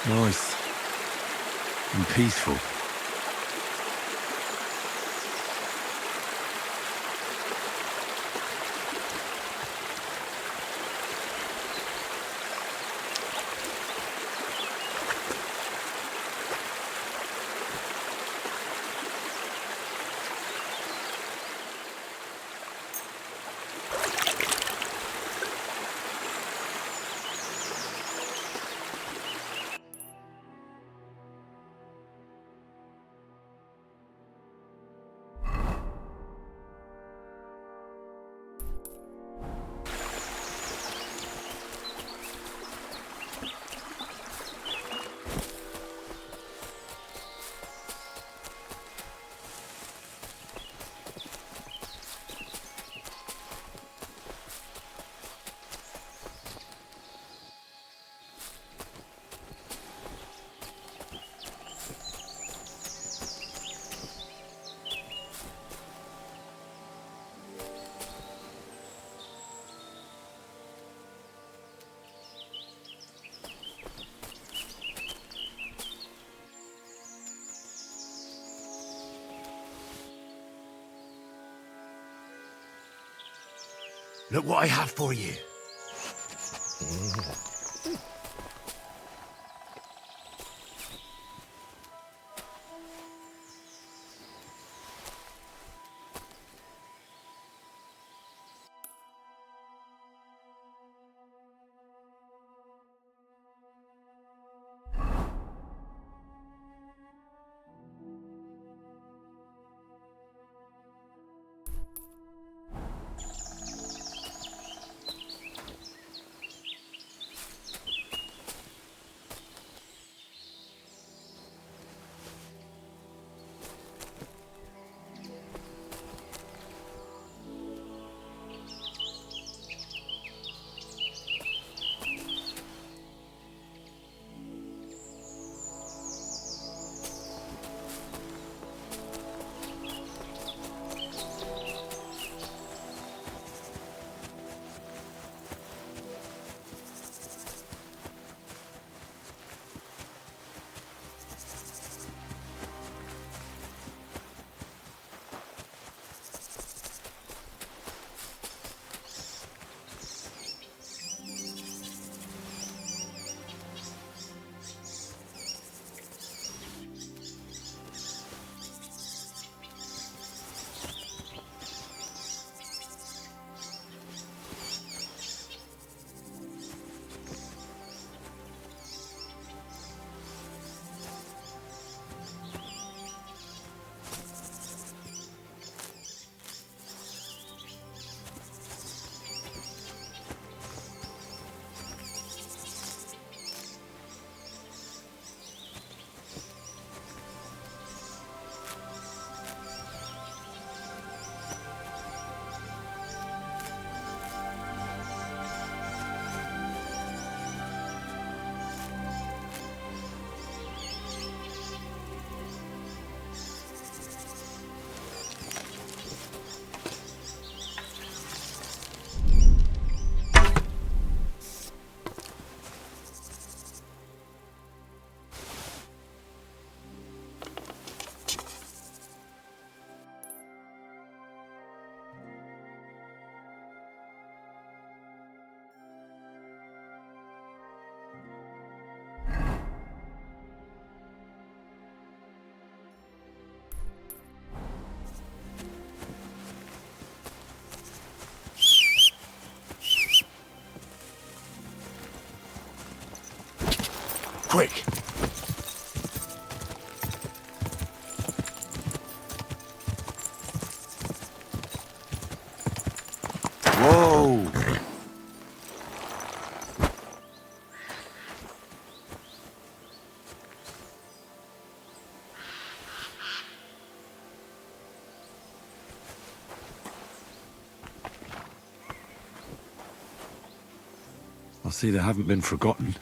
Nice and peaceful. Look what I have for you. Quick! Whoa! I see they haven't been forgotten,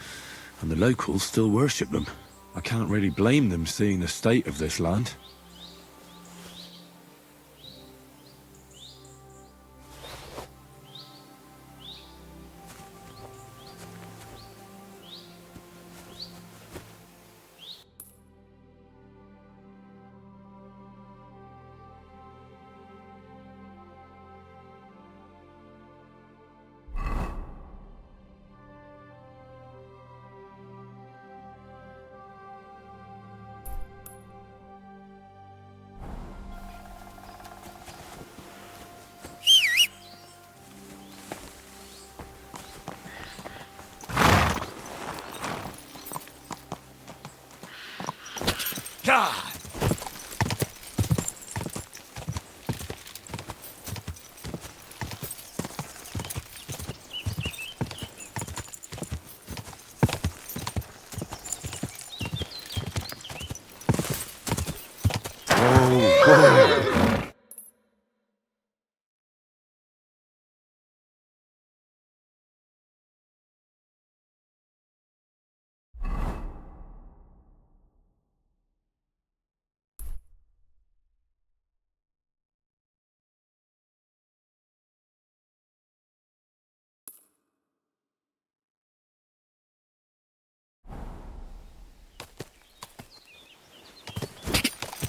and the locals still worship them. I can't really blame them seeing the state of this land. God!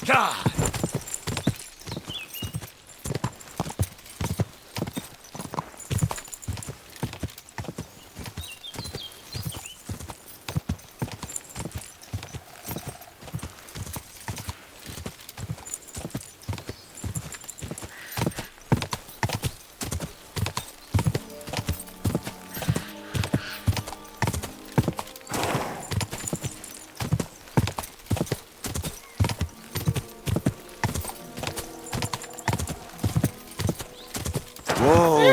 God! Whoa!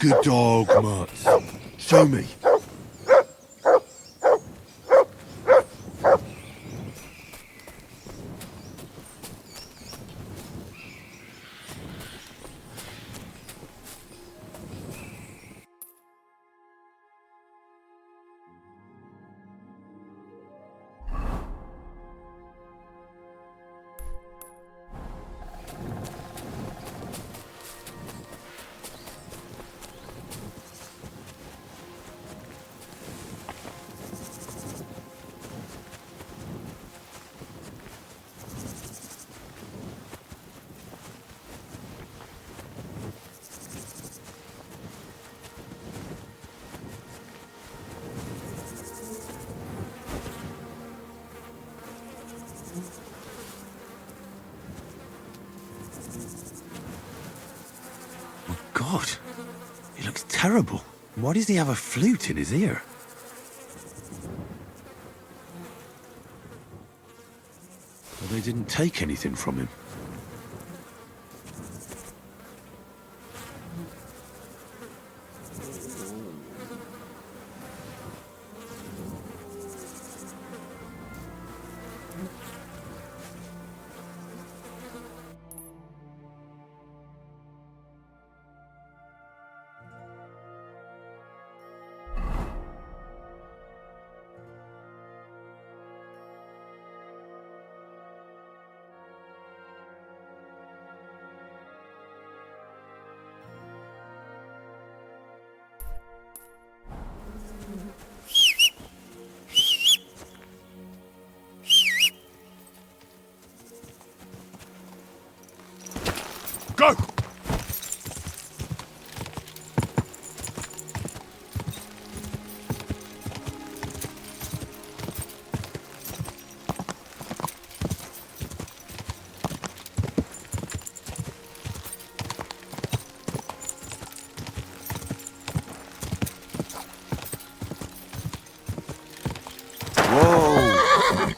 Good dog, Mutz. Show me. God, he looks terrible. Why does he have a flute in his ear? Well, they didn't take anything from him. Go! Whoa!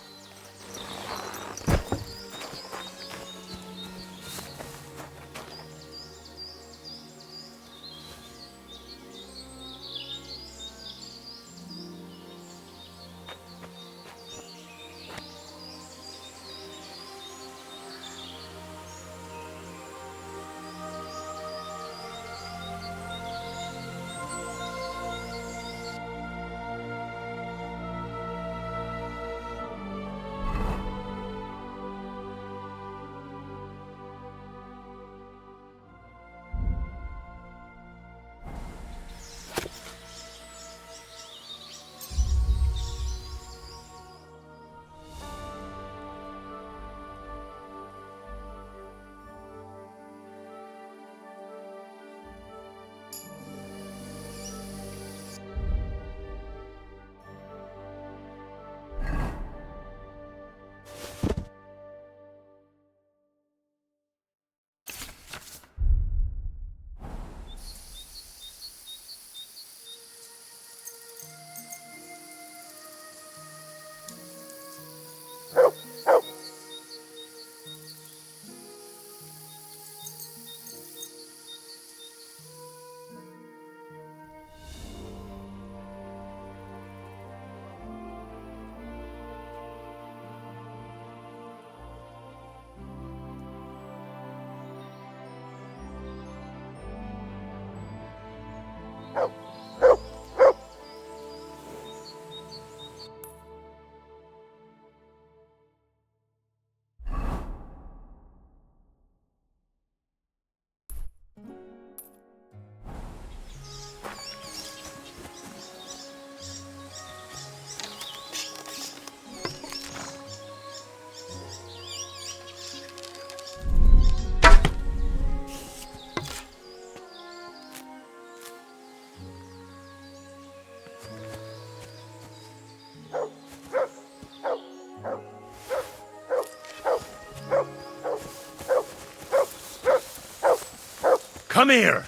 Come here!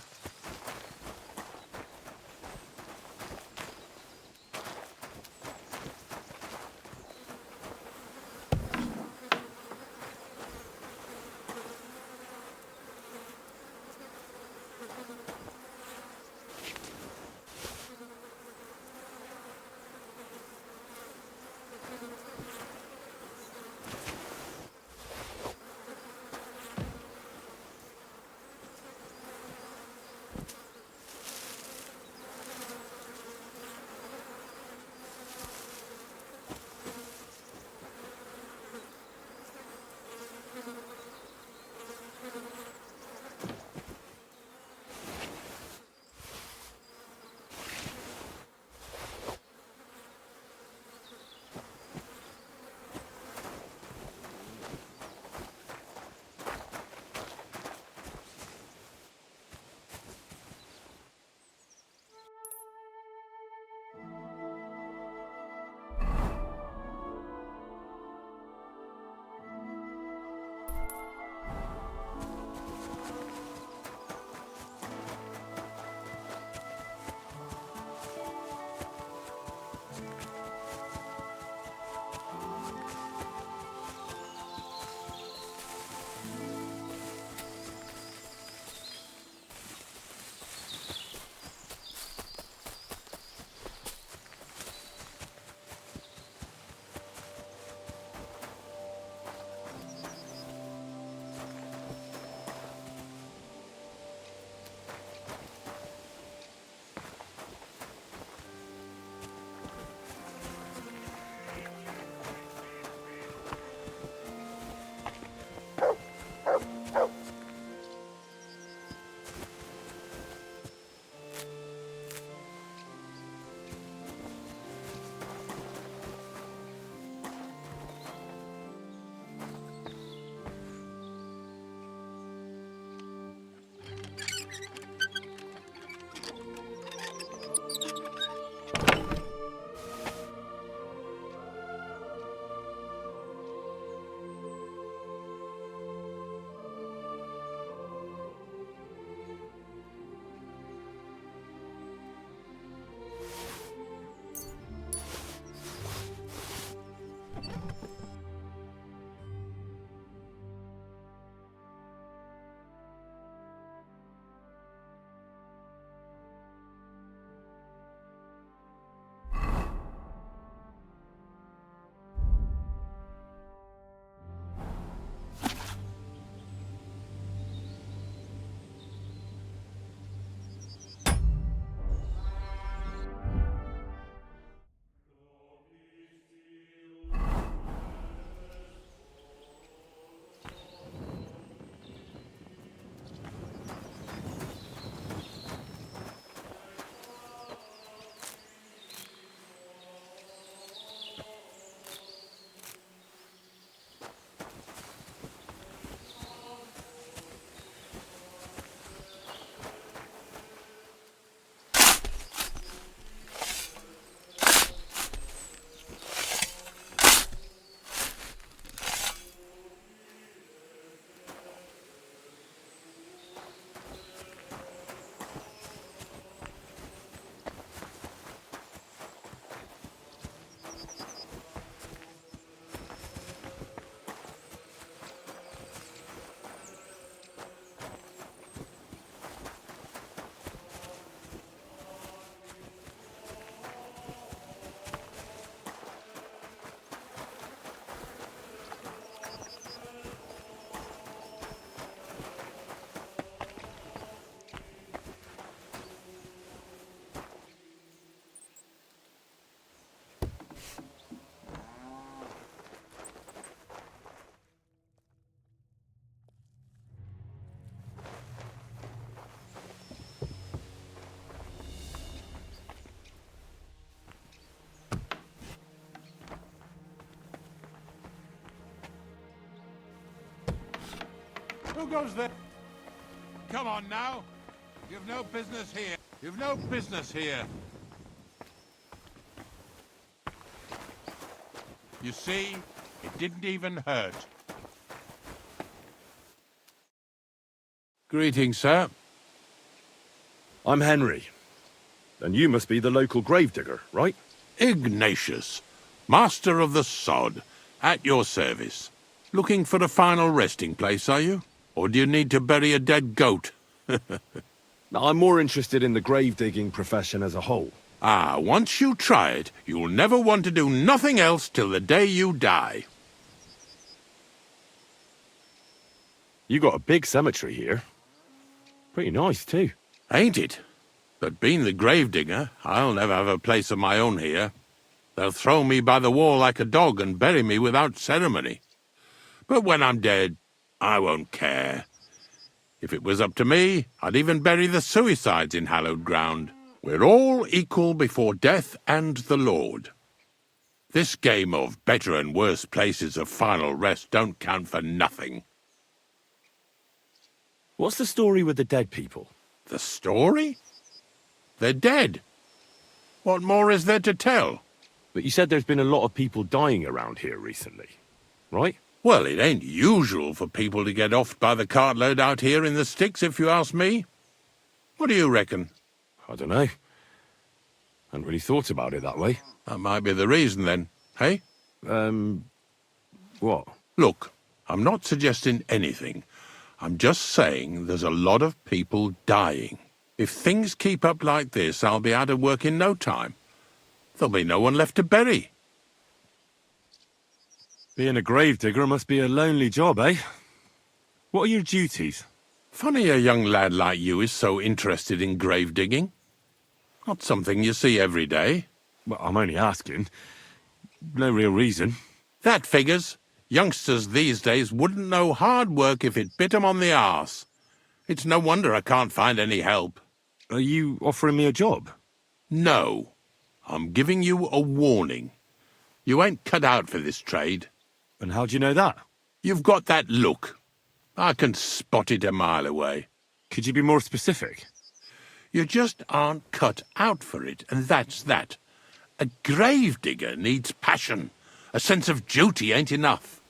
Who goes there? Come on now. You've no business here. You've no business here. You see, it didn't even hurt. Greetings, sir. I'm Henry. And you must be the local gravedigger, right? Ignatius, master of the sod, at your service. Looking for a final resting place, are you? Or do you need to bury a dead goat? I'm more interested in the grave-digging profession as a whole. Ah, once you try it, you'll never want to do nothing else till the day you die. You got a big cemetery here. Pretty nice, too. Ain't it? But being the gravedigger, I'll never have a place of my own here. They'll throw me by the wall like a dog and bury me without ceremony. But when I'm dead, I won't care. If it was up to me, I'd even bury the suicides in hallowed ground. We're all equal before death and the Lord. This game of better and worse places of final rest don't count for nothing. What's the story with the dead people? The story? They're dead. What more is there to tell? But you said there's been a lot of people dying around here recently, right? Well, it ain't usual for people to get offed by the cartload out here in the sticks, if you ask me. What do you reckon? I don't know. Hadn't really thought about it that way. That might be the reason, then, hey? What? Look, I'm not suggesting anything. I'm just saying there's a lot of people dying. If things keep up like this, I'll be out of work in no time. There'll be no one left to bury. Being a gravedigger must be a lonely job, eh? What are your duties? Funny a young lad like you is so interested in grave digging. Not something you see every day. Well, I'm only asking. No real reason. That figures. Youngsters these days wouldn't know hard work if it bit 'em on the arse. It's no wonder I can't find any help. Are you offering me a job? No. I'm giving you a warning. You ain't cut out for this trade. And how do you know that? You've got that look. I can spot it a mile away. Could you be more specific? You just aren't cut out for it, and that's that. A gravedigger needs passion. A sense of duty ain't enough.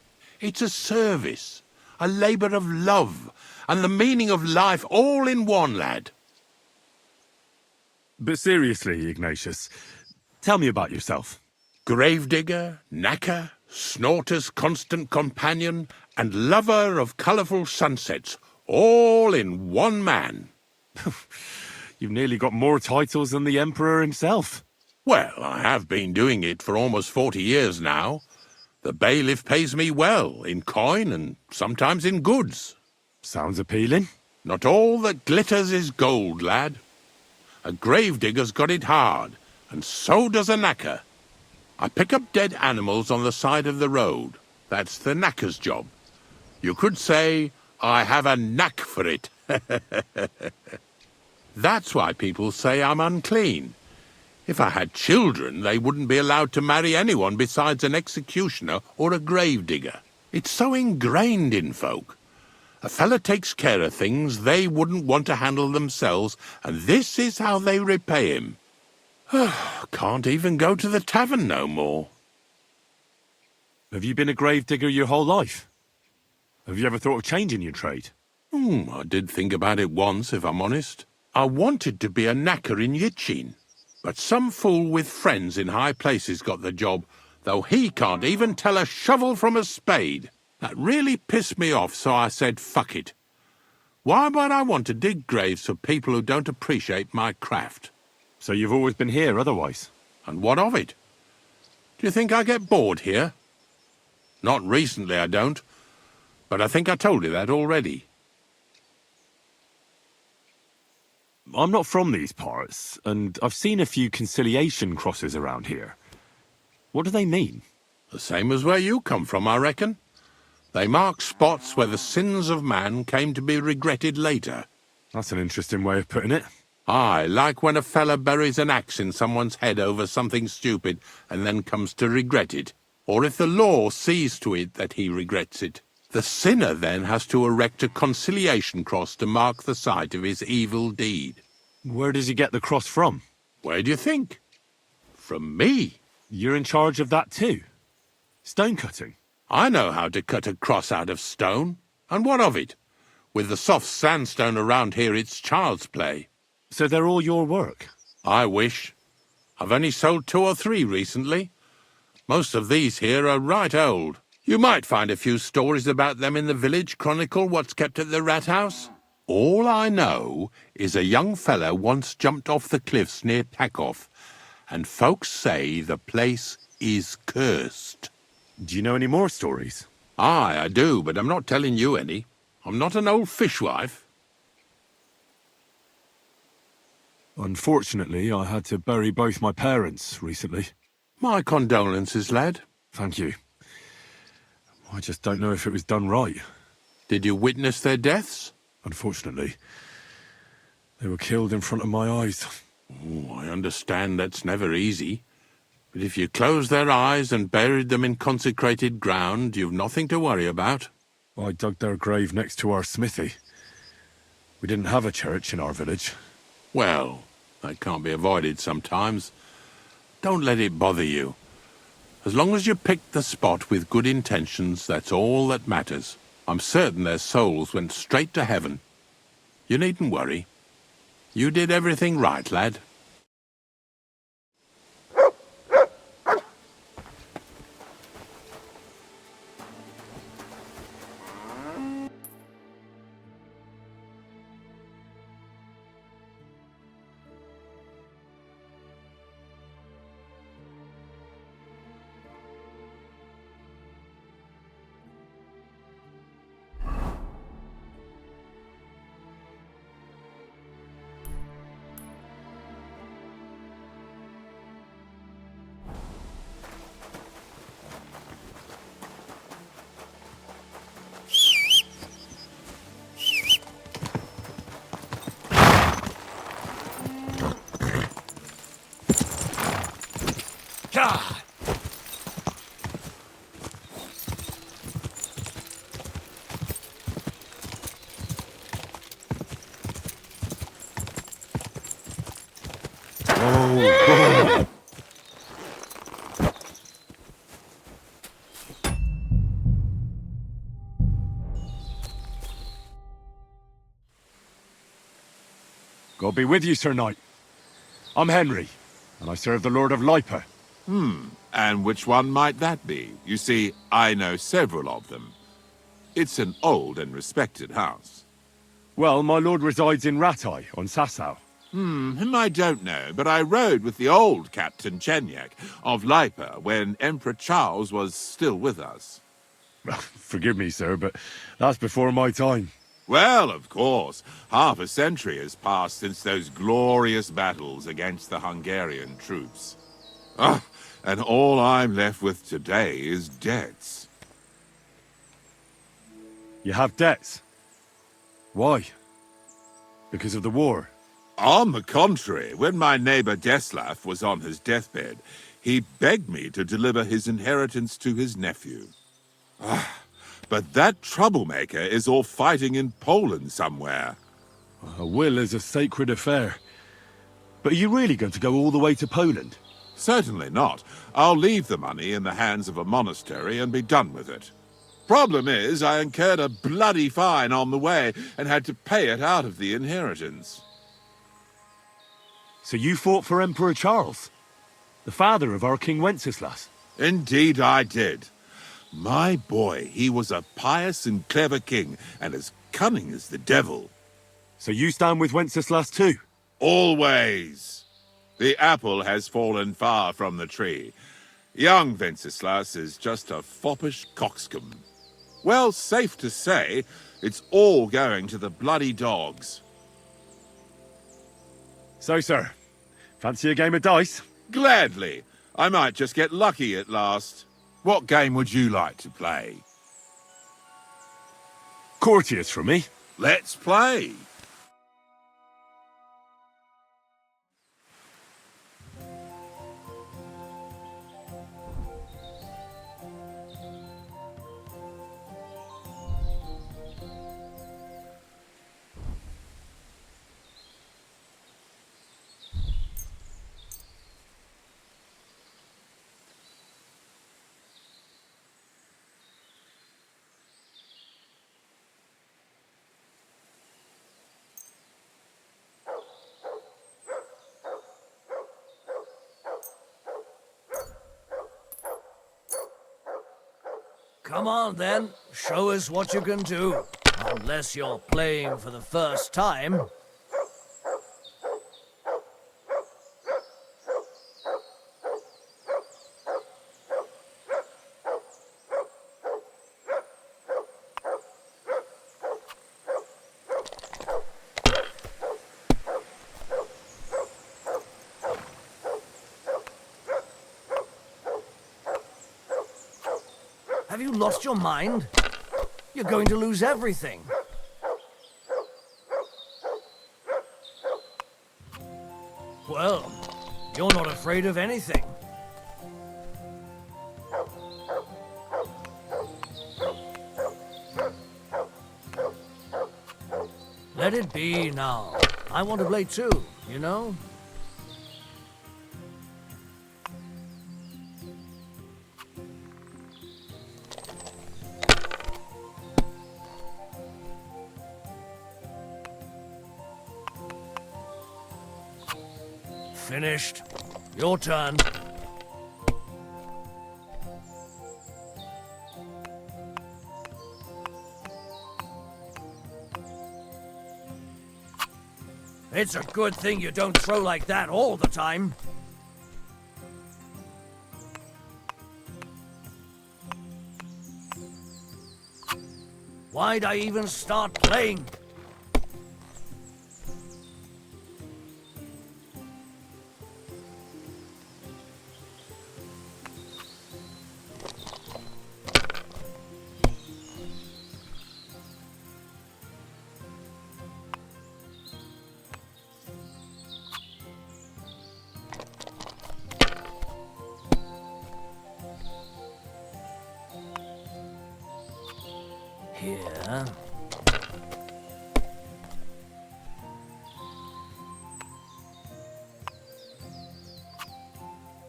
It's a service, a labour of love, and the meaning of life all in one, lad. But seriously, Ignatius, tell me about yourself. Gravedigger, knacker, snorter's constant companion, and lover of colourful sunsets, all in one man. You've nearly got more titles than the Emperor himself. Well, I have been doing it for almost 40 years now. The bailiff pays me well, in coin and sometimes in goods. Sounds appealing. Not all that glitters is gold, lad. A gravedigger's got it hard, and so does a knacker. I pick up dead animals on the side of the road. That's the knacker's job. You could say, I have a knack for it. That's why people say I'm unclean. If I had children, they wouldn't be allowed to marry anyone besides an executioner or a gravedigger. It's so ingrained in folk. A fella takes care of things they wouldn't want to handle themselves, and this is how they repay him. Can't even go to the tavern no more. Have you been a gravedigger your whole life? Have you ever thought of changing your trade? I did think about it once, if I'm honest. I wanted to be a knacker in Yitchin, but some fool with friends in high places got the job, though he can't even tell a shovel from a spade. That really pissed me off, so I said, fuck it. Why would I want to dig graves for people who don't appreciate my craft? So you've always been here otherwise? And what of it? Do you think I get bored here? Not recently, I don't. But I think I told you that already. I'm not from these parts, and I've seen a few conciliation crosses around here. What do they mean? The same as where you come from, I reckon. They mark spots where the sins of man came to be regretted later. That's an interesting way of putting it. Aye, like when a fella buries an axe in someone's head over something stupid and then comes to regret it. Or if the law sees to it that he regrets it. The sinner then has to erect a conciliation cross to mark the site of his evil deed. Where does he get the cross from? Where do you think? From me. You're in charge of that too? Stone cutting? I know how to cut a cross out of stone. And what of it? With the soft sandstone around here, it's child's play. So they're all your work? I wish. I've only sold 2 or 3 recently. Most of these here are right old. You might find a few stories about them in the village chronicle what's kept at the rat house. All I know is a young fellow once jumped off the cliffs near Takoff, and folks say the place is cursed. Do you know any more stories? Aye, I do, but I'm not telling you any. I'm not an old fishwife. Unfortunately, I had to bury both my parents recently. My condolences, lad. Thank you. I just don't know if it was done right. Did you witness their deaths? Unfortunately, they were killed in front of my eyes. Oh, I understand that's never easy. But if you closed their eyes and buried them in consecrated ground, you've nothing to worry about. I dug their grave next to our smithy. We didn't have a church in our village. Well, that can't be avoided sometimes. Don't let it bother you. As long as you picked the spot with good intentions, that's all that matters. I'm certain their souls went straight to heaven. You needn't worry. You did everything right, lad. God! God be with you, Sir Knight. I'm Henry, and I serve the Lord of Lipa. And which one might that be? You see, I know several of them. It's an old and respected house. Well, my lord resides in Ratai, on Sasau. Him I don't know, but I rode with the old Captain Chenyak of Lipa when Emperor Charles was still with us. Forgive me, sir, but that's before my time. Well, of course, half a century has passed since those glorious battles against the Hungarian troops. And all I'm left with today is debts. You have debts? Why? Because of the war? On the contrary, when my neighbor Deslav was on his deathbed, he begged me to deliver his inheritance to his nephew. But that troublemaker is all fighting in Poland somewhere. A will is a sacred affair. But are you really going to go all the way to Poland? Certainly not. I'll leave the money in the hands of a monastery and be done with it. Problem is, I incurred a bloody fine on the way and had to pay it out of the inheritance. So you fought for Emperor Charles? The father of our King Wenceslas? Indeed I did. My boy, he was a pious and clever king, and as cunning as the devil. So you stand with Wenceslas too? Always. The apple has fallen far from the tree. Young Wenceslas is just a foppish coxcomb. Well, safe to say, it's all going to the bloody dogs. So, sir, fancy a game of dice? Gladly. I might just get lucky at last. What game would you like to play? Courtiers for me. Let's play. Come on then, show us what you can do. Unless you're playing for the first time. Have you lost your mind? You're going to lose everything. Well, you're not afraid of anything. Let it be now. I want to play too, you know? Finished. Your turn. It's a good thing you don't throw like that all the time. Why'd I even start playing? Here.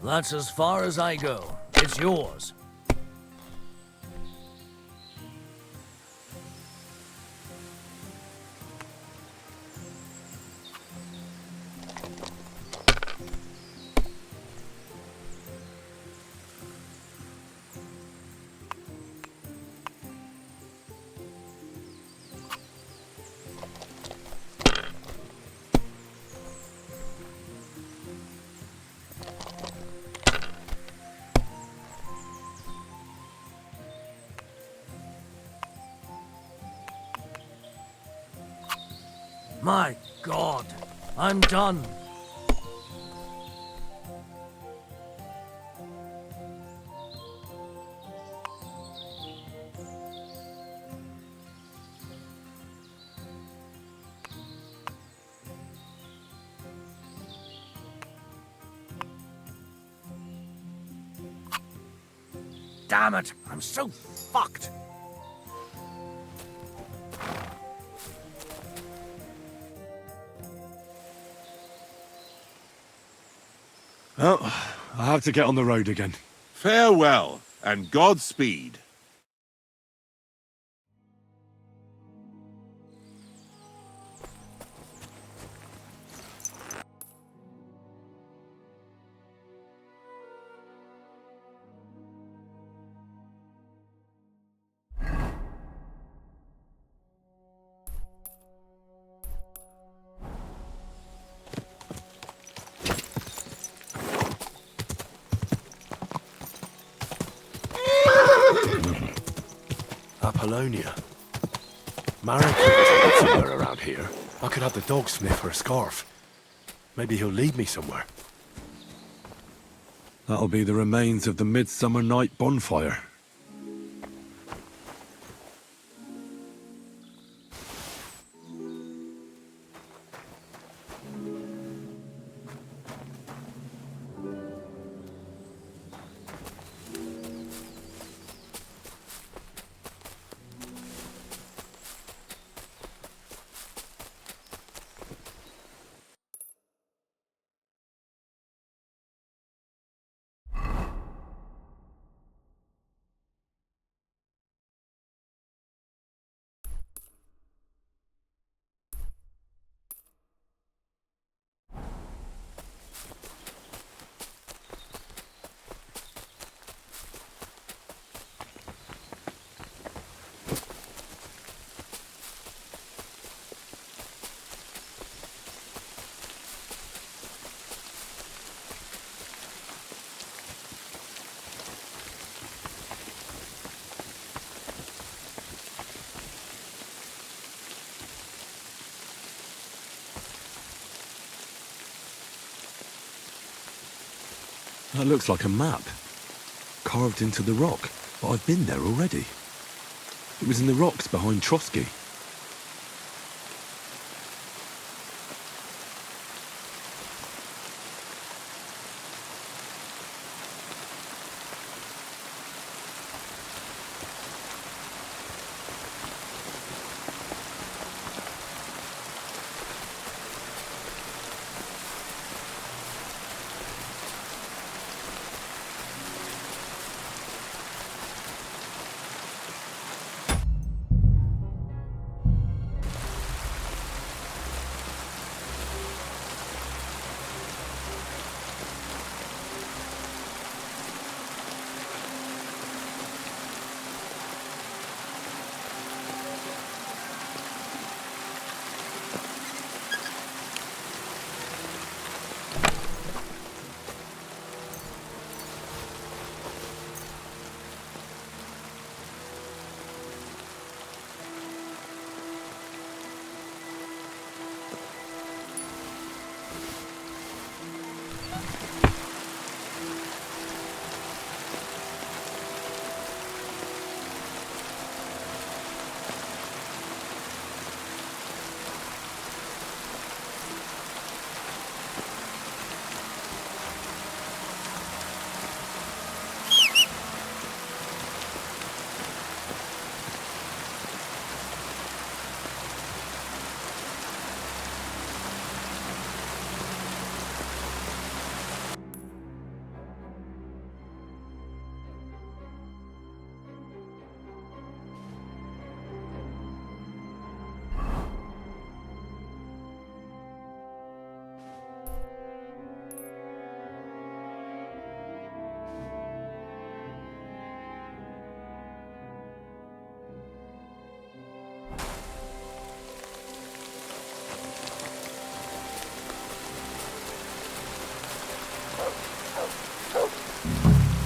That's as far as I go. It's yours. My God, I'm done. Damn it, I'm so fucked. Well, I have to get on the road again. Farewell, and Godspeed. Apollonia. Marek could be somewhere around here. I could have the dog sniff her scarf. Maybe he'll lead me somewhere. That'll be the remains of the Midsummer Night bonfire. That looks like a map, carved into the rock, but I've been there already. It was in the rocks behind Trotsky.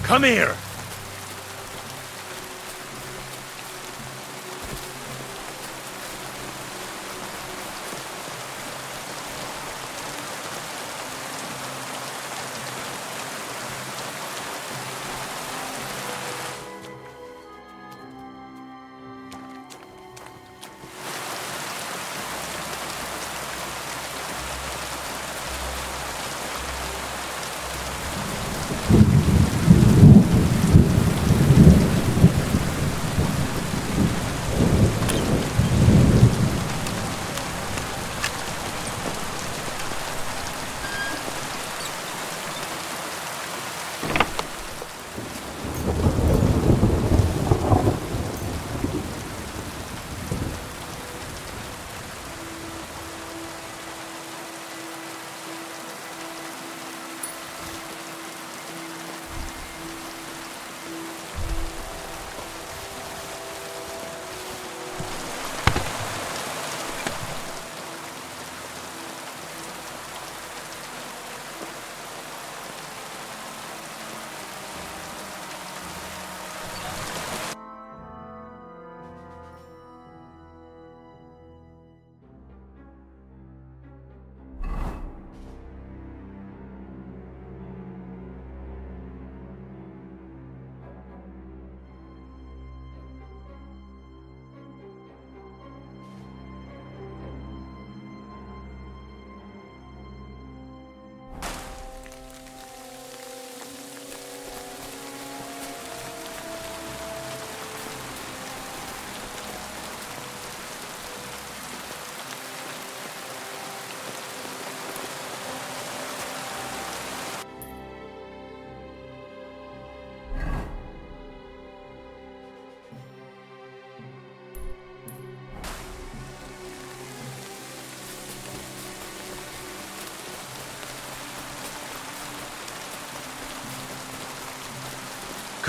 Come here!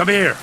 Come here!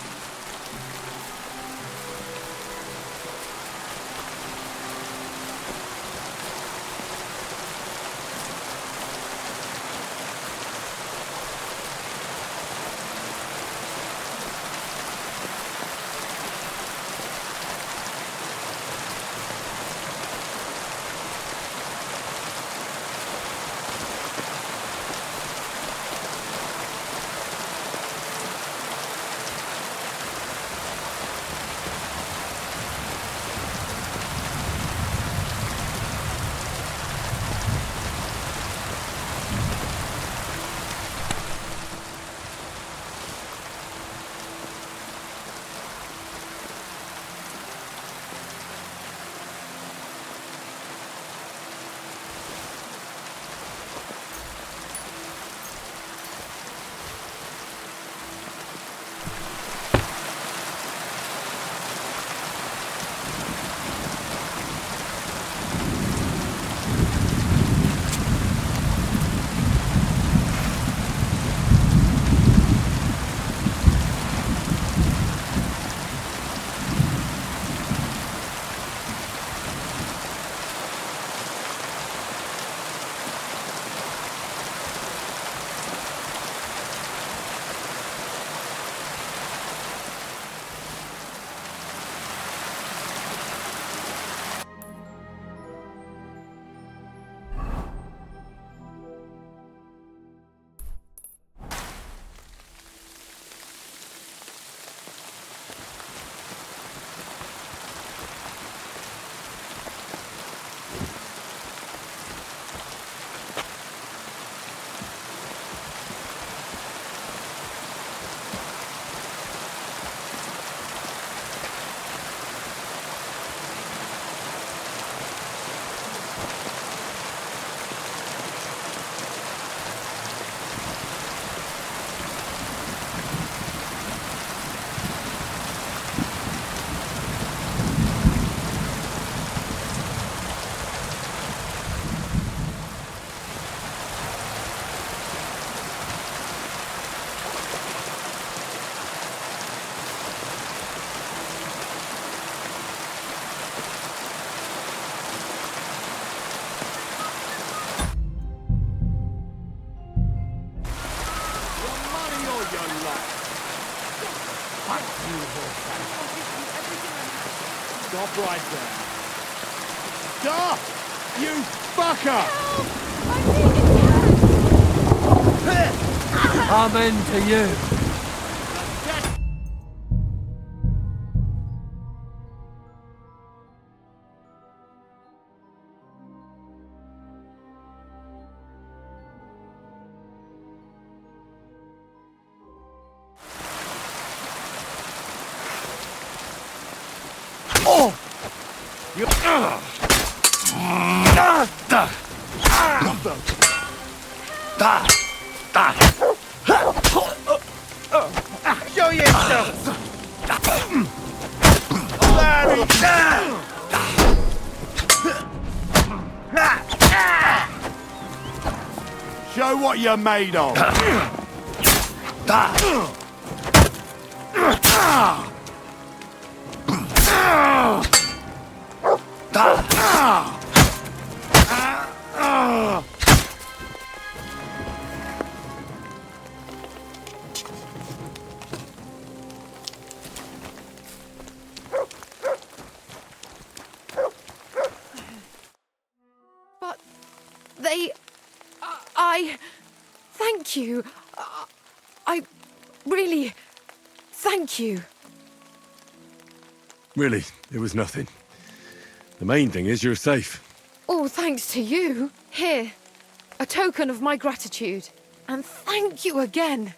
right there. Stop! You fucker! Amen to you. Show yourself! Show what you're made of! But they... I... Thank you. I really... Thank you. Really, it was nothing. The main thing is you're safe. All thanks to you. Here, a token of my gratitude. And thank you again.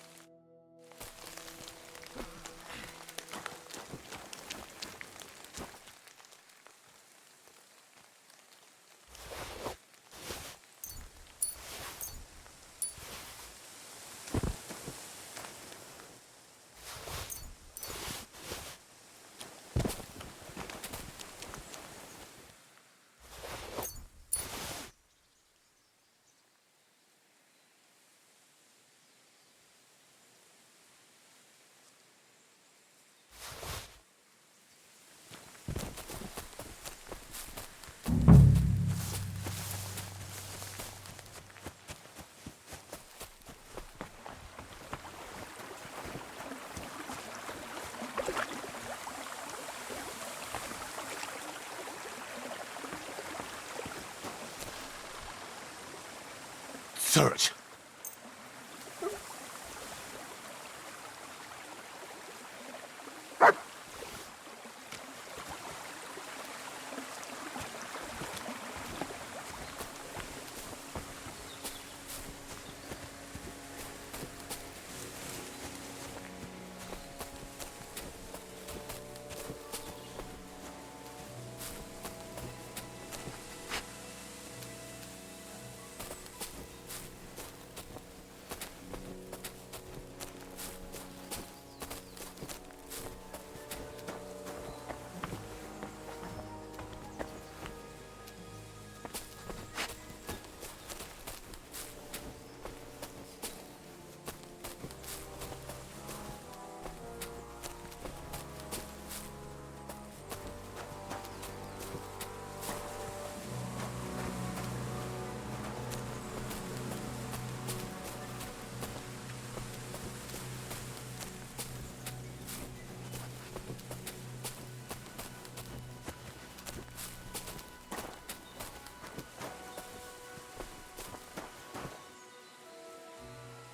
Search.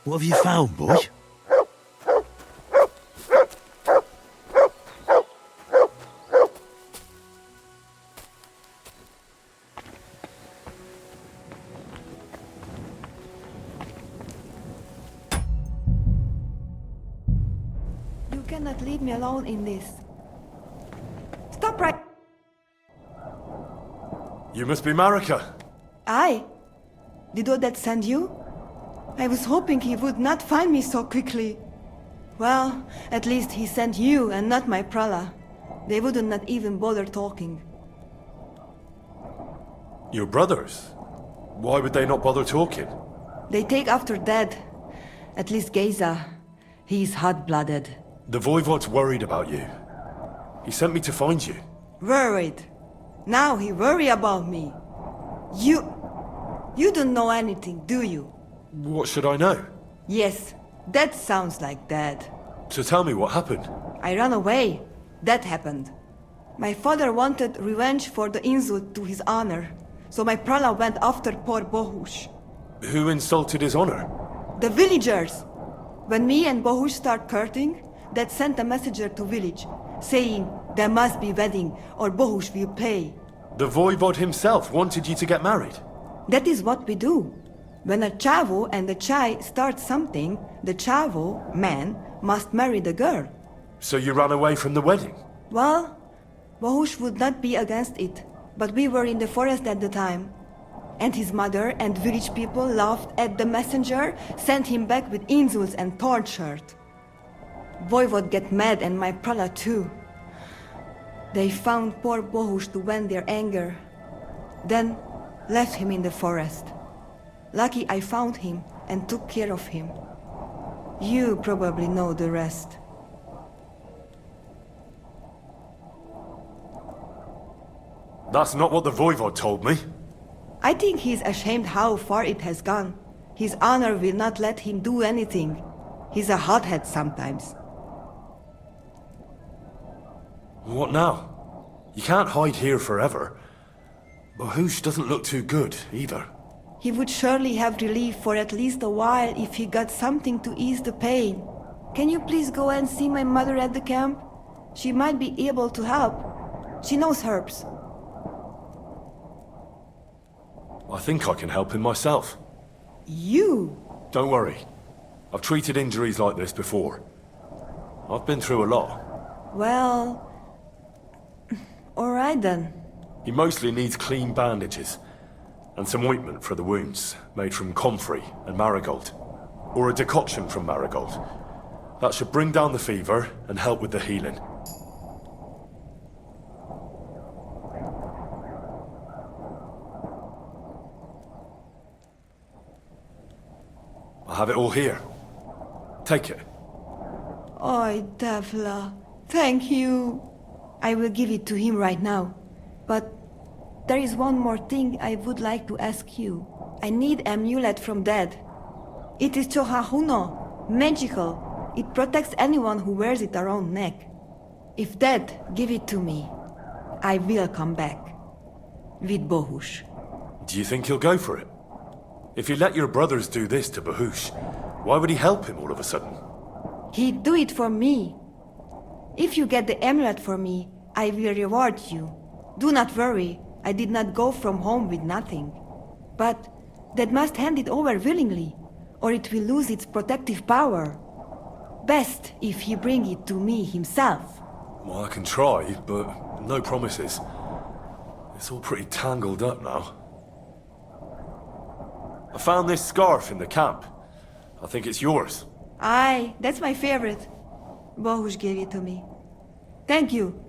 What have you found, boy? You cannot leave me alone in this. Stop right... You must be Marika. I? Did Odette send you? I was hoping he would not find me so quickly. Well, at least he sent you and not my prala. They would not even bother talking. Your brothers? Why would they not bother talking? They take after dead. At least Geza. He's hot-blooded. The Voivode's worried about you. He sent me to find you. Worried. Now he worry about me. You don't know anything, do you? What should I know? Yes, that sounds like Dad. So tell me what happened. I ran away. That happened. My father wanted revenge for the insult to his honor, so my prala went after poor Bohush. Who insulted his honor? The villagers! When me and Bohush start courting, Dad sent a messenger to village, saying there must be wedding or Bohush will pay. The voivod himself wanted you to get married. That is what we do. When a chavo and a chai start something, the chavo, man, must marry the girl. So you ran away from the wedding? Well, Bohush would not be against it, but we were in the forest at the time. And his mother and village people laughed at the messenger, sent him back with insults and tortured. Voivod get mad and my prala too. They found poor Bohush to vent their anger, then left him in the forest. Lucky I found him and took care of him. You probably know the rest. That's not what the voivod told me. I think he's ashamed how far it has gone. His honor will not let him do anything. He's a hothead sometimes. What now? You can't hide here forever. Bahush doesn't look too good, either. He would surely have relief for at least a while if he got something to ease the pain. Can you please go and see my mother at the camp? She might be able to help. She knows herbs. I think I can help him myself. You? Don't worry. I've treated injuries like this before. I've been through a lot. Well... Alright then. He mostly needs clean bandages. And some ointment for the wounds, made from comfrey and marigold. Or a decoction from marigold. That should bring down the fever and help with the healing. I have it all here. Take it. Oi, Devla. Thank you. I will give it to him right now. But there is one more thing I would like to ask you. I need amulet from Dad. It is Chohahuno, magical. It protects anyone who wears it around neck. If Dad give it to me, I will come back. With Bohush. Do you think he'll go for it? If you let your brothers do this to Bahush, why would he help him all of a sudden? He'd do it for me. If you get the amulet for me, I will reward you. Do not worry, I did not go from home with nothing. But Dad must hand it over willingly, or it will lose its protective power. Best if he bring it to me himself. Well, I can try, but no promises. It's all pretty tangled up now. I found this scarf in the camp. I think it's yours. Aye, that's my favorite. Bohush gave it to me. Thank you.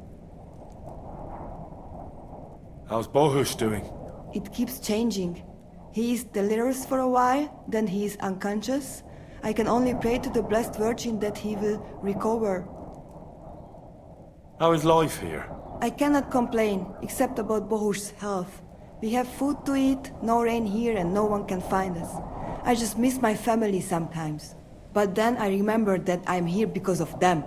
How's Bohush doing? It keeps changing. He is delirious for a while, then he is unconscious. I can only pray to the Blessed Virgin that he will recover. How is life here? I cannot complain, except about Bohush's health. We have food to eat, no rain here, and no one can find us. I just miss my family sometimes. But then I remember that I'm here because of them.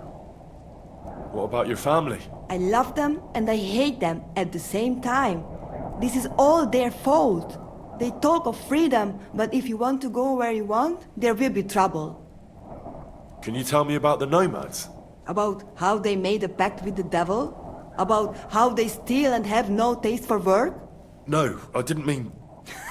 What about your family? I love them and I hate them at the same time. This is all their fault. They talk of freedom, but if you want to go where you want, there will be trouble. Can you tell me about the nomads? About how they made a pact with the devil? About how they steal and have no taste for work? No, I didn't mean...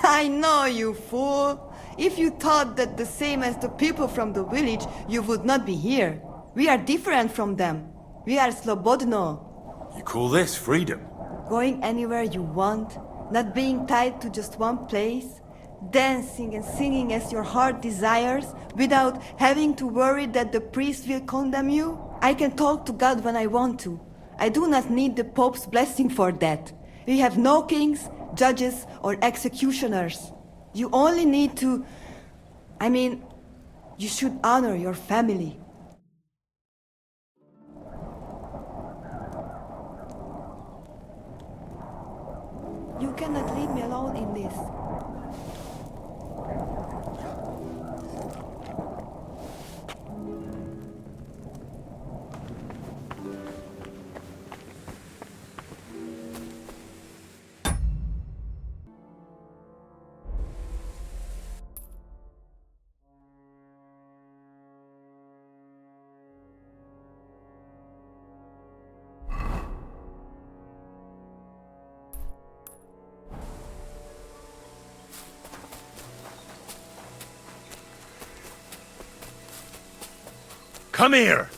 I know, you fool! If you thought that the same as the people from the village, you would not be here. We are different from them. We are slobodno. You call this freedom? Going anywhere you want, not being tied to just one place, dancing and singing as your heart desires, without having to worry that the priest will condemn you. I can talk to God when I want to. I do not need the Pope's blessing for that. We have no kings, judges, or executioners. You only need to... you should honor your family. You cannot leave me alone in this. Come here!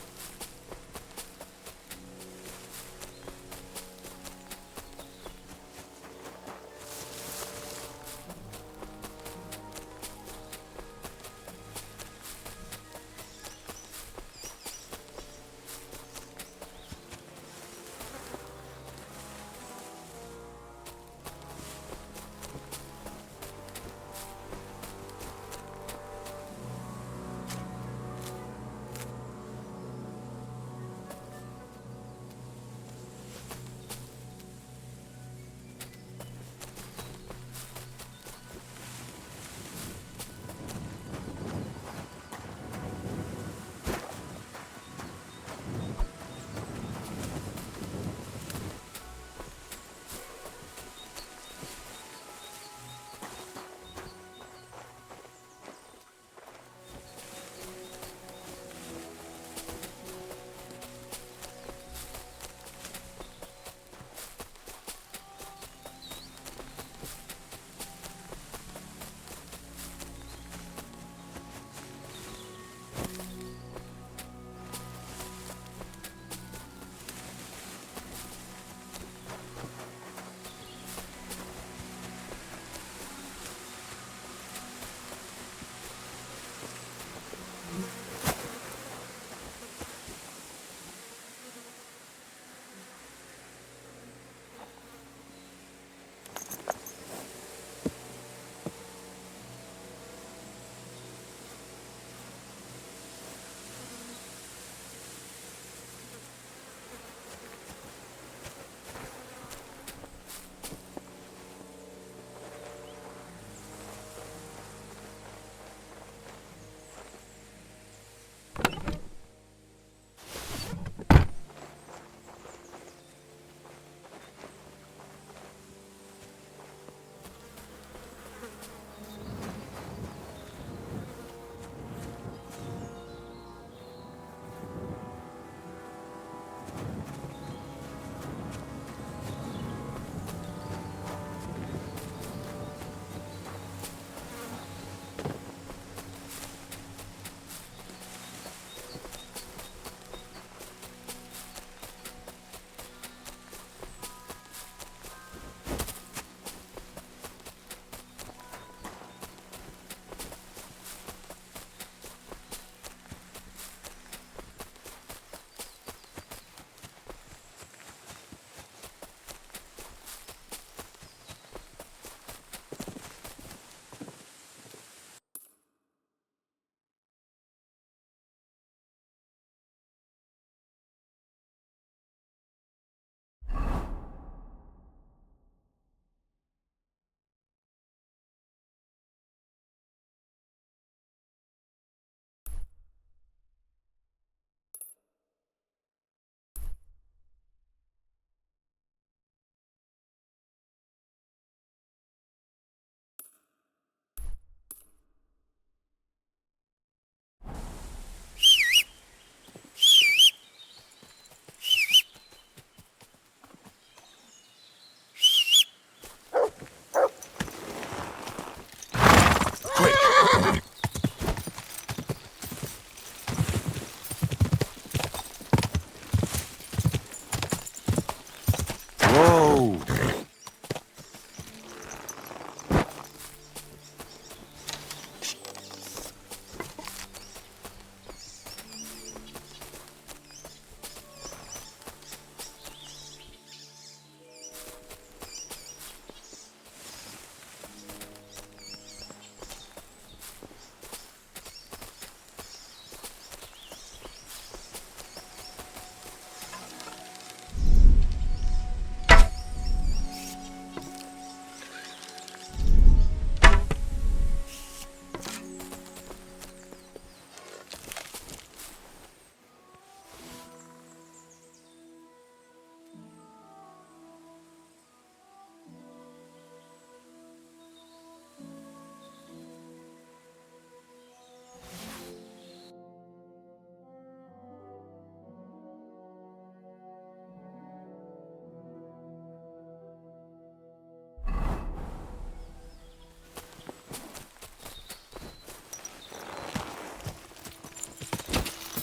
Whoa!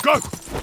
Go!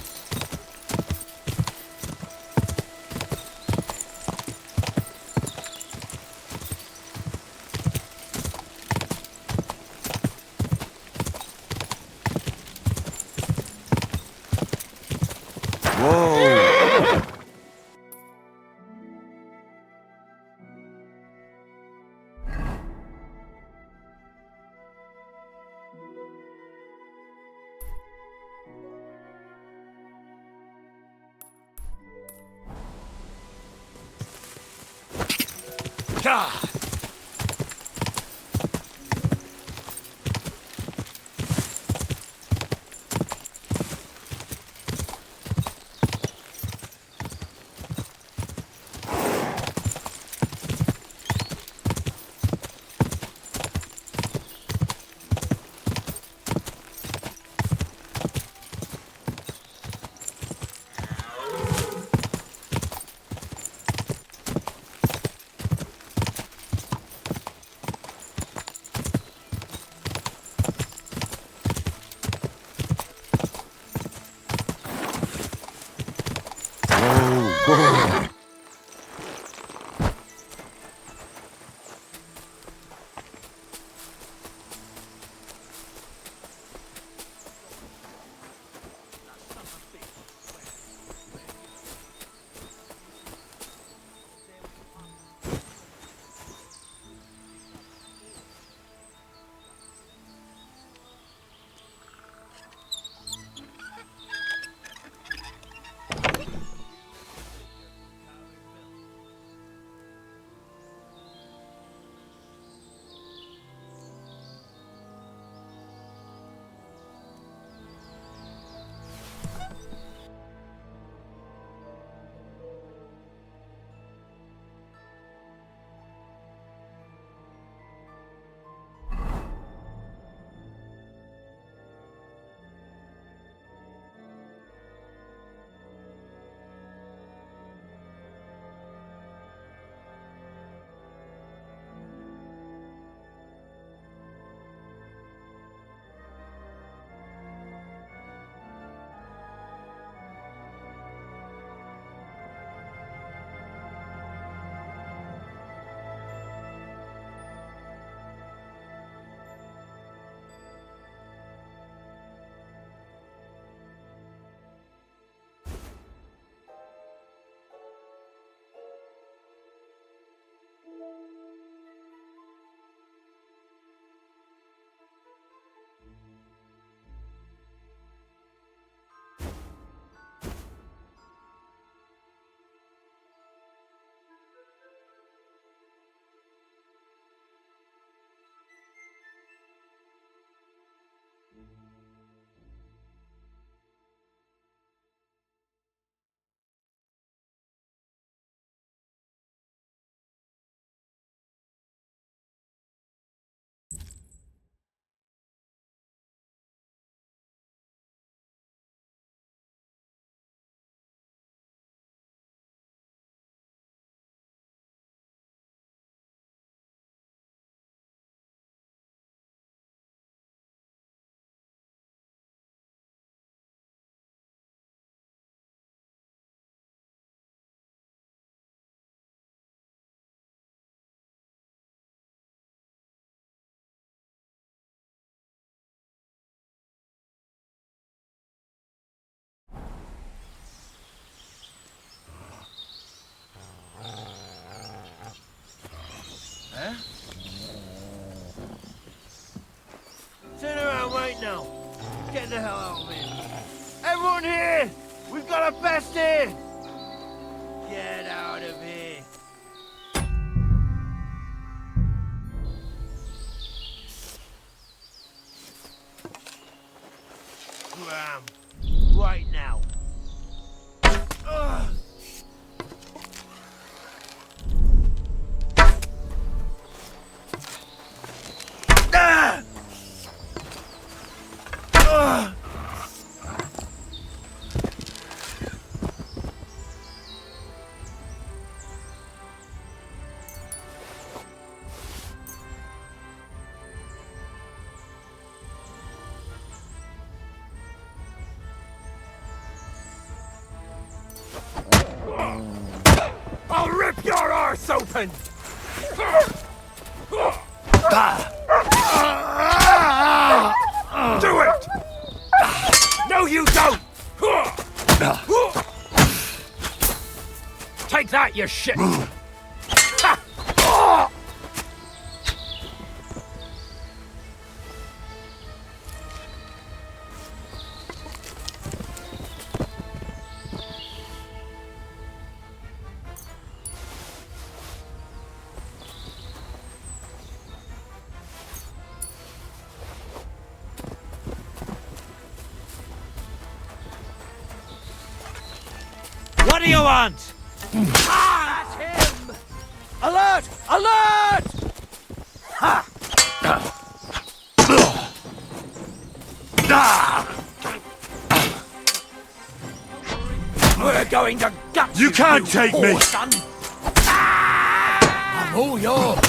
Turn around right now. Get the hell out of here. Everyone here! We've got a best here! Get out of here. Graham, right now. Ugh. Ah! Ugh. I'll rip your arse open! Do it! No, you don't! Take that, you shit! you want? Ah, that's him! Alert! Alert! Ha! We're going to gut You can't take me! whore, son. I'm all yours.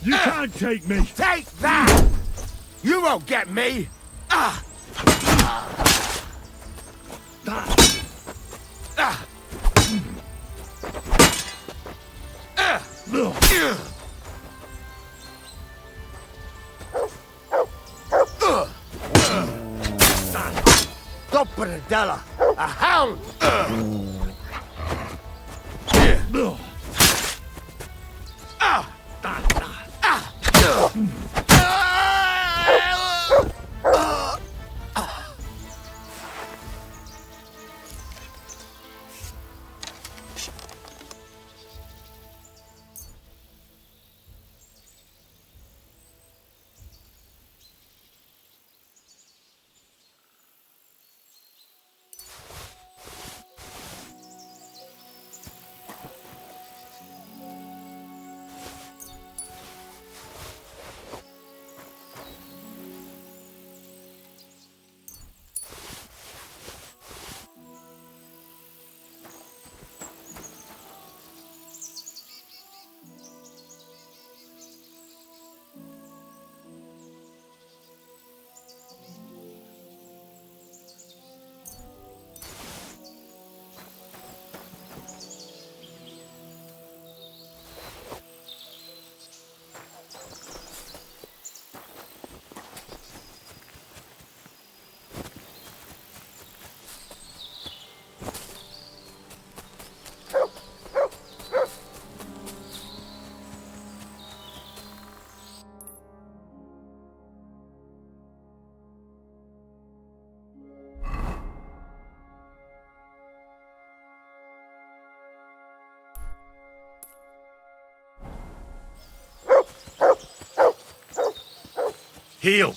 You can't take me! Take that! You won't get me! Ah! Dopperadella! A hound! Heal!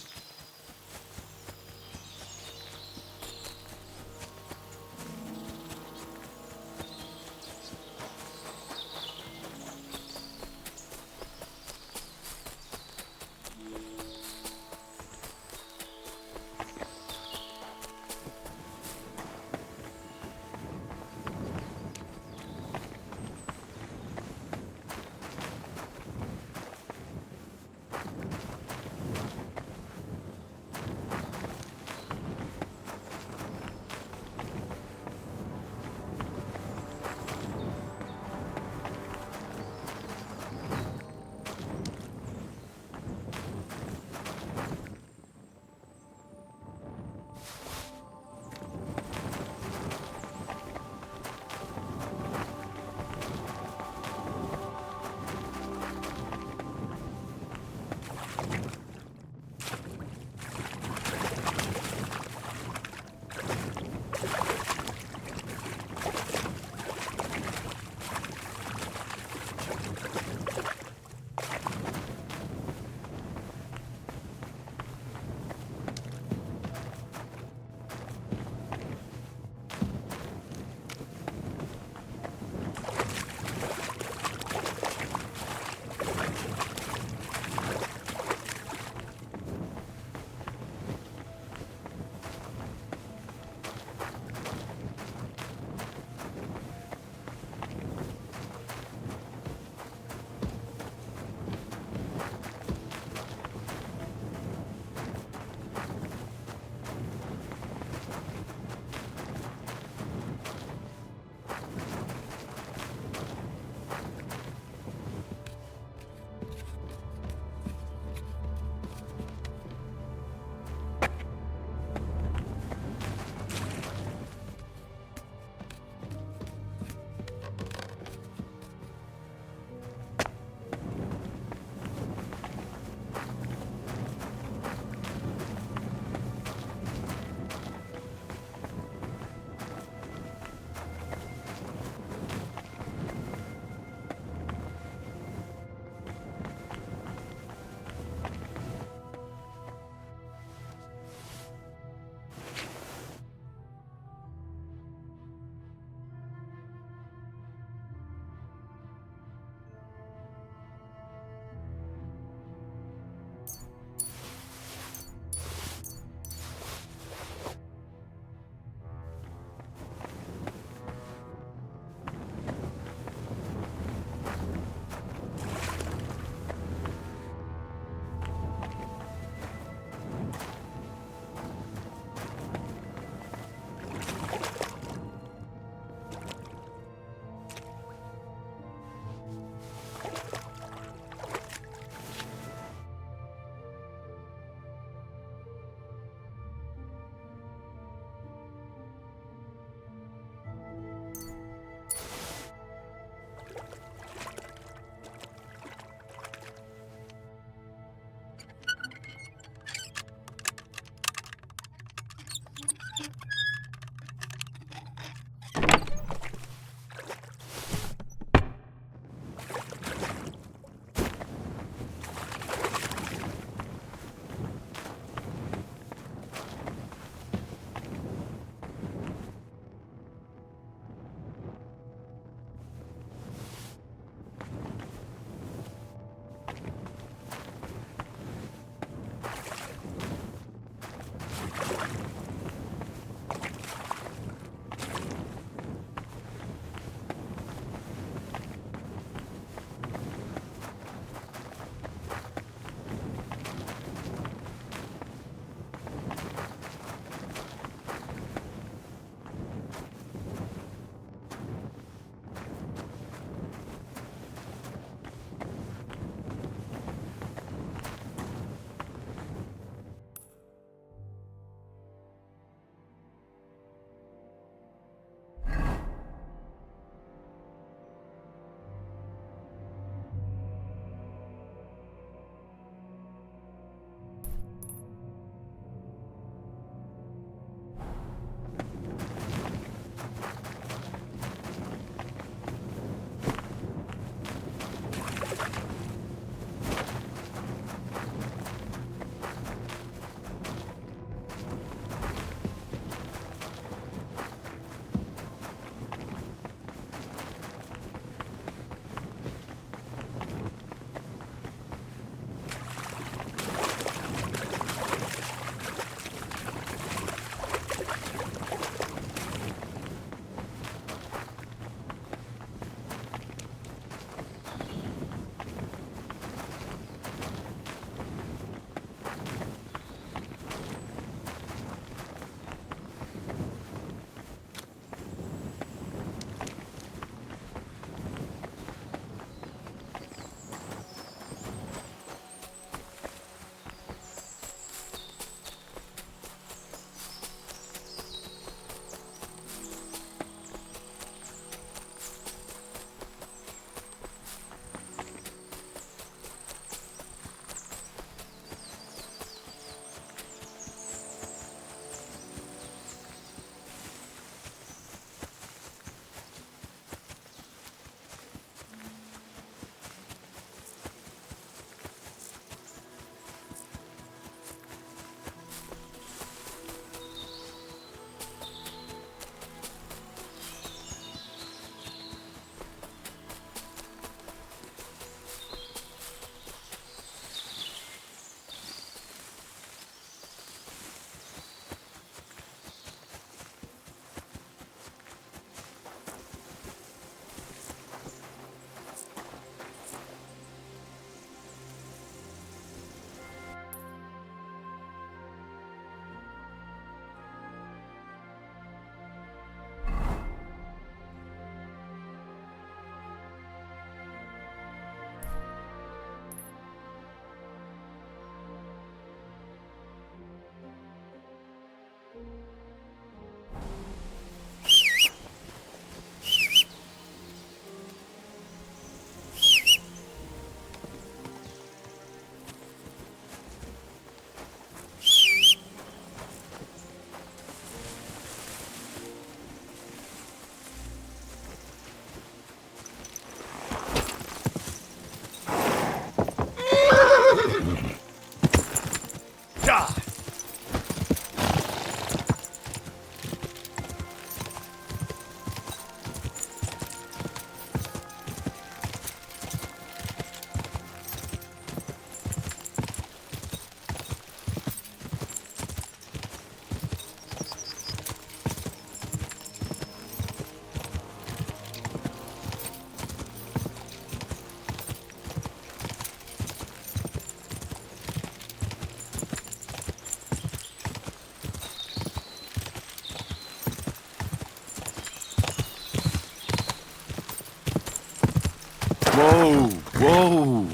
Whoa! Whoa!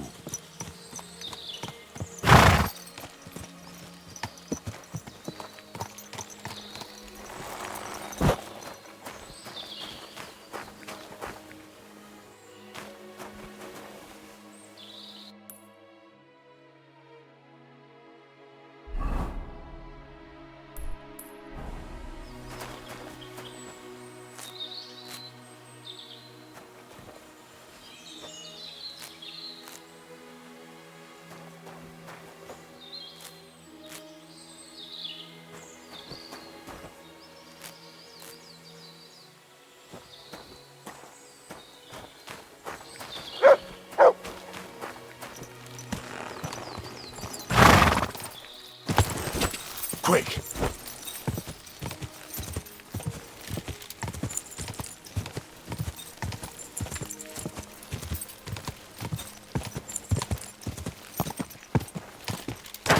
Quick!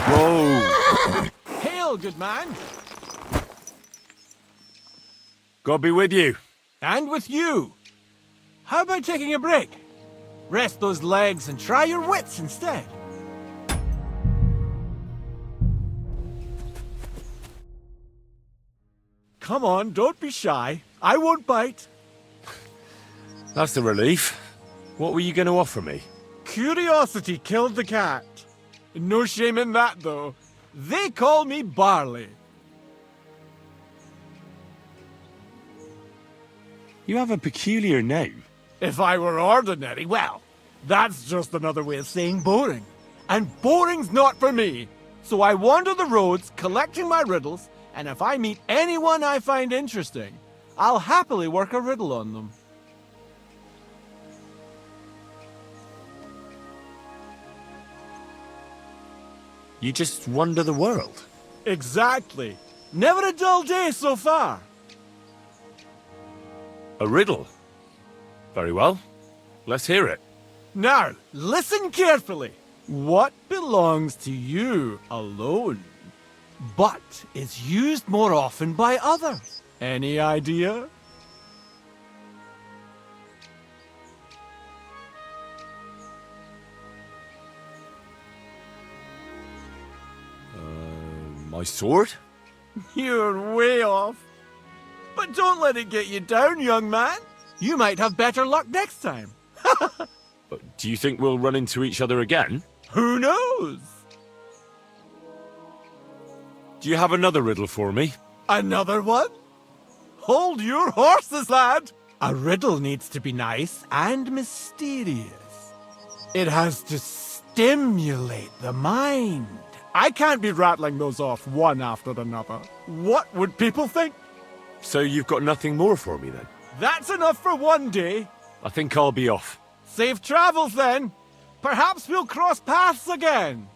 Whoa! Hail, good man. God be with you. And with you. How about taking a break? Rest those legs and try your wits instead. Come on, don't be shy. I won't bite. That's a relief. What were you going to offer me? Curiosity killed the cat. No shame in that, though. They call me Barley. You have a peculiar name. If I were ordinary, well, that's just another way of saying boring. And boring's not for me. So I wander the roads collecting my riddles, and if I meet anyone I find interesting, I'll happily work a riddle on them. You just wander the world. Exactly. Never a dull day so far. A riddle? Very well. Let's hear it. Now, listen carefully. What belongs to you alone, but is used more often by others? Any idea? My sword? You're way off. But don't let it get you down, young man. You might have better luck next time. But do you think we'll run into each other again? Who knows? Do you have another riddle for me? Another one? Hold your horses, lad. A riddle needs to be nice and mysterious. It has to stimulate the mind. I can't be rattling those off one after another. What would people think? So you've got nothing more for me then? That's enough for one day. I think I'll be off. Safe travels then. Perhaps we'll cross paths again.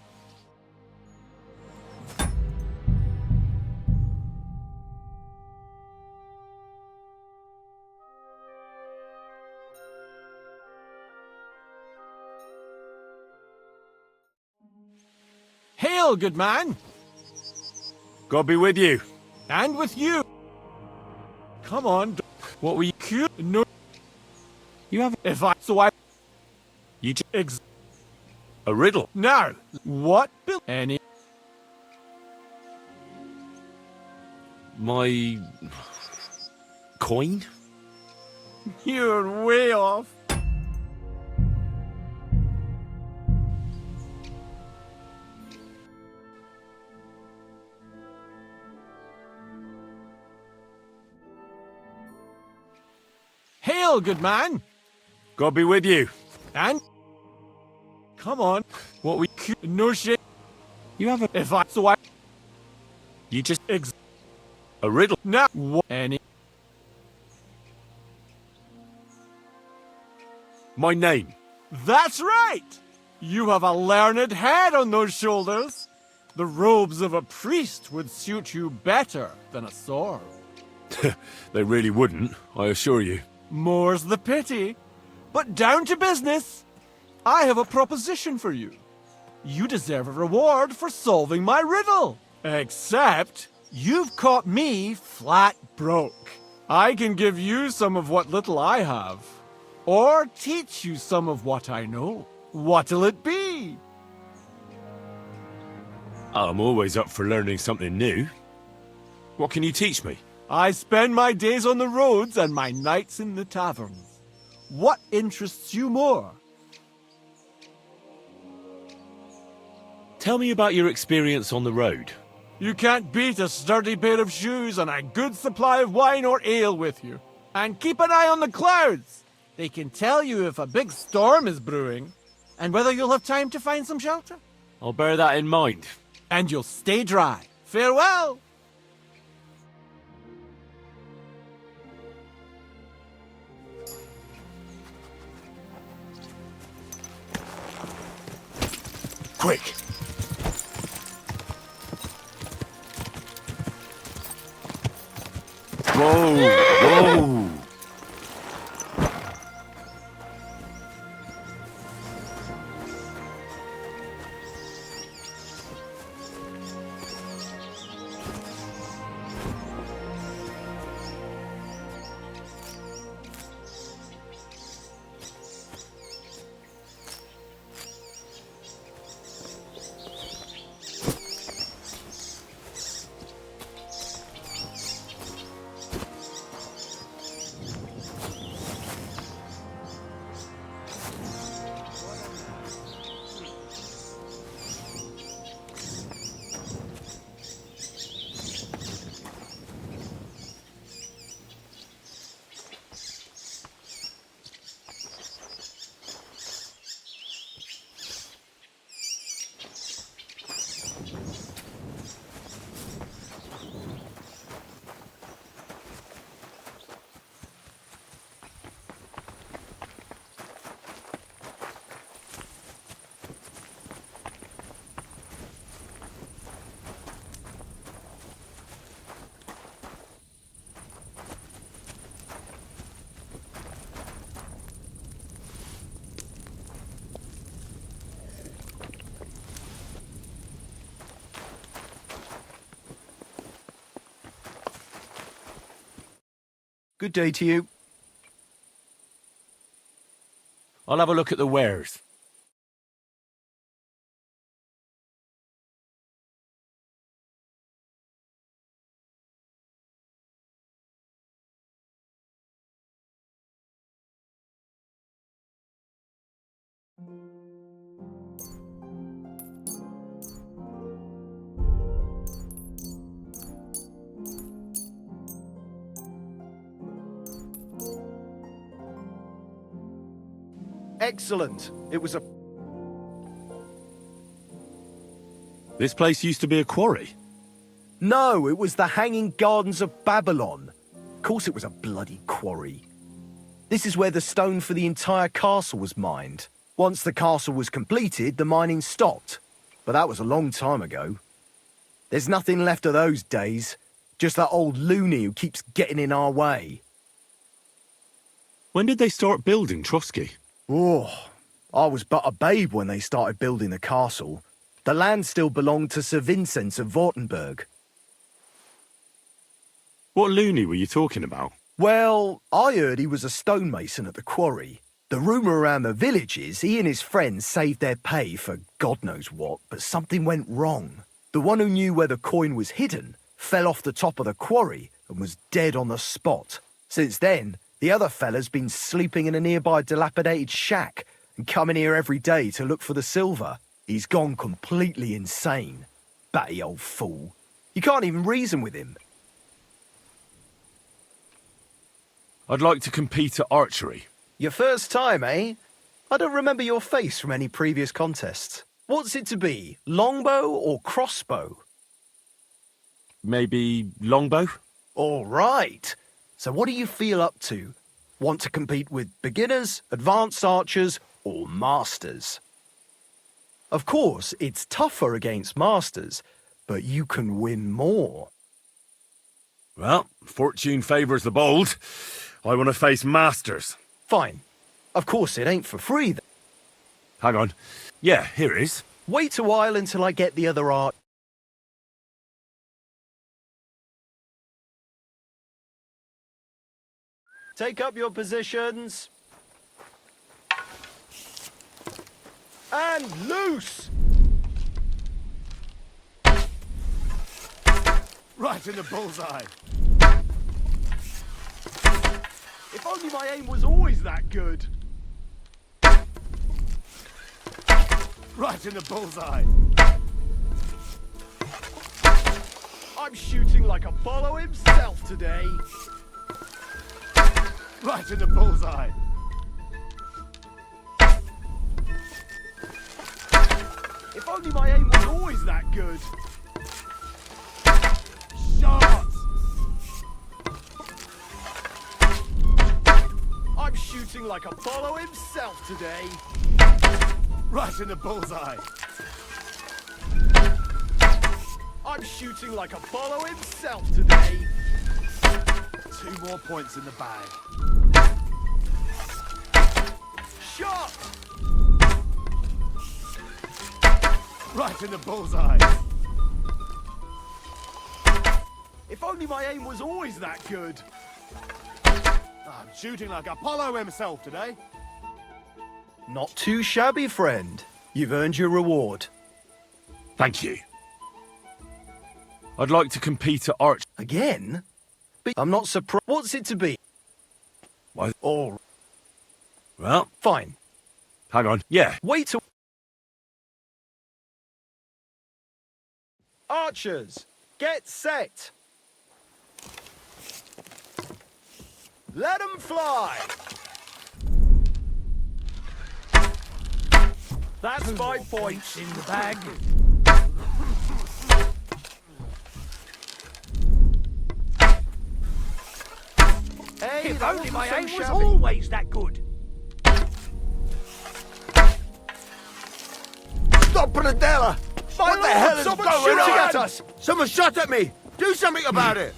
Hail, good man. God be with you. And with you. Come on. What were you... No. You have... If I... So I... You just... A riddle? Now, what... Any... My... coin? You're way off. Hail, good man. God be with you. And... Come on. What we... No shit. You have a... If I... So I... You just... A riddle? Now... What... Any... My name. That's right! You have a learned head on those shoulders. The robes of a priest would suit you better than a sword. They really wouldn't, I assure you. More's the pity. But down to business. I have a proposition for you. You deserve a reward for solving my riddle. Except, you've caught me flat broke. I can give you some of what little I have. or teach you some of what I know. What'll it be? I'm always up for learning something new. What can you teach me? I spend my days on the roads and my nights in the taverns. What interests you more? Tell me about your experience on the road. You can't beat a sturdy pair of shoes and a good supply of wine or ale with you. And keep an eye on the clouds. They can tell you if a big storm is brewing, and whether you'll have time to find some shelter. I'll bear that in mind. And you'll stay dry. Farewell! Quick! Whoa! Whoa! Good day to you. I'll have a look at the wares. Excellent. It was a... This place used to be a quarry. No, it was the Hanging Gardens of Babylon. Of course it was a bloody quarry. This is where the stone for the entire castle was mined. Once the castle was completed, the mining stopped. But that was a long time ago. There's nothing left of those days. Just that old loony who keeps getting in our way. When did they start building Trotsky? Oh, I was but a babe when they started building the castle. The land still belonged to Sir Vincent of Wartenberg. What loony were you talking about? Well, I heard he was a stonemason at the quarry. The rumour around the village is he and his friends saved their pay for God knows what, but something went wrong. The one who knew where the coin was hidden fell off the top of the quarry and was dead on the spot. Since then, the other fella's been sleeping in a nearby dilapidated shack and coming here every day to look for the silver. He's gone completely insane. Batty old fool. You can't even reason with him. I'd like to compete at archery. Your first time, eh? I don't remember your face from any previous contests. What's it to be, longbow or crossbow? Maybe longbow? All right. So what do you feel up to? Want to compete with beginners, advanced archers, or masters? Of course, it's tougher against masters, but you can win more. Well, fortune favours the bold. I want to face masters. Fine. Of course, it ain't for free. Hang on. Yeah, here it is. Wait a while until I get the other art. Take up your positions. And loose! Right in the bullseye. If only my aim was always that good. Right in the bullseye. I'm shooting like Apollo himself today. Right in the bullseye. If only my aim was always that good. Shot! I'm shooting like Apollo himself today. Right in the bullseye. I'm shooting like Apollo himself today. 2 more points in the bag. Shot! Right in the bullseye. If only my aim was always that good. I'm shooting like Apollo himself today. Not too shabby, friend. You've earned your reward. Thank you. I'd like to compete at arch. Again? But I'm not surprised. What's it to be? Why? All Well, fine. hang on. Yeah. Wait till... Archers, get set. Let them fly. That's 5 points in the bag. Hey, If that only wasn't my so aim was shabby. always that good. Stop, Bradella! My What the lord, hell is someone's going shooting on? at us! Someone shot at me! Do something about it!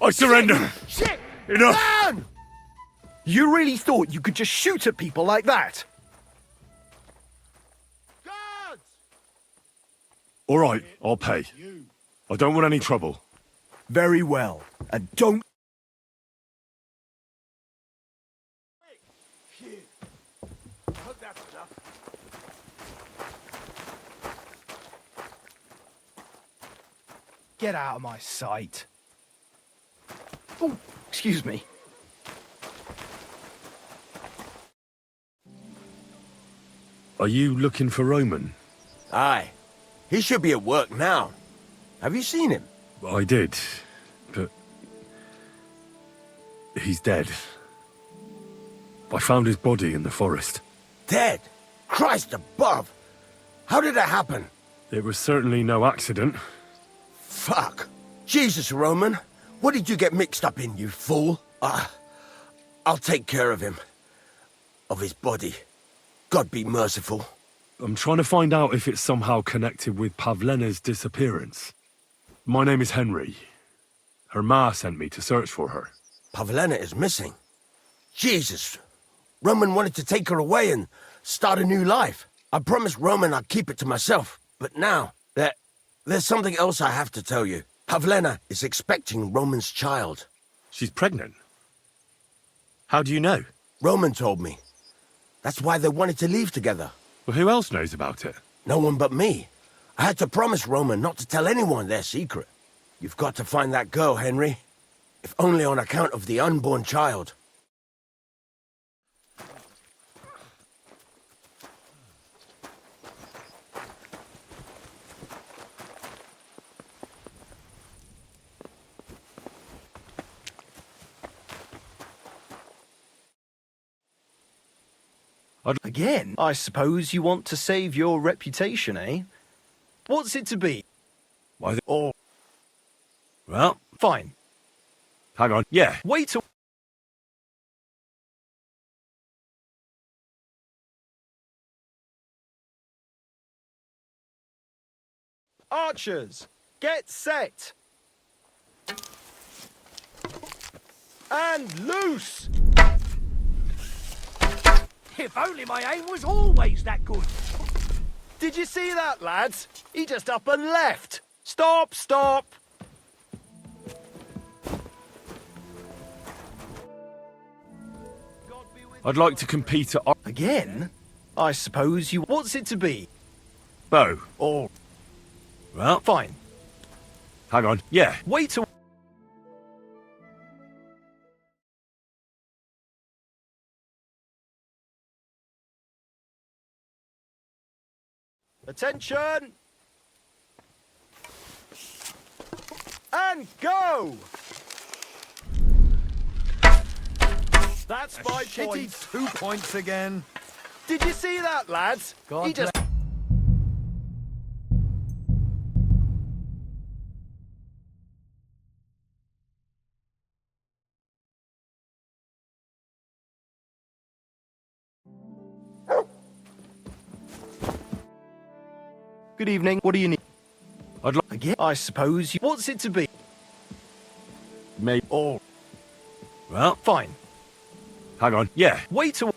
I surrender. Shit! Enough. Down! You really thought you could just shoot at people like that? Guards! All right, I'll pay. I don't want any trouble. Very well. And don't... Hope that's enough. Get out of my sight. Oh, excuse me. Are you looking for Roman? Aye. He should be at work now. Have you seen him? I did, but he's dead. I found his body in the forest. Dead? Christ above! How did it happen? It was certainly no accident. Fuck. Jesus, Roman. What did you get mixed up in, you fool? I'll take care of him. Of his body. God be merciful. I'm trying to find out if it's somehow connected with Pavlena's disappearance. My name is Henry. Her ma sent me to search for her. Pavlena is missing. Jesus. Roman wanted to take her away and start a new life. I promised Roman I'd keep it to myself. But now, there's something else I have to tell you. Pavlena is expecting Roman's child. She's pregnant? How do you know? Roman told me. That's why they wanted to leave together. Well, who else knows about it? No one but me. I had to promise Roman not to tell anyone their secret. You've got to find that girl, Henry. If only on account of the unborn child. Again? I suppose you want to save your reputation, eh? What's it to be? Why? Or... Well, Fine. hang on. Yeah. Wait till... Archers, get set. And loose. If only my aim was always that good. Did you see that, lads? He just up and left. Stop, stop. I'd like to compete at... Again? I suppose you... What's it to be? Oh, Or... well, Fine. hang on. Yeah, Wait till... Attention! And go! That's my point. 2 points again. Did you see that, lads? God He just... Good evening. What do you need? I'd like... Again? I suppose you... What's it to be? Maybe... Or... Well, Fine. hang on. Yeah, Wait till...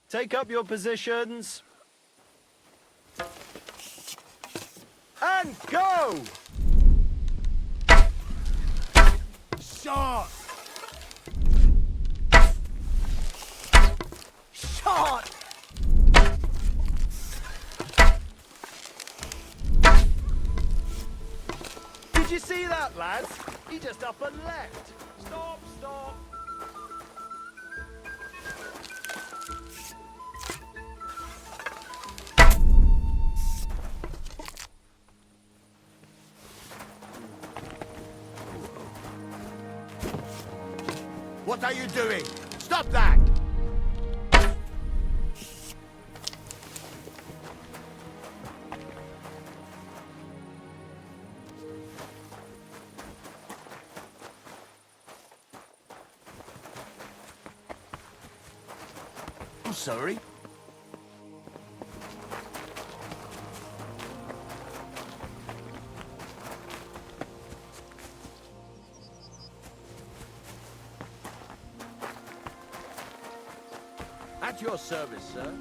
Take up your positions. And go! Shot! Shot! Did you see that, lads? He just up and left. Stop, stop. What are you doing? Stop that! I'm sorry. At your service, sir.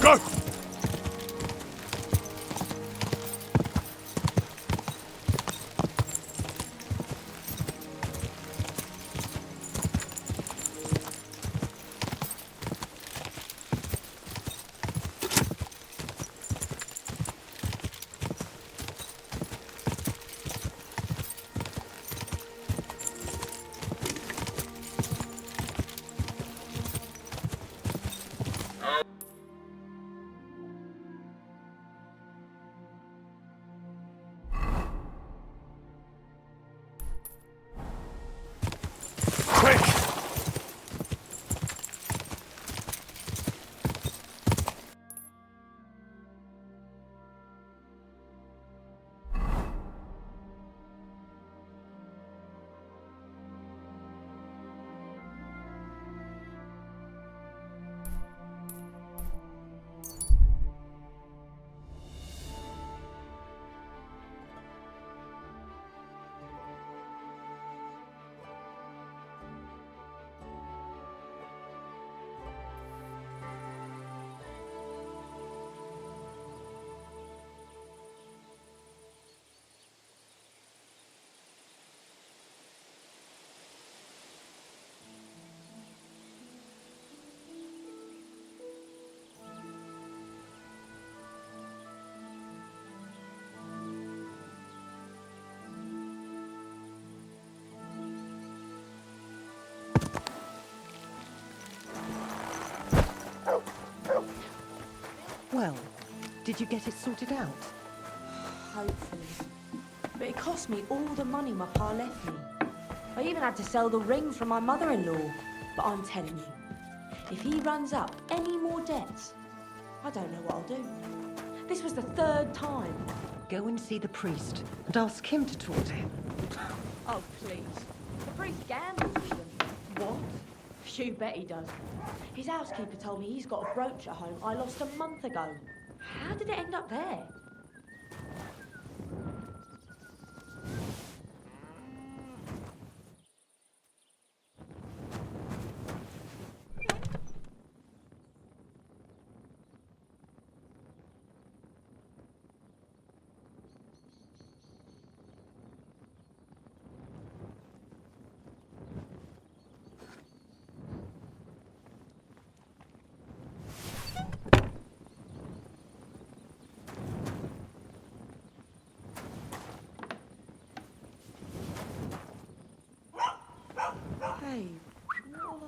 go! Did you get it sorted out? Hopefully. But it cost me all the money my pa left me. I even had to sell the ring from my mother-in-law. But I'm telling you, if he runs up any more debts, I don't know what I'll do. This was the 3rd time. Go and see the priest and ask him to talk to him. Oh, please. The priest gambles with them. What? You bet he does. His housekeeper told me he's got a brooch at home I lost a month ago. How did it end up there? Hey, what?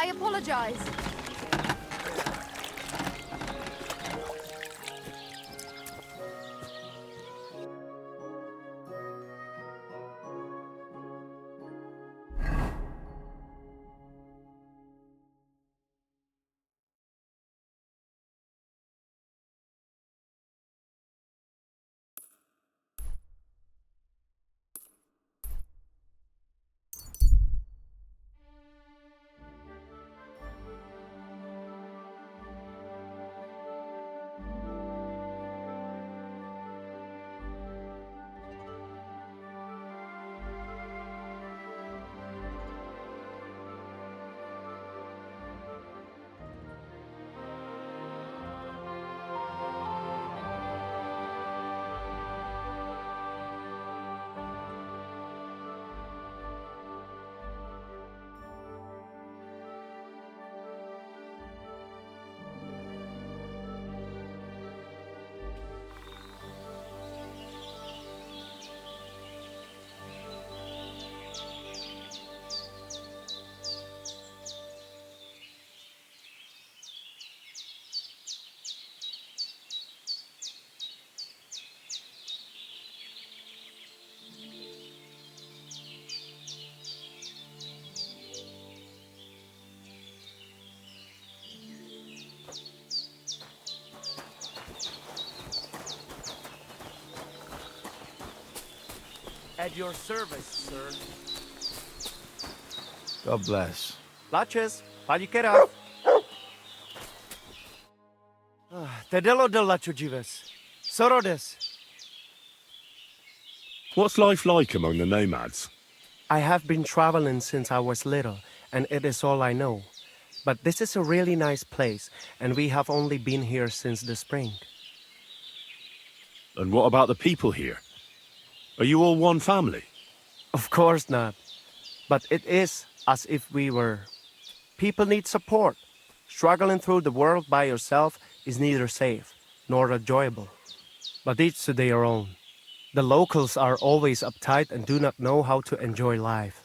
I apologize. At your service, sir. God bless. Laches, palikera. Tedelo de lachujives. Sorodes. What's life like among the nomads? I have been traveling since I was little, and it is all I know. But this is a really nice place, and we have only been here since the spring. And what about the people here? Are you all one family? Of course not. But it is as if we were. People need support. Struggling through the world by yourself is neither safe nor enjoyable. But each to their own. The locals are always uptight and do not know how to enjoy life.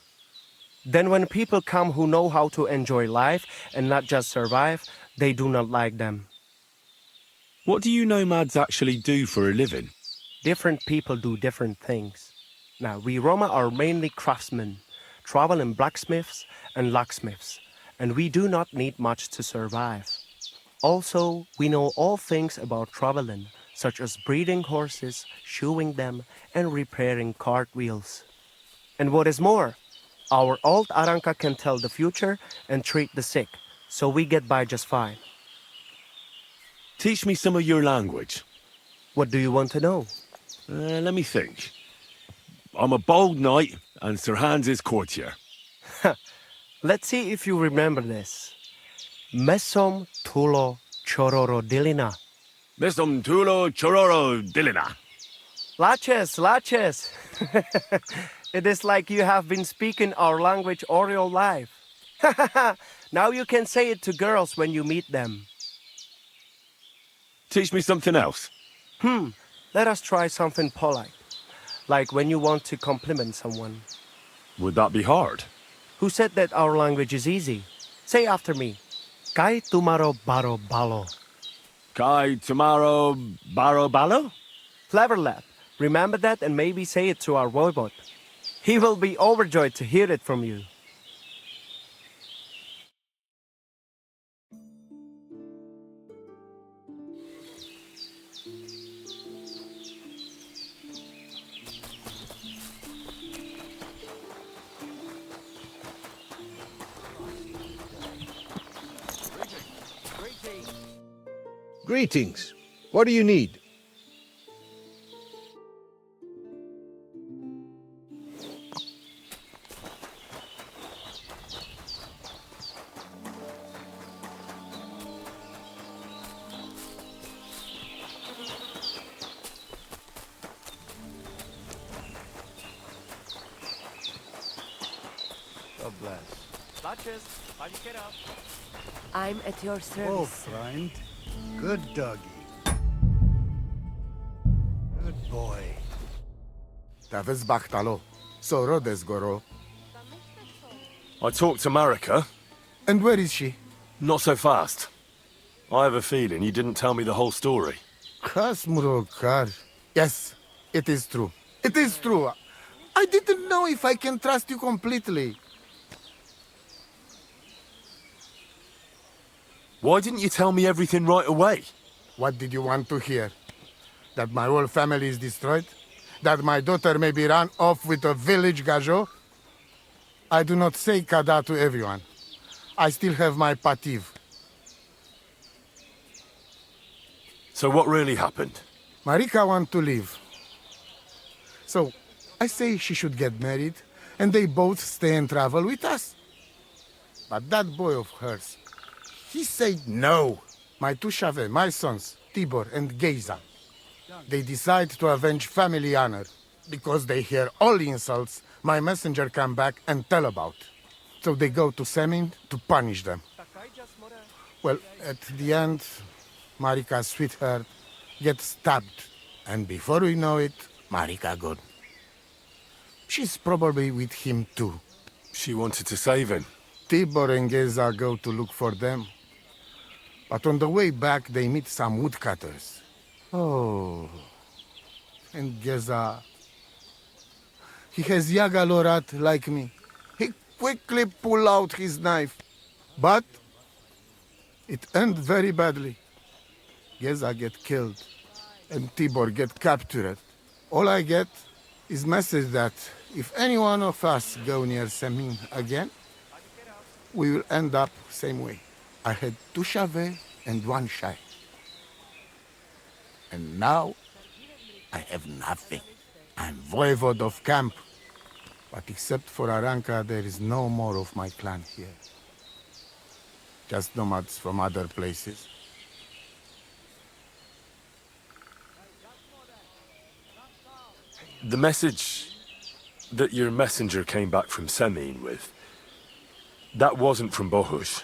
Then when people come who know how to enjoy life and not just survive, they do not like them. What do you nomads actually do for a living? Different people do different things. Now, we Roma are mainly craftsmen, traveling blacksmiths and locksmiths, and we do not need much to survive. Also, we know all things about traveling, such as breeding horses, shoeing them, and repairing cart wheels. And what is more, our old Aranka can tell the future and treat the sick, so we get by just fine. Teach me some of your language. What do you want to know? Let me think. I'm a bold knight, and Sir Hans is courtier. Let's see if you remember this. Mesom tulo chororo dilina. Mesum tulo chororo dilina. Laches, laches. It is like you have been speaking our language all your life. Now you can say it to girls when you meet them. Teach me something else. Let us try something polite. Like when you want to compliment someone. Would that be hard? Who said that our language is easy? Say after me. Kai tumaro baro balo. Kai tomorrow baro balo? Clever lad. Remember that and maybe say it to our voivod. He will be overjoyed to hear it from you. Greetings. What do you need? God bless. Laches, palikera. I'm at your Oh, service. friend. Good doggy. Good boy. Tavis Bachtalo. Soro desgoro. I talked to Marika. And where is she? Not so fast. I have a feeling you didn't tell me the whole story. Kasmurokar. Yes, it is true. It is true. I didn't know if I can trust you completely. Why didn't you tell me everything right away? What did you want to hear? That my whole family is destroyed? That my daughter may be run off with a village gajo? I do not say kada to everyone. I still have my pativ. So what really happened? Marika wants to leave. So, I say she should get married, and they both stay and travel with us. But that boy of hers, he said no. My two Shave, my sons, Tibor and Geza, they decide to avenge family honor. Because they hear all insults, my messenger come back and tell about. So they go to Semin to punish them. Well, at the end, Marika's sweetheart gets stabbed. And before we know it, Marika gone. She's probably with him too. She wanted to save him. Tibor and Geza go to look for them. But on the way back, they meet some woodcutters. Oh. And Geza... He has Yaga Lorat like me. He quickly pull out his knife. But... it ends very badly. Geza get killed. And Tibor get captured. All I get is message that if any one of us go near Semin again, we will end up same way. I had 2 Shave and 1 Shai. And now, I have nothing. I'm voivode of camp. But except for Aranka, there is no more of my clan here. Just nomads from other places. The message that your messenger came back from Semin with, that wasn't from Bohush.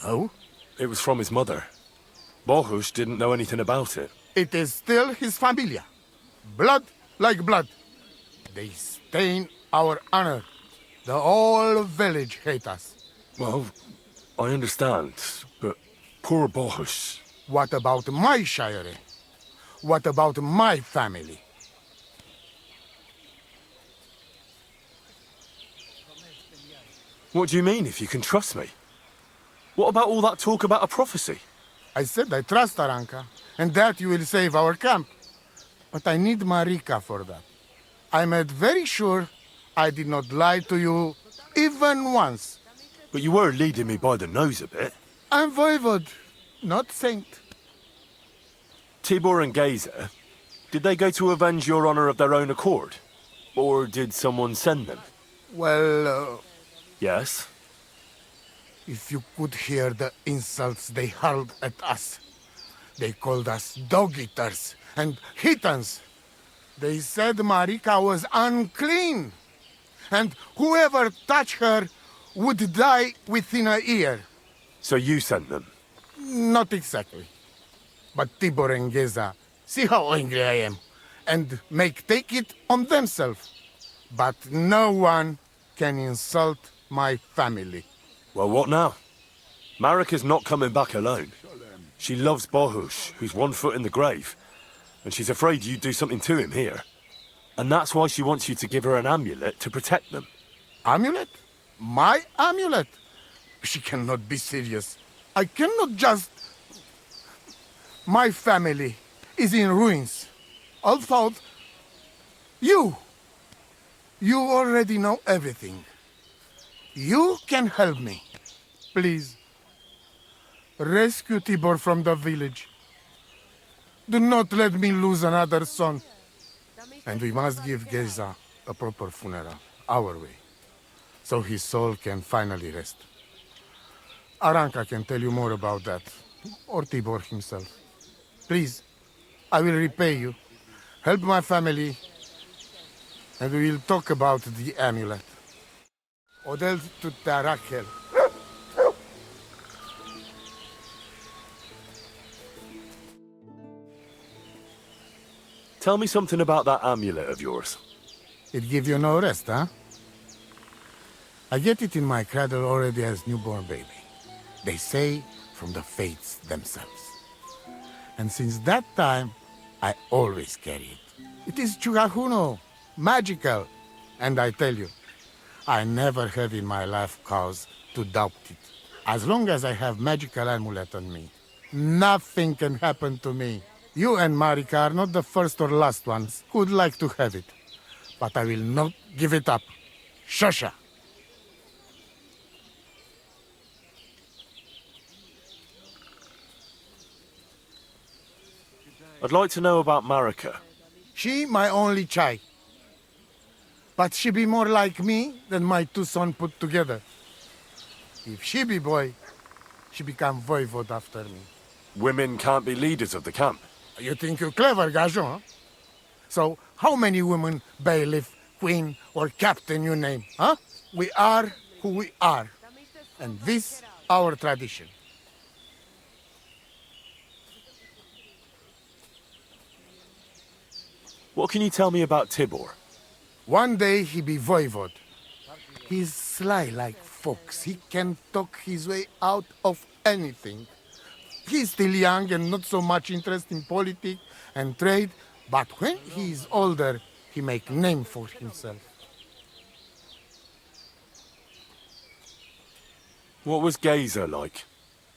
No? It was from his mother. Bohush didn't know anything about it. It is still his familia. Blood like blood. They stain our honor. The whole village hate us. Well, I understand, but poor Bohush. What about my shire? What about my family? What do you mean, if you can trust me? What about all that talk about a prophecy? I said I trust Aranka, and that you will save our camp. But I need Marika for that. I made very sure I did not lie to you even once. But you were leading me by the nose a bit. I'm voivode, not saint. Tibor and Geza, did they go to avenge your honor of their own accord? Or did someone send them? Well, Yes? if you could hear the insults they hurled at us. They called us dog-eaters and heathens. They said Marika was unclean. And whoever touched her would die within a year. So you sent them? Not exactly. But Tibor and Geza, see how angry I am, and take it on themselves. But no one can insult my family. Well, what now? Marika's not coming back alone. She loves Bohush, who's 1 foot in the grave. And she's afraid you'd do something to him here. And that's why she wants you to give her an amulet to protect them. Amulet? My amulet? She cannot be serious. I cannot just... My family is in ruins. I thought... You already know everything. You can help me. Please. Rescue Tibor from the village. Do not let me lose another son. And we must give Geza a proper funeral, our way, so his soul can finally rest. Aranka can tell you more about that, or Tibor himself. Please, I will repay you. Help my family, and we will talk about the amulet. Odel to Tarakel. Tell me something about that amulet of yours. It give you no rest, huh? I get it in my cradle already as newborn baby. They say from the fates themselves. And since that time, I always carry it. It is Chugahuno, magical. And I tell you, I never have in my life cause to doubt it. As long as I have magical amulet on me, nothing can happen to me. You and Marika are not the first or last ones who would like to have it. But I will not give it up. Shasha! I'd like to know about Marika. She my only child. But she be more like me than my two sons put together. If she be boy, she become voivode after me. Women can't be leaders of the camp. You think you're clever, Gajon? Huh? So, how many women, bailiff, queen, or captain you name, huh? We are who we are. And this, our tradition. What can you tell me about Tibor? One day he be voivode. He's sly like fox. He can talk his way out of anything. He's still young and not so much interested in politics and trade, but when he's older, he make name for himself. What was Geza like?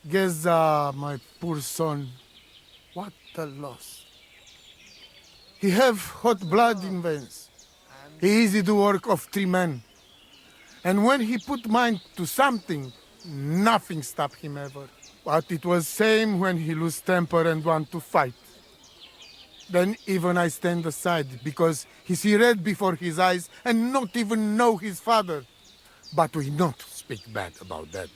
Geza, my poor son, what a loss. He have hot blood in veins. He easy to work of 3 men. And when he put mind to something, nothing stop him ever. But it was same when he lose temper and want to fight. Then even I stand aside, because he see red before his eyes and not even know his father. But we not speak bad about that.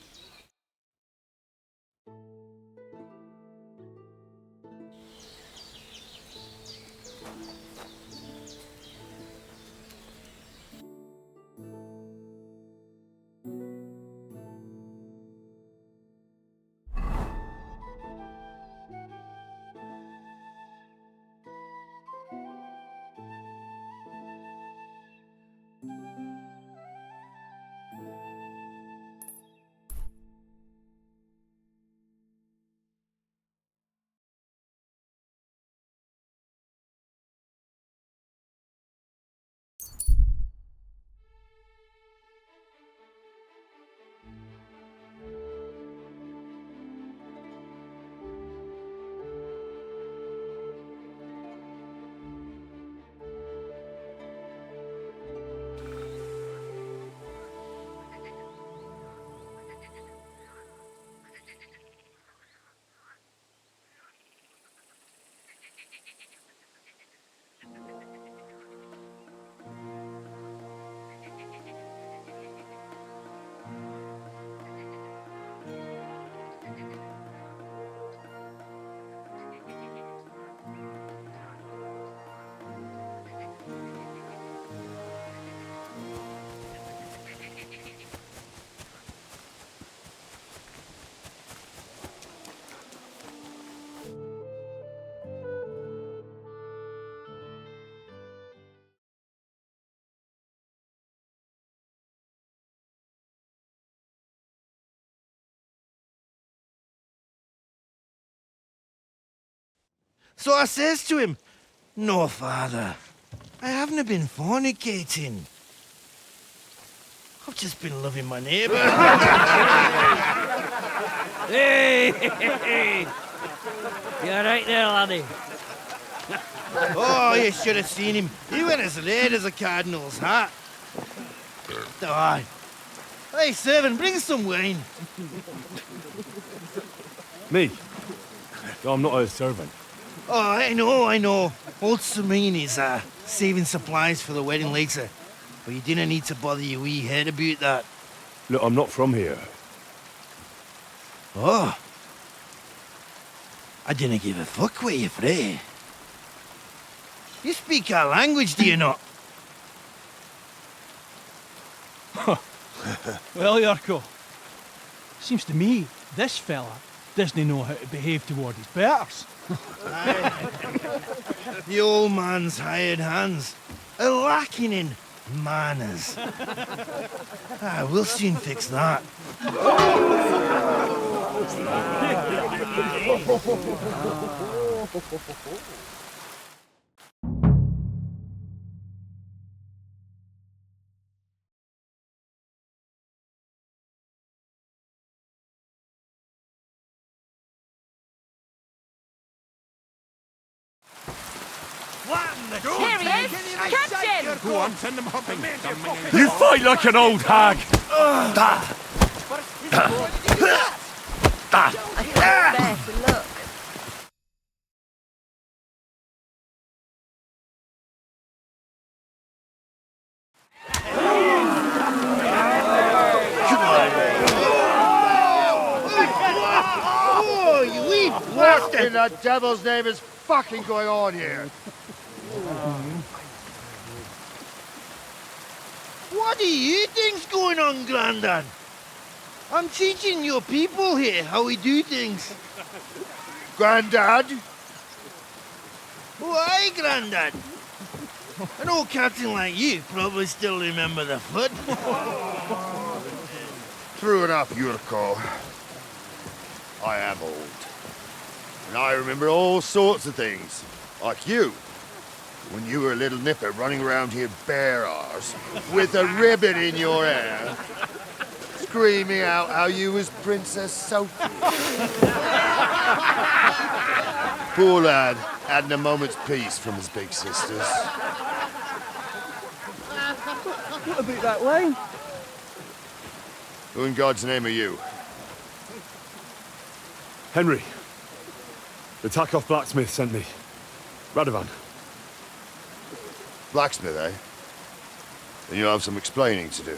So I says to him, "No, father, I haven't been fornicating. I've just been loving my neighbour." Hey! You alright there, laddie? Oh, you should have seen him. He went as red as a cardinal's hat. Oh, aye. Hey, servant, bring some wine. Me? I'm not a servant. Oh, I know. Old Serene is saving supplies for the wedding later. But you didn't need to bother your wee head about that. Look, I'm not from here. Oh. I didn't give a fuck where you're from. You speak our language, do you not? Well, Yarko, seems to me this fella doesn't know how to behave toward his betters. The old man's hired hands are lacking in manners. We'll soon fix that. Here he is! Catch him! Go on, send them hopping. You fight like an old hag! I can't bear to look. Oh, you eat what in the devil's name is fucking going on here? What do you think's going on, Grandad? I'm teaching your people here how we do things. Grandad? Why, Grandad? An old captain like you probably still remember the foot. True enough, Yurko. I am old. And I remember all sorts of things. Like you. When you were a little nipper running around here bare arse, with a ribbon in your hair, screaming out how you was Princess Sophie. Poor lad, hadn't a moment's peace from his big sisters. What about that wine? Who in God's name are you? Henry. The Takoff blacksmith sent me. Radovan. Blacksmith, eh? Then you'll have some explaining to do.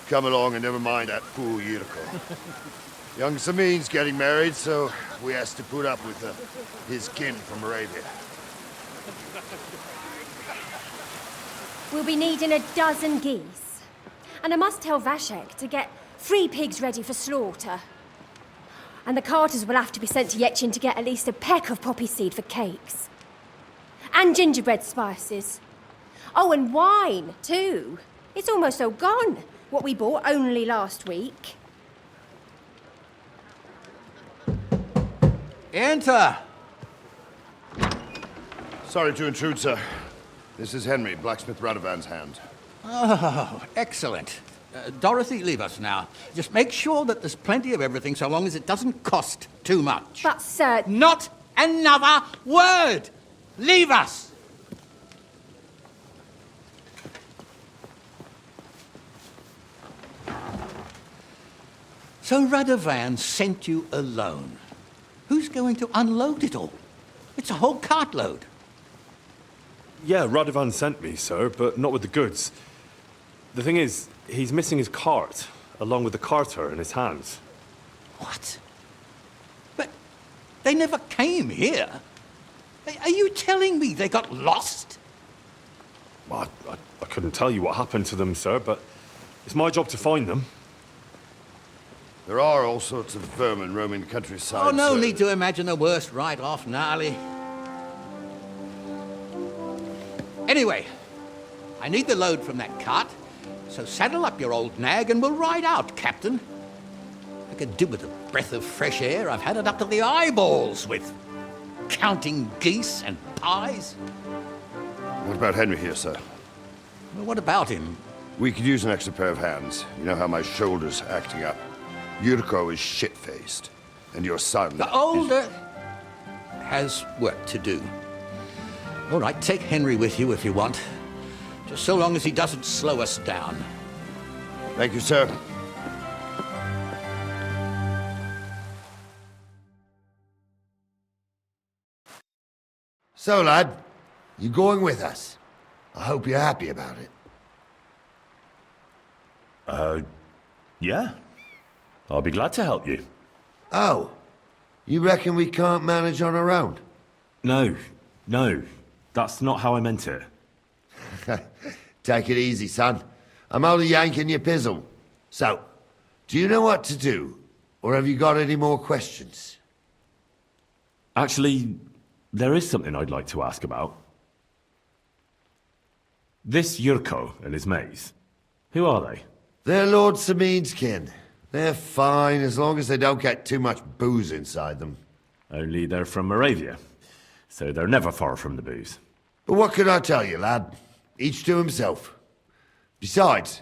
Come along and never mind that fool Yurko. Young Samin's getting married, so we has to put up with his kin from Arabia. We'll be needing a dozen geese. And I must tell Vashek to get 3 pigs ready for slaughter. And the carters will have to be sent to Yetchin to get at least a peck of poppy seed for cakes. And gingerbread spices. Oh, and wine, too. It's almost all gone. What we bought only last week. Enter! Sorry to intrude, sir. This is Henry, blacksmith Radovan's hand. Oh, excellent. Dorothy, leave us now. Just make sure that there's plenty of everything so long as it doesn't cost too much. But, sir... Not another word! Leave us! So Radovan sent you alone. Who's going to unload it all? It's a whole cartload. Yeah, Radovan sent me, sir, but not with the goods. The thing is, he's missing his cart, along with the carter in his hands. What? But they never came here. Are you telling me they got lost? Well, I couldn't tell you what happened to them, sir, but it's my job to find them. There are all sorts of vermin roaming the countryside. Oh, no sir. need to imagine the worst right off, gnarly. Anyway, I need the load from that cart, so saddle up your old nag and we'll ride out, Captain. I could do with a breath of fresh air. I've had it up to the eyeballs with counting geese and pies. What about Henry here, sir? Well, what about him? We could use an extra pair of hands. You know how my shoulder's acting up. Yurko is shit-faced, and your son... The older has work to do. All right, take Henry with you if you want. Just so long as he doesn't slow us down. Thank you, sir. So, lad, you going with us? I hope you're happy about it. Yeah. I'll be glad to help you. Oh, you reckon we can't manage on our own? No. That's not how I meant it. Take it easy, son. I'm only yanking your pizzle. So, do you know what to do? Or have you got any more questions? Actually, there is something I'd like to ask about. This Yurko and his mates, who are they? They're Lord Samin's kin. They're fine as long as they don't get too much booze inside them. Only they're from Moravia, so they're never far from the booze. But what can I tell you, lad? Each to himself. Besides,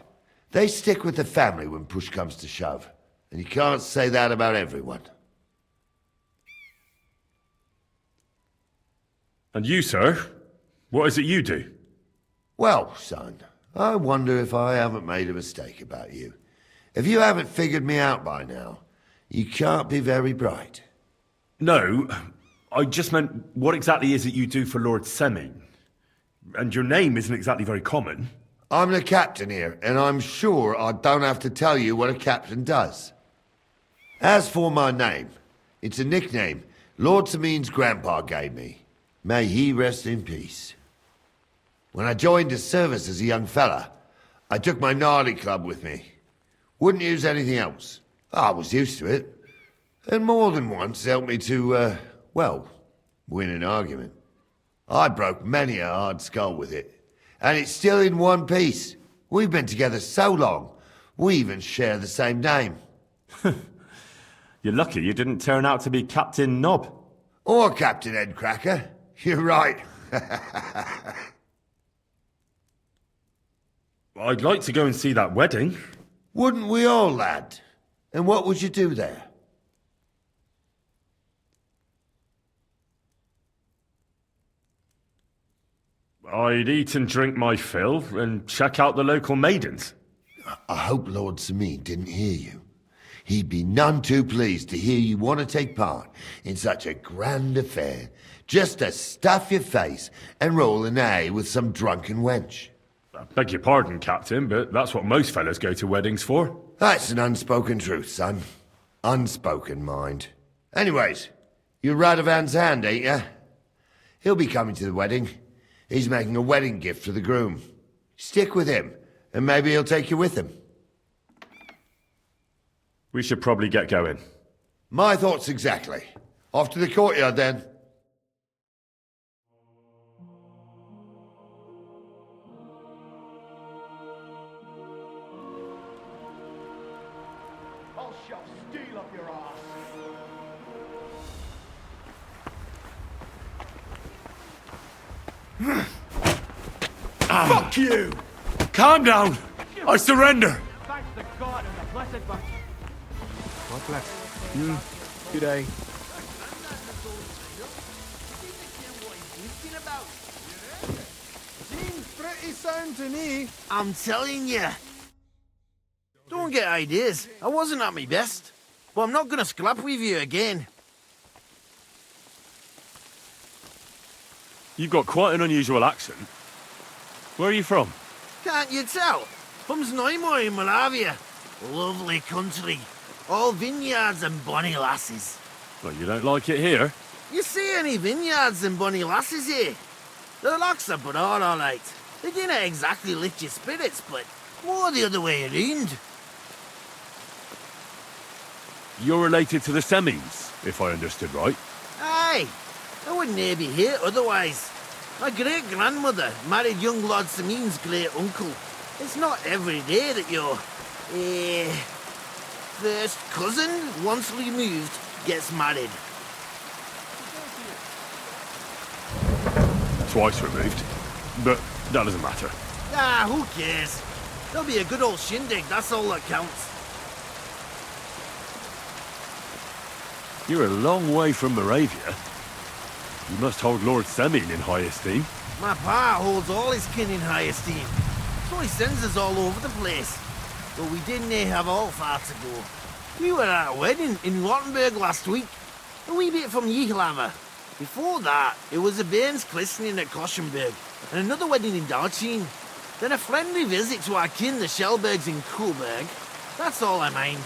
they stick with the family when push comes to shove. And you can't say that about everyone. And you, sir? What is it you do? Well, son, I wonder if I haven't made a mistake about you. If you haven't figured me out by now, you can't be very bright. No, I just meant, what exactly is it you do for Lord Semin? And your name isn't exactly very common. I'm the captain here, and I'm sure I don't have to tell you what a captain does. As for my name, it's a nickname Lord Semin's grandpa gave me. May he rest in peace. When I joined his service as a young fella, I took my gnarly club with me. Wouldn't use anything else. I was used to it. And more than once helped me to, win an argument. I broke many a hard skull with it. And it's still in one piece. We've been together so long, we even share the same name. You're lucky you didn't turn out to be Captain Knob. Or Captain Headcracker. You're right. I'd like to go and see that wedding. Wouldn't we all, lad? And what would you do there? I'd eat and drink my fill and check out the local maidens. I hope Lord Semin didn't hear you. He'd be none too pleased to hear you want to take part in such a grand affair, just to stuff your face and roll an A with some drunken wench. I beg your pardon, Captain, but that's what most fellas go to weddings for. That's an unspoken truth, son. Unspoken, mind. Anyways, you're Radovan's hand, ain't ya? He'll be coming to the wedding. He's making a wedding gift for the groom. Stick with him, and maybe he'll take you with him. We should probably get going. My thoughts exactly. Off to the courtyard, then. I'll shove steel up your ass. Fuck you! Calm down! I surrender! Thanks to God and the blessed Virgin. God bless. Good day. Seems pretty sound to me. I'm telling you. Don't get ideas. I wasn't at my best. But I'm not gonna scrap with you again. You've got quite an unusual accent. Where are you from? Can't you tell? From Znojmo in Moravia. Lovely country. All vineyards and bonny lasses. Well, you don't like it here? You see any vineyards and bonny lasses here? The locks are broad, all right. They didn't exactly lift your spirits, but more the other way around. You're related to the Semins, if I understood right. Aye, I wouldn't dare be here otherwise. My great-grandmother married young Lord Semin's great-uncle. It's not every day that your, first cousin, once removed, gets married. Twice removed. But that doesn't matter. Ah, who cares? There'll be a good old shindig, that's all that counts. You're a long way from Moravia. You must hold Lord Semin in high esteem. My pa holds all his kin in high esteem, so he sends us all over the place. But we didn't have all far to go. We were at a wedding in Rottenburg last week, a wee bit from Yihlava. Before that, it was a bairn's christening at Koschenberg, and another wedding in Dalchin. Then a friendly visit to our kin, the Shellbergs in Coolberg. That's all I mind.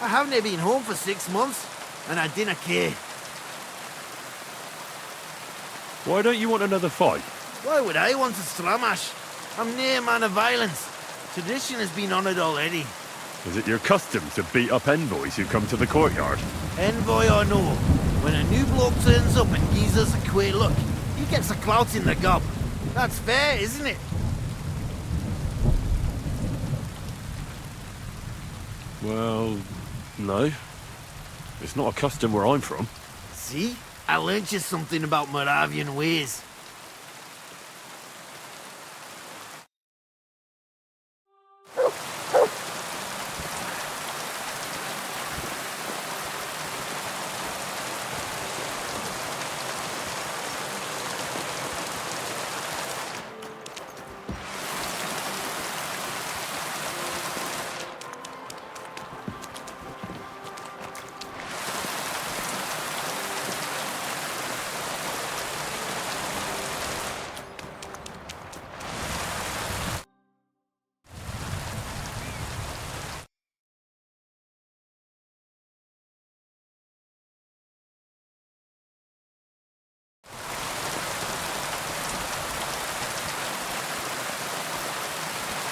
I haven't been home for 6 months, and I didn't care. Why don't you want another fight? Why would I want a stramash? I'm near a man of violence. Tradition has been honoured already. Is it your custom to beat up envoys who come to the courtyard? Envoy or no, when a new bloke turns up and gives us a queer look, he gets a clout in the gob. That's fair, isn't it? Well, no. It's not a custom where I'm from. See? I learnt you something about Moravian ways.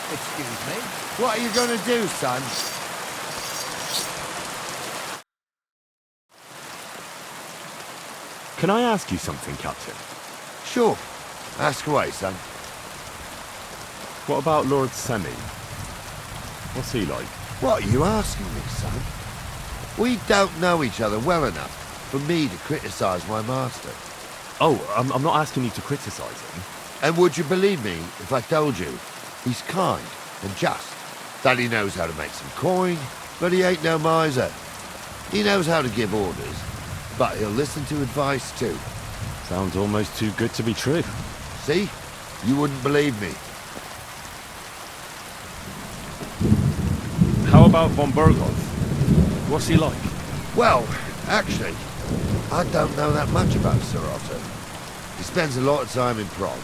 Excuse me? What are you gonna do, son? Can I ask you something, Captain? Sure. Ask away, son. What about Lord Semi? What's he like? What are you asking me, son? We don't know each other well enough for me to criticize my master. Oh, I'm not asking you to criticize him. And would you believe me if I told you he's kind and just? That he knows how to make some coin, but he ain't no miser. He knows how to give orders, but he'll listen to advice too. Sounds almost too good to be true. See? You wouldn't believe me. How about von Burgos? What's he like? Well, actually, I don't know that much about Sir Otto. He spends a lot of time in Prague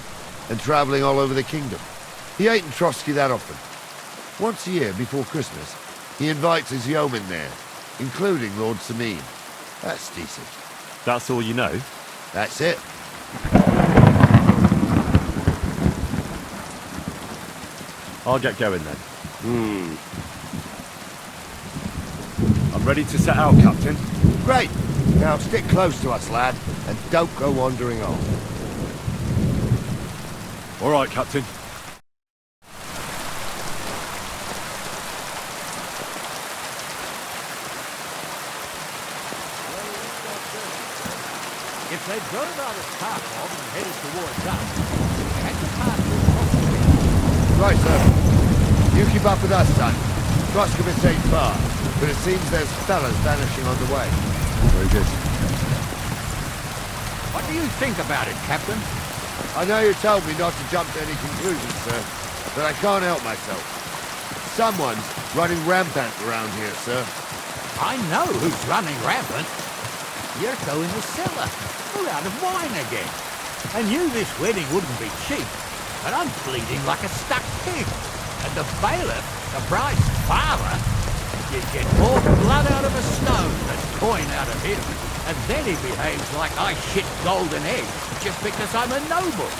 and travelling all over the kingdom. He ain't in Trotsky that often. Once a year before Christmas, he invites his yeomen there, including Lord Samin. That's decent. That's all you know? That's it. I'll get going then. I'm ready to set out, Captain. Great. Now stick close to us, lad, and don't go wandering off. All right, Captain. If they'd drove out of Kharkov and headed towards us, they had to pass through. Right, sir. You keep up with us, son. Troskovitz ain't far, but it seems there's fellas vanishing on the way. Very good. What do you think about it, Captain? I know you told me not to jump to any conclusions, sir, but I can't help myself. Someone's running rampant around here, sir. I know who's running rampant. Yurko in the cellar. We're out of wine again. I knew this wedding wouldn't be cheap, but I'm bleeding like a stuck pig. And the bailiff, the bride's father, you'd get more blood out of a stone than coin out of him. And then he behaves like I shit golden eggs just because I'm a noble,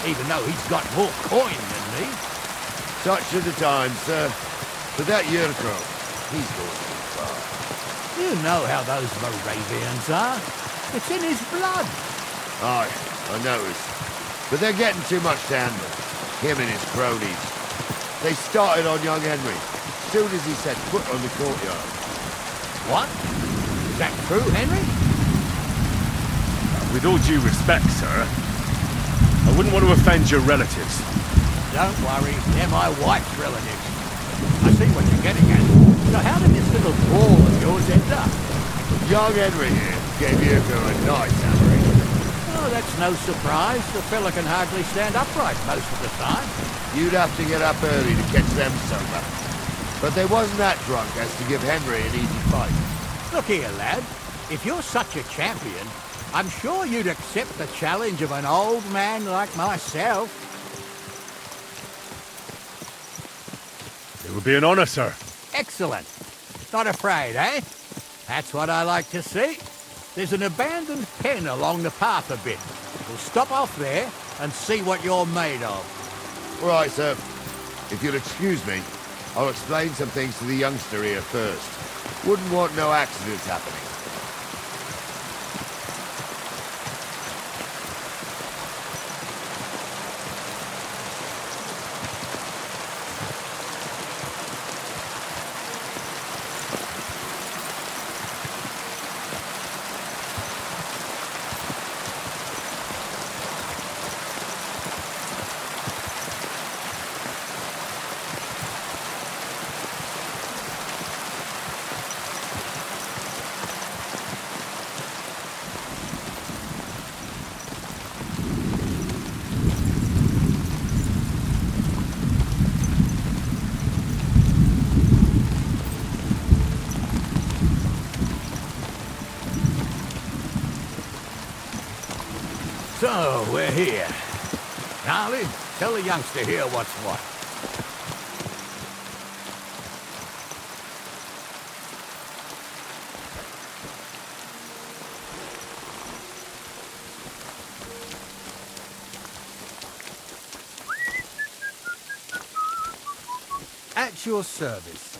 even though he's got more coin than me. Such are the times, sir. But that Yurko, he's going too far. You know how those Moravians are. It's in his blood. Aye, I noticed. But they're getting too much to handle. Him and his cronies. They started on young Henry, as soon as he set foot on the courtyard. What? Is that true, Henry? With all due respect, sir, I wouldn't want to offend your relatives. Don't worry, they're my wife's relatives. I see what you're getting at. So how did this little ball of yours end up? Young Henry here gave Yurko a nice hammering. Oh, that's no surprise. The fella can hardly stand upright most of the time. You'd have to get up early to catch them sober. But they wasn't that drunk as to give Henry an easy fight. Look here, lad. If you're such a champion, I'm sure you'd accept the challenge of an old man like myself. It would be an honor, sir. Excellent. Not afraid, eh? That's what I like to see. There's an abandoned pen along the path a bit. We'll stop off there and see what you're made of. All right, sir. If you'll excuse me, I'll explain some things to the youngster here first. Wouldn't want no accidents happening. So, we're here. Gnarly, tell the youngster here what's what. At your service, sir.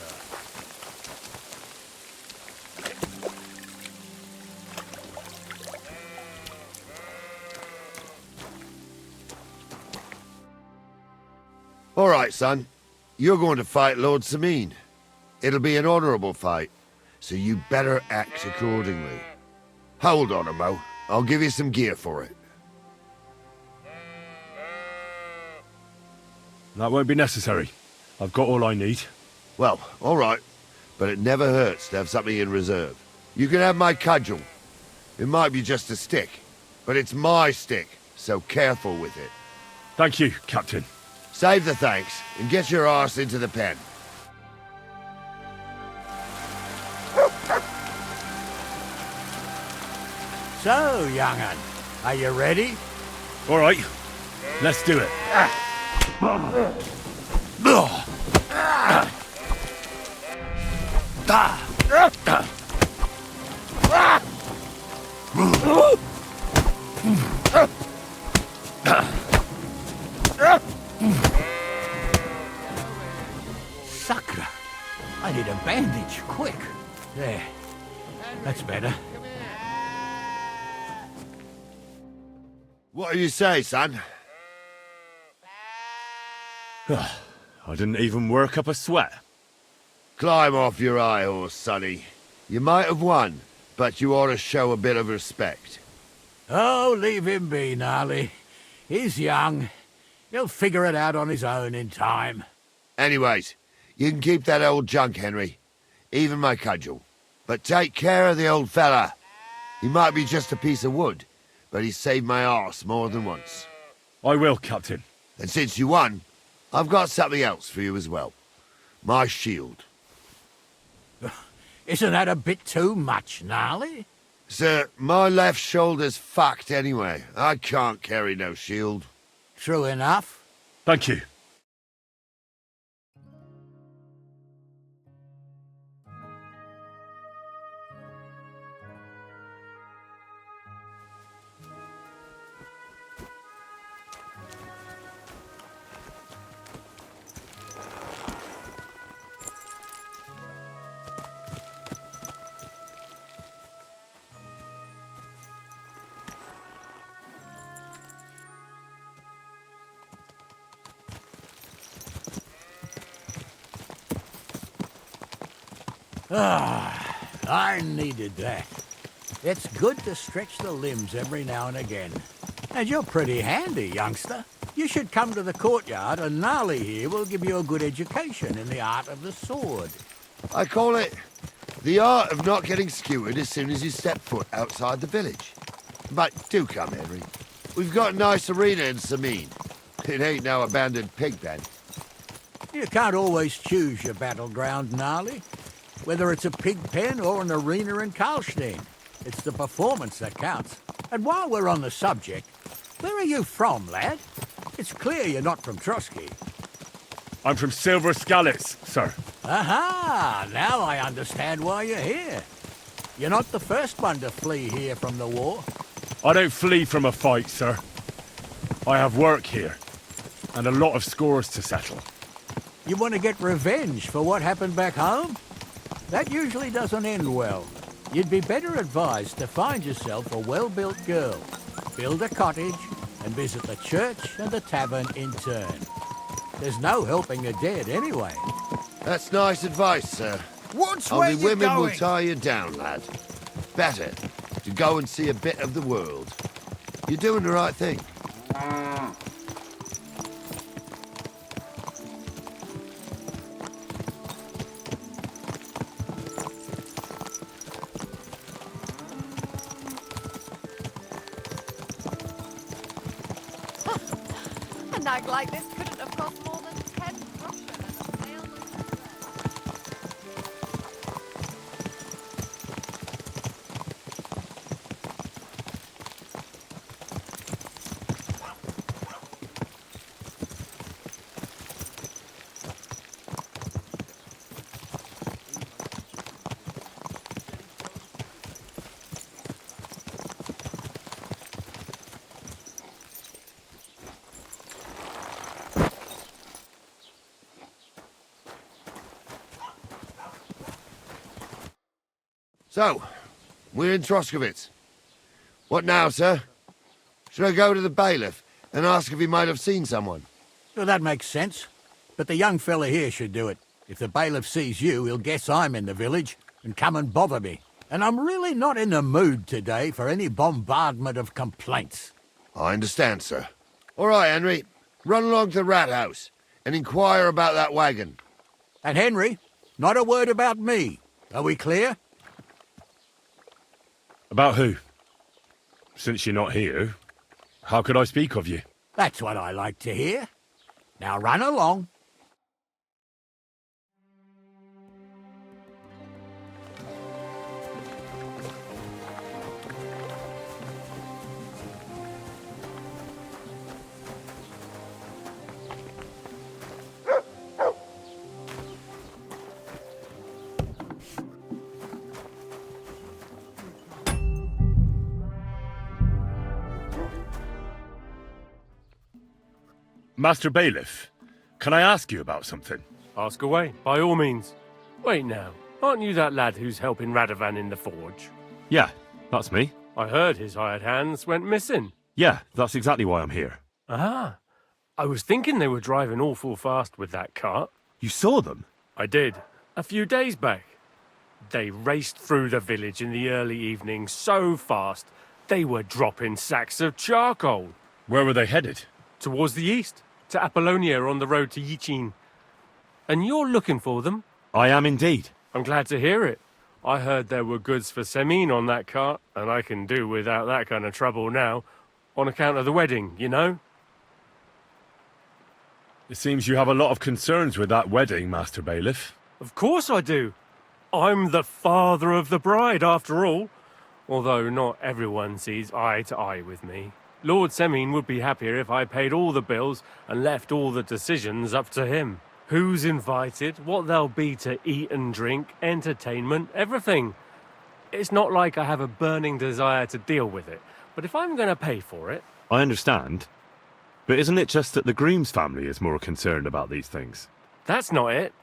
All right, son. You're going to fight Lord Sameen. It'll be an honorable fight, so you better act accordingly. Hold on, Mo. I'll give you some gear for it. That won't be necessary. I've got all I need. Well, all right. But it never hurts to have something in reserve. You can have my cudgel. It might be just a stick, but it's my stick, so careful with it. Thank you, Captain. Save the thanks, and get your arse into the pen. So, young'un, are you ready? All right, let's do it. Sucker! I need a bandage, quick. There. That's better. What do you say, son? I didn't even work up a sweat. Climb off your high horse, sonny. You might have won, but you ought to show a bit of respect. Oh, leave him be, Gnarly. He's young. He'll figure it out on his own in time. Anyways, you can keep that old junk, Henry. Even my cudgel. But take care of the old fella. He might be just a piece of wood, but he's saved my arse more than once. I will, Captain. And since you won, I've got something else for you as well. My shield. Isn't that a bit too much, Gnarly? Sir, my left shoulder's fucked anyway. I can't carry no shield. True enough. Thank you. Ah, I needed that. It's good to stretch the limbs every now and again. And you're pretty handy, youngster. You should come to the courtyard, and Gnarly here will give you a good education in the art of the sword. I call it the art of not getting skewered as soon as you step foot outside the village. But do come, Henry. We've got a nice arena in Sameen. It ain't no abandoned pig pen. You can't always choose your battleground, Gnarly. Whether it's a pig pen or an arena in Karlstein, it's the performance that counts. And while we're on the subject, where are you from, lad? It's clear you're not from Trotsky. I'm from Silver Skalitz, sir. Aha! Now I understand why you're here. You're not the first one to flee here from the war. I don't flee from a fight, sir. I have work here, and a lot of scores to settle. You want to get revenge for what happened back home? That usually doesn't end well. You'd be better advised to find yourself a well-built girl, build a cottage, and visit the church and the tavern in turn. There's no helping the dead anyway. That's nice advice, sir. Which way Only you women will going? tie you down, lad. Better to go and see a bit of the world. You're doing the right thing. A nag like this couldn't have cost more than 10 groschen and a nail loose of bread. So, we're in Troskovitz. What now, sir? Should I go to the bailiff and ask if he might have seen someone? Well, that makes sense. But the young fella here should do it. If the bailiff sees you, he'll guess I'm in the village and come and bother me. And I'm really not in the mood today for any bombardment of complaints. I understand, sir. All right, Henry. Run along to the rat house and inquire about that wagon. And Henry, not a word about me. Are we clear? About who? Since you're not here, how could I speak of you? That's what I like to hear. Now run along. Master Bailiff, can I ask you about something? Ask away, by all means. Wait now, aren't you that lad who's helping Radovan in the forge? Yeah, that's me. I heard his hired hands went missing. Yeah, that's exactly why I'm here. Ah, I was thinking they were driving awful fast with that cart. You saw them? I did, a few days back. They raced through the village in the early evening so fast, they were dropping sacks of charcoal. Where were they headed? Towards the east, to Apollonia on the road to Yichin. And you're looking for them? I am indeed. I'm glad to hear it. I heard there were goods for Semin on that cart, and I can do without that kind of trouble now, on account of the wedding, you know? It seems you have a lot of concerns with that wedding, Master Bailiff. Of course I do. I'm the father of the bride, after all. Although not everyone sees eye to eye with me. Lord Semin would be happier if I paid all the bills and left all the decisions up to him. Who's invited, what there'll be to eat and drink, entertainment, everything. It's not like I have a burning desire to deal with it, but if I'm going to pay for it... I understand. But isn't it just that the groom's family is more concerned about these things? That's not it.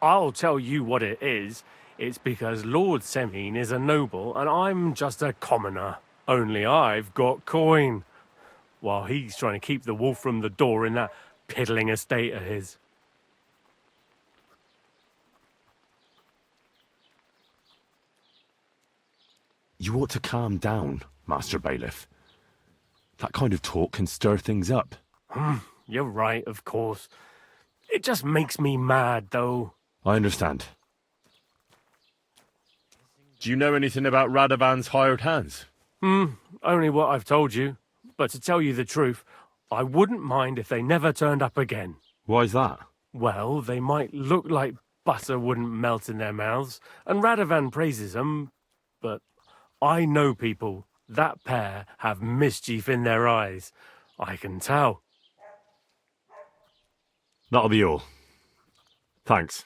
I'll tell you what it is. It's because Lord Semin is a noble and I'm just a commoner. Only I've got coin, while he's trying to keep the wolf from the door in that piddling estate of his. You ought to calm down, Master Bailiff. That kind of talk can stir things up. You're right, of course. It just makes me mad, though. I understand. Do you know anything about Radovan's hired hands? Only what I've told you. But to tell you the truth, I wouldn't mind if they never turned up again. Why's that? Well, they might look like butter wouldn't melt in their mouths, and Radovan praises them, but I know people. That pair have mischief in their eyes. I can tell. That'll be all. Thanks.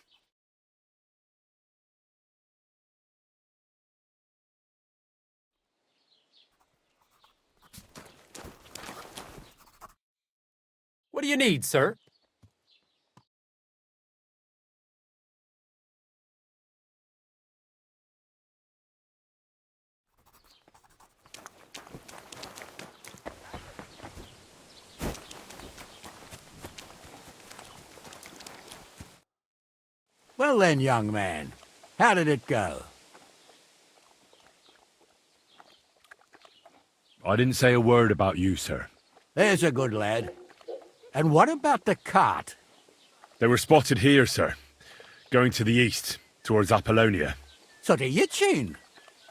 What do you need, sir? Well then, young man, how did it go? I didn't say a word about you, sir. There's a good lad. And what about the cart? They were spotted here, sir. Going to the east, towards Apollonia. So to Yichin?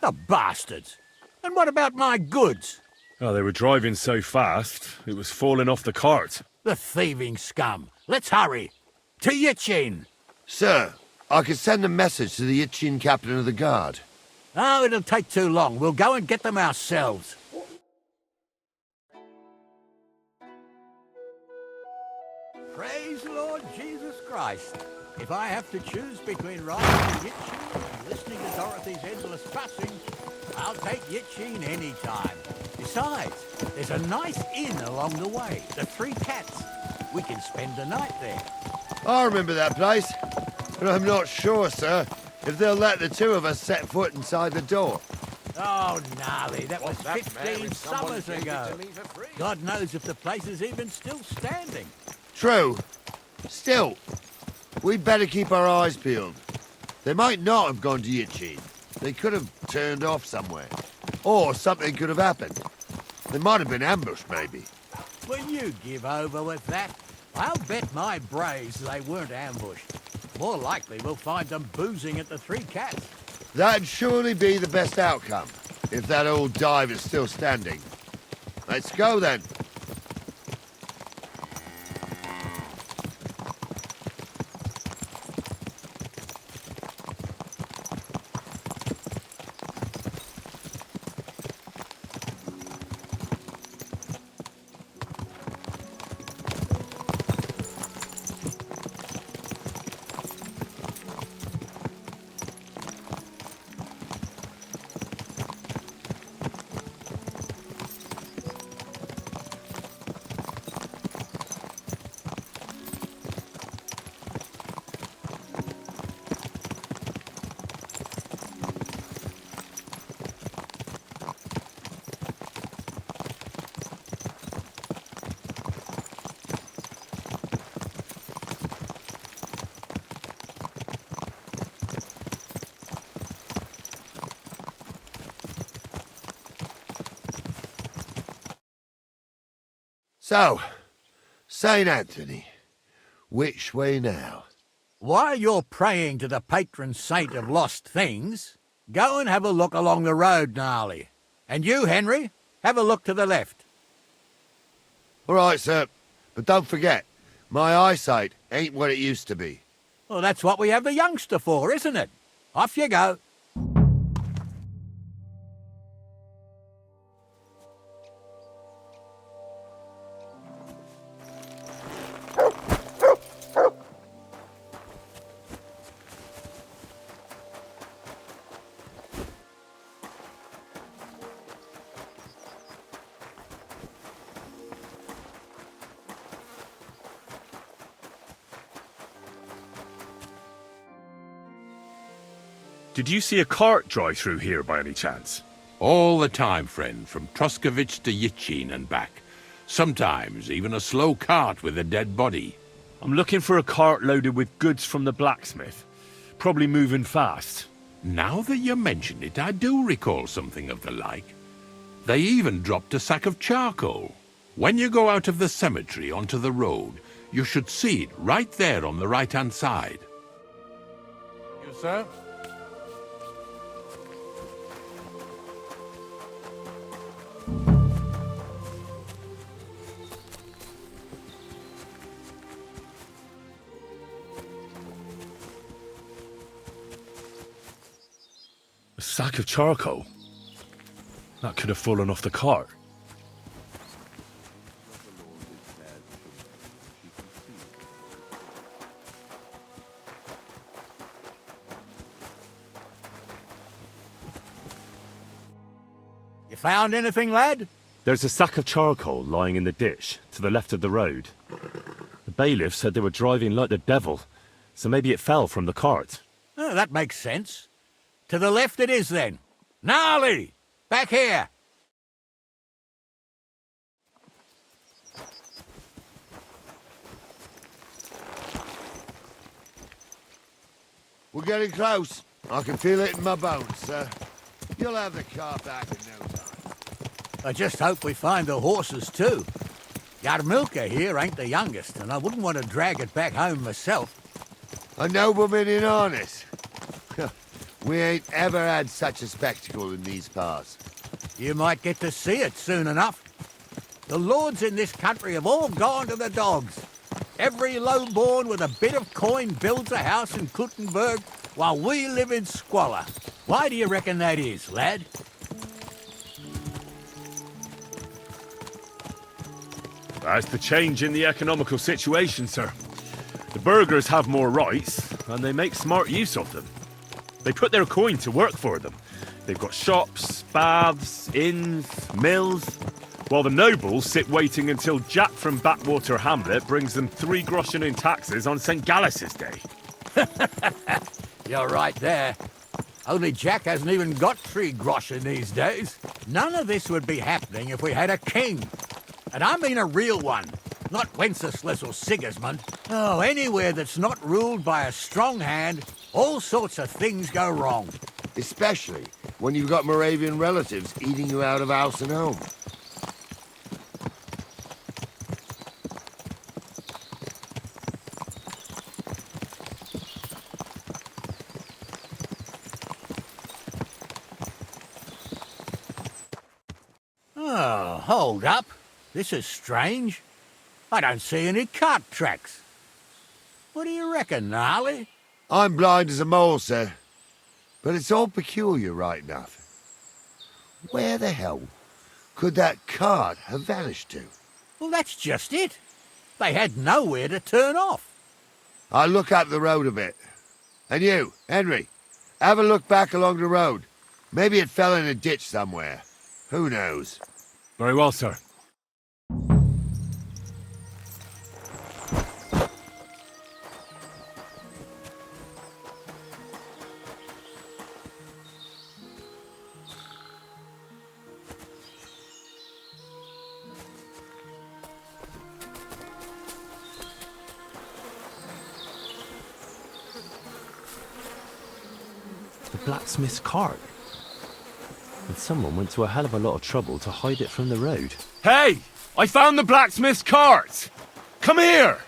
The bastards! And what about my goods? Oh, they were driving so fast, it was falling off the cart. The thieving scum! Let's hurry! To Yichin! Sir, I could send a message to the Yichin captain of the guard. Oh, it'll take too long. We'll go and get them ourselves. Praise the Lord Jesus Christ. If I have to choose between riding to Yichin and listening to Dorothy's endless fussing, I'll take Yichin any time. Besides, there's a nice inn along the way, the Three Cats. We can spend the night there. I remember that place, but I'm not sure, sir, if they'll let the two of us set foot inside the door. Oh, gnarly, that was 15 summers ago. God knows if the place is even still standing. True. Still, we'd better keep our eyes peeled. They might not have gone to Yichin. They could have turned off somewhere. Or something could have happened. They might have been ambushed, maybe. Will you give over with that? I'll bet my braves they weren't ambushed. More likely we'll find them boozing at the Three Cats. That'd surely be the best outcome, if that old dive is still standing. Let's go, then. So, St. Anthony, which way now? While you're praying to the patron saint of lost things, go and have a look along the road, Gnarly. And you, Henry, have a look to the left. All right, sir. But don't forget, my eyesight ain't what it used to be. Well, that's what we have the youngster for, isn't it? Off you go. Did you see a cart drive through here by any chance? All the time, friend, from Troskovich to Yichin and back. Sometimes even a slow cart with a dead body. I'm looking for a cart loaded with goods from the blacksmith. Probably moving fast. Now that you mention it, I do recall something of the like. They even dropped a sack of charcoal. When you go out of the cemetery onto the road, you should see it right there on the right-hand side. You, sir? A sack of charcoal? That could have fallen off the cart. You found anything, lad? There's a sack of charcoal lying in the ditch to the left of the road. The bailiff said they were driving like the devil, so maybe it fell from the cart. Oh, that makes sense. To the left it is, then. Gnarly! Back here! We're getting close. I can feel it in my bones, sir. You'll have the car back in no time. I just hope we find the horses, too. Yarmilka here ain't the youngest, and I wouldn't want to drag it back home myself. A nobleman in harness. We ain't ever had such a spectacle in these parts. You might get to see it soon enough. The lords in this country have all gone to the dogs. Every lowborn with a bit of coin builds a house in Kuttenberg while we live in squalor. Why do you reckon that is, lad? That's the change in the economical situation, sir. The burghers have more rights, and they make smart use of them. They put their coin to work for them. They've got shops, baths, inns, mills, while the nobles sit waiting until Jack from Backwater Hamlet brings them 3 groschen in taxes on St. Gallus's Day. You're right there. Only Jack hasn't even got 3 groschen these days. None of this would be happening if we had a king. And I mean a real one. Not Wenceslas or Sigismund. Oh, anywhere that's not ruled by a strong hand, all sorts of things go wrong. Especially when you've got Moravian relatives eating you out of house and home. Oh, hold up. This is strange. I don't see any cart tracks. What do you reckon, Gnarly? I'm blind as a mole, sir. But it's all peculiar, right enough. Where the hell could that cart have vanished to? Well, that's just it. They had nowhere to turn off. I'll look up the road a bit. And you, Henry, have a look back along the road. Maybe it fell in a ditch somewhere. Who knows? Very well, sir. The blacksmith's cart. And someone went to a hell of a lot of trouble to hide it from the road. Hey! I found the blacksmith's cart! Come here!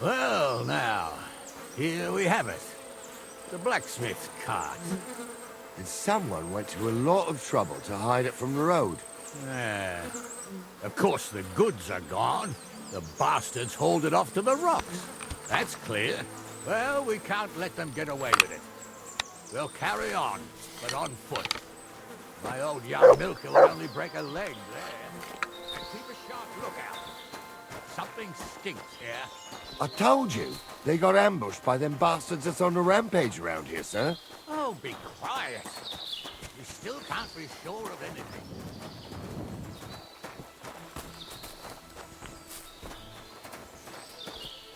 Well, now, here we have it. The blacksmith's cart. And someone went to a lot of trouble to hide it from the road. Yeah. Of course, the goods are gone. The bastards hauled it off to the rocks. That's clear. Well, we can't let them get away with it. We'll carry on, but on foot. My old young milker would only break a leg there. And keep a sharp lookout. Something stinks here. I told you, they got ambushed by them bastards that's on the rampage around here, sir. Oh, be quiet. We still can't be sure of anything.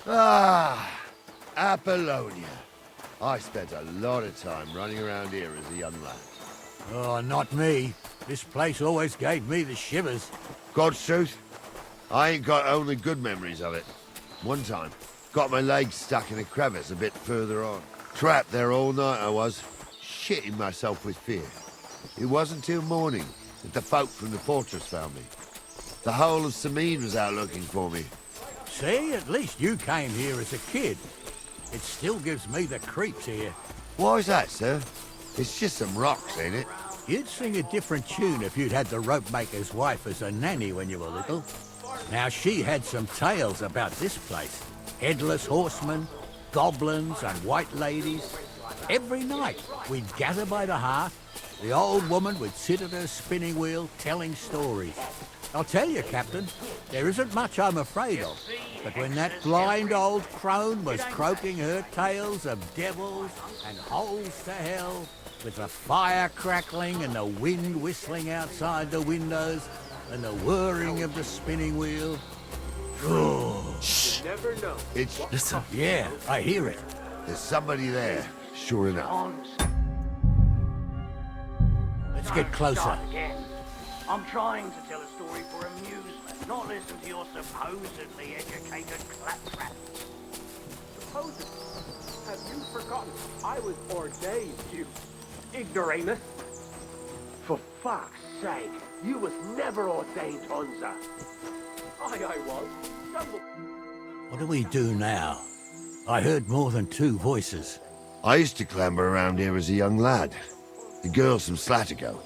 Ah, Apollonia. I spent a lot of time running around here as a young lad. Oh, not me. This place always gave me the shivers. God's truth, I ain't got only good memories of it. One time, got my legs stuck in a crevice a bit further on. Trapped there all night I was, shitting myself with fear. It wasn't till morning that the folk from the fortress found me. The whole of Sameen was out looking for me. See, at least you came here as a kid. It still gives me the creeps here. Why's that, sir? It's just some rocks, ain't it? You'd sing a different tune if you'd had the rope maker's wife as a nanny when you were little. Now, she had some tales about this place. Headless horsemen, goblins and white ladies. Every night, we'd gather by the hearth. The old woman would sit at her spinning wheel telling stories. I'll tell you, Captain, there isn't much I'm afraid of. But when that blind old crone was croaking her tales of devils and holes to hell, with the fire crackling and the wind whistling outside the windows and the whirring of the spinning wheel... Oh. Shh! It's... Listen. Yeah, I hear it. There's somebody there, sure enough. Let's get closer. I'm trying to tell a story for amusement, not listen to your supposedly educated claptrap. Supposedly? Have you forgotten I was ordained, you ignoramus? For fuck's sake, you was never ordained, Hunza. I was. What do we do now? I heard more than 2 voices. I used to clamber around here as a young lad. The girls from Slatigo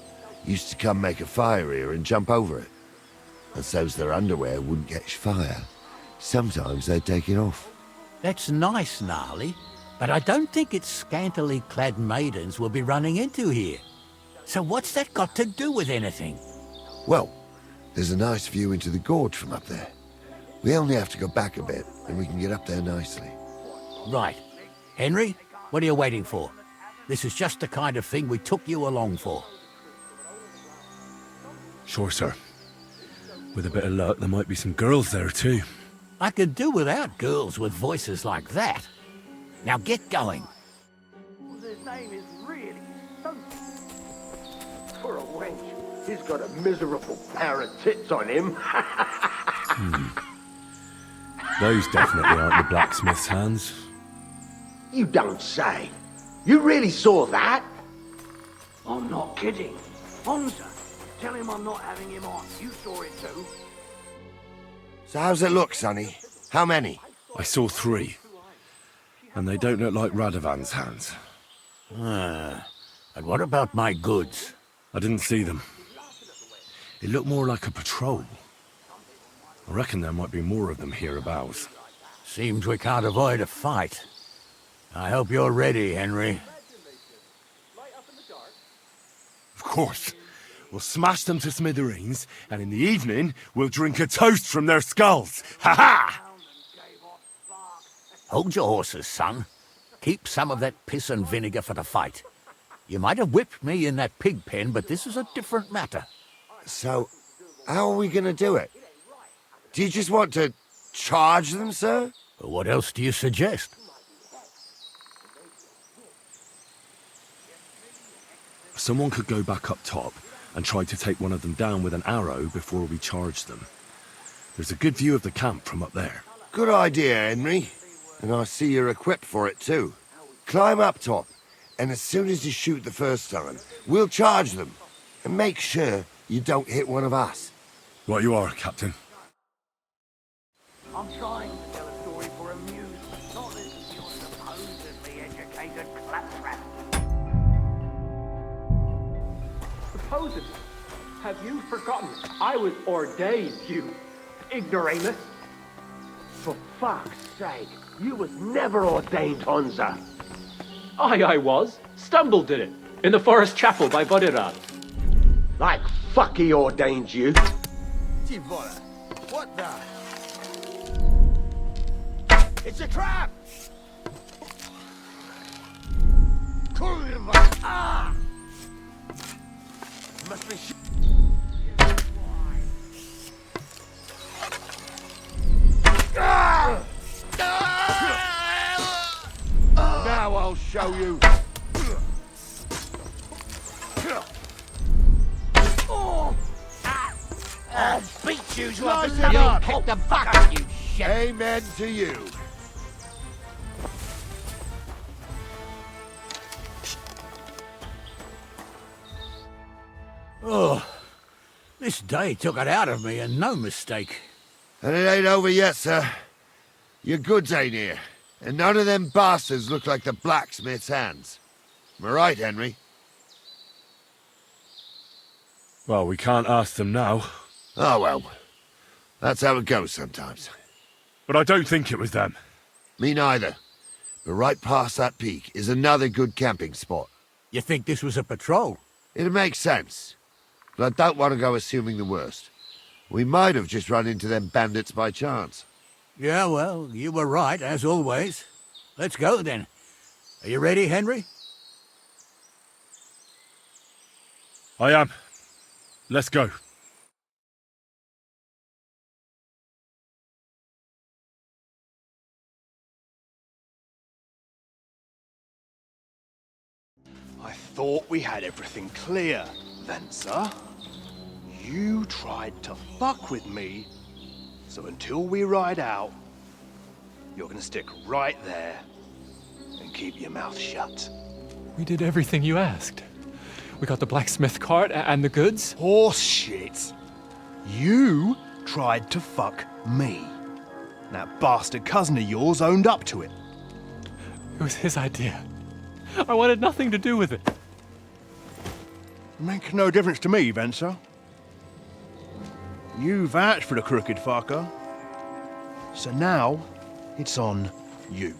used to come make a fire here and jump over it. And so's their underwear wouldn't catch fire. Sometimes they'd take it off. That's nice, Gnarly, but I don't think it's scantily clad maidens we'll be running into here. So what's that got to do with anything? Well, there's a nice view into the gorge from up there. We only have to go back a bit, and we can get up there nicely. Right. Henry, what are you waiting for? This is just the kind of thing we took you along for. Sure, sir. With a bit of luck, there might be some girls there too. I could do without girls with voices like that. Now get going. His name is really so... For a wench, he's got a miserable pair of tits on him. Those definitely aren't the blacksmith's hands. You don't say. You really saw that? I'm not kidding. Bonza, tell him I'm not having him on. You saw it too. So how's it look, Sonny? How many? I saw 3. And they don't look like Radovan's hands. And what about my goods? I didn't see them. It looked more like a patrol. I reckon there might be more of them hereabouts. Seems we can't avoid a fight. I hope you're ready, Henry. Of course. We'll smash them to smithereens, and in the evening, we'll drink a toast from their skulls. Ha-ha! Hold your horses, son. Keep some of that piss and vinegar for the fight. You might have whipped me in that pig pen, but this is a different matter. So, how are we gonna do it? Do you just want to charge them, sir? What else do you suggest? Someone could go back up top and try to take one of them down with an arrow before we charge them. There's a good view of the camp from up there. Good idea, Henry. And I see you're equipped for it too. Climb up top, and as soon as you shoot the first time, we'll charge them. And make sure you don't hit one of us. Right you are, Captain. I'm trying to tell a story for amusement, not listen to your supposedly educated claptrap. Supposedly? Have you forgotten? I was ordained, you ignoramus. For fuck's sake, you was never ordained, Honza. I was. Stumbled did it. In the forest chapel by Bodirad. Like fuck he ordained you. Tivora, what the? It's a trap! Kurva! Ah! Must be Ah! Now I'll show you. I'll beat you to a Slice it up. pick the bucket, you shit. Amen to you. Oh, this day took it out of me, and no mistake. And it ain't over yet, sir. Your goods ain't here. And none of them bastards look like the blacksmith's hands. Am I right, Henry? Well, we can't ask them now. Oh, well. That's how it goes sometimes. But I don't think it was them. Me neither. But right past that peak is another good camping spot. You think this was a patrol? It makes sense. But I don't want to go assuming the worst. We might have just run into them bandits by chance. Yeah, well, you were right, as always. Let's go, then. Are you ready, Henry? I am. Let's go. I thought we had everything clear, Venser. You tried to fuck with me, so until we ride out, you're gonna stick right there and keep your mouth shut. We did everything you asked. We got the blacksmith cart and the goods. Horse shit. You tried to fuck me. That bastard cousin of yours owned up to it. It was his idea. I wanted nothing to do with it. Make no difference to me, Venser. You vouched for the crooked fucker. So now, it's on you.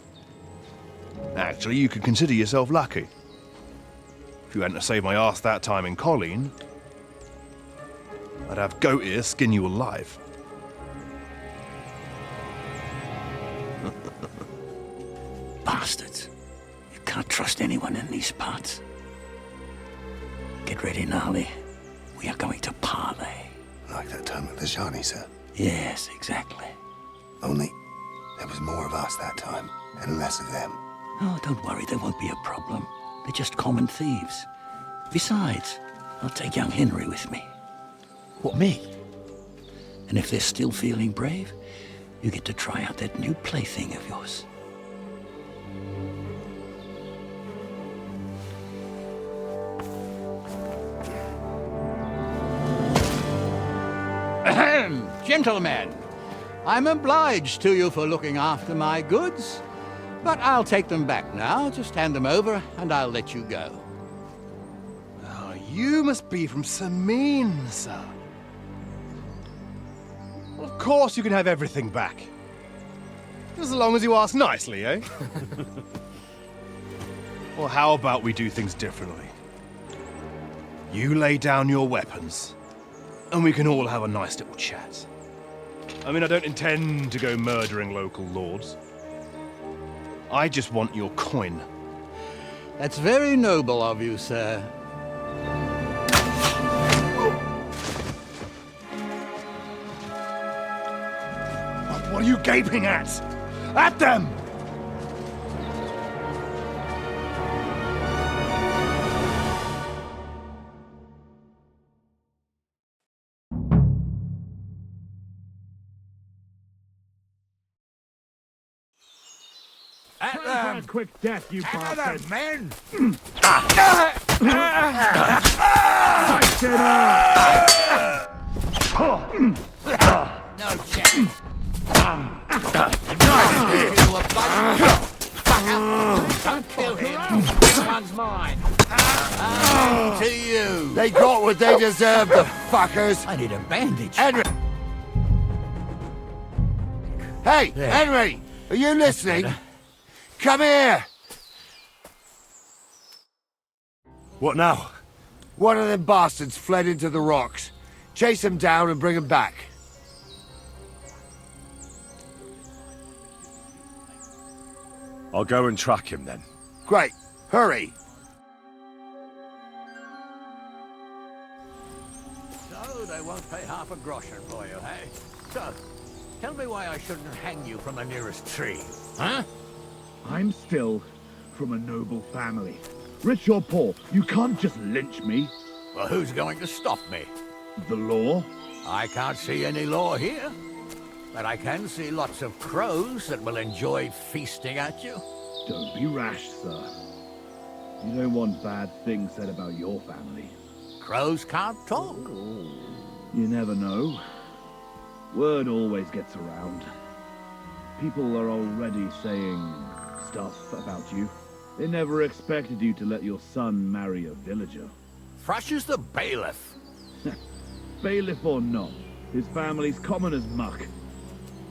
Actually, you could consider yourself lucky. If you hadn't saved my ass that time in Colleen, I'd have goat ear skin you alive. trust anyone in these parts. Get ready, Gnarly. We are going to parley. Like that time with the Shani, sir? Yes, exactly. Only there was more of us that time, and less of them. Oh, don't worry, there won't be a problem. They're just common thieves. Besides, I'll take young Henry with me. What, me? And if they're still feeling brave, you get to try out that new plaything of yours. Ahem, gentlemen, I'm obliged to you for looking after my goods, but I'll take them back now. Just hand them over and I'll let you go. Oh, you must be from Samin, sir. Well, of course you can have everything back. Just as long as you ask nicely, eh? Well, how about we do things differently? You lay down your weapons, and we can all have a nice little chat. I mean, I don't intend to go murdering local lords. I just want your coin. That's very noble of you, sir. What are you gaping at? At them! At them! Quick death, you bastard! men! No chance. Don't kill him. This one's mine. To you. They got what they deserved, the fuckers. I need a bandage. Henry! Hey, There. Henry! Are you listening? Come here! What now? One of them bastards fled into the rocks. Chase him down and bring him back. I'll go and track him then. Great. Hurry. So they won't pay half a groschen for you, hey? So, tell me why I shouldn't hang you from the nearest tree, huh? I'm still from a noble family. Rich or poor, you can't just lynch me. Well, who's going to stop me? The law? I can't see any law here. But I can see lots of crows that will enjoy feasting at you. Don't be rash, sir. You don't want bad things said about your family. Crows can't talk. You never know. Word always gets around. People are already saying stuff about you. They never expected you to let your son marry a villager. Thrush is the bailiff. Bailiff or not, his family's common as muck.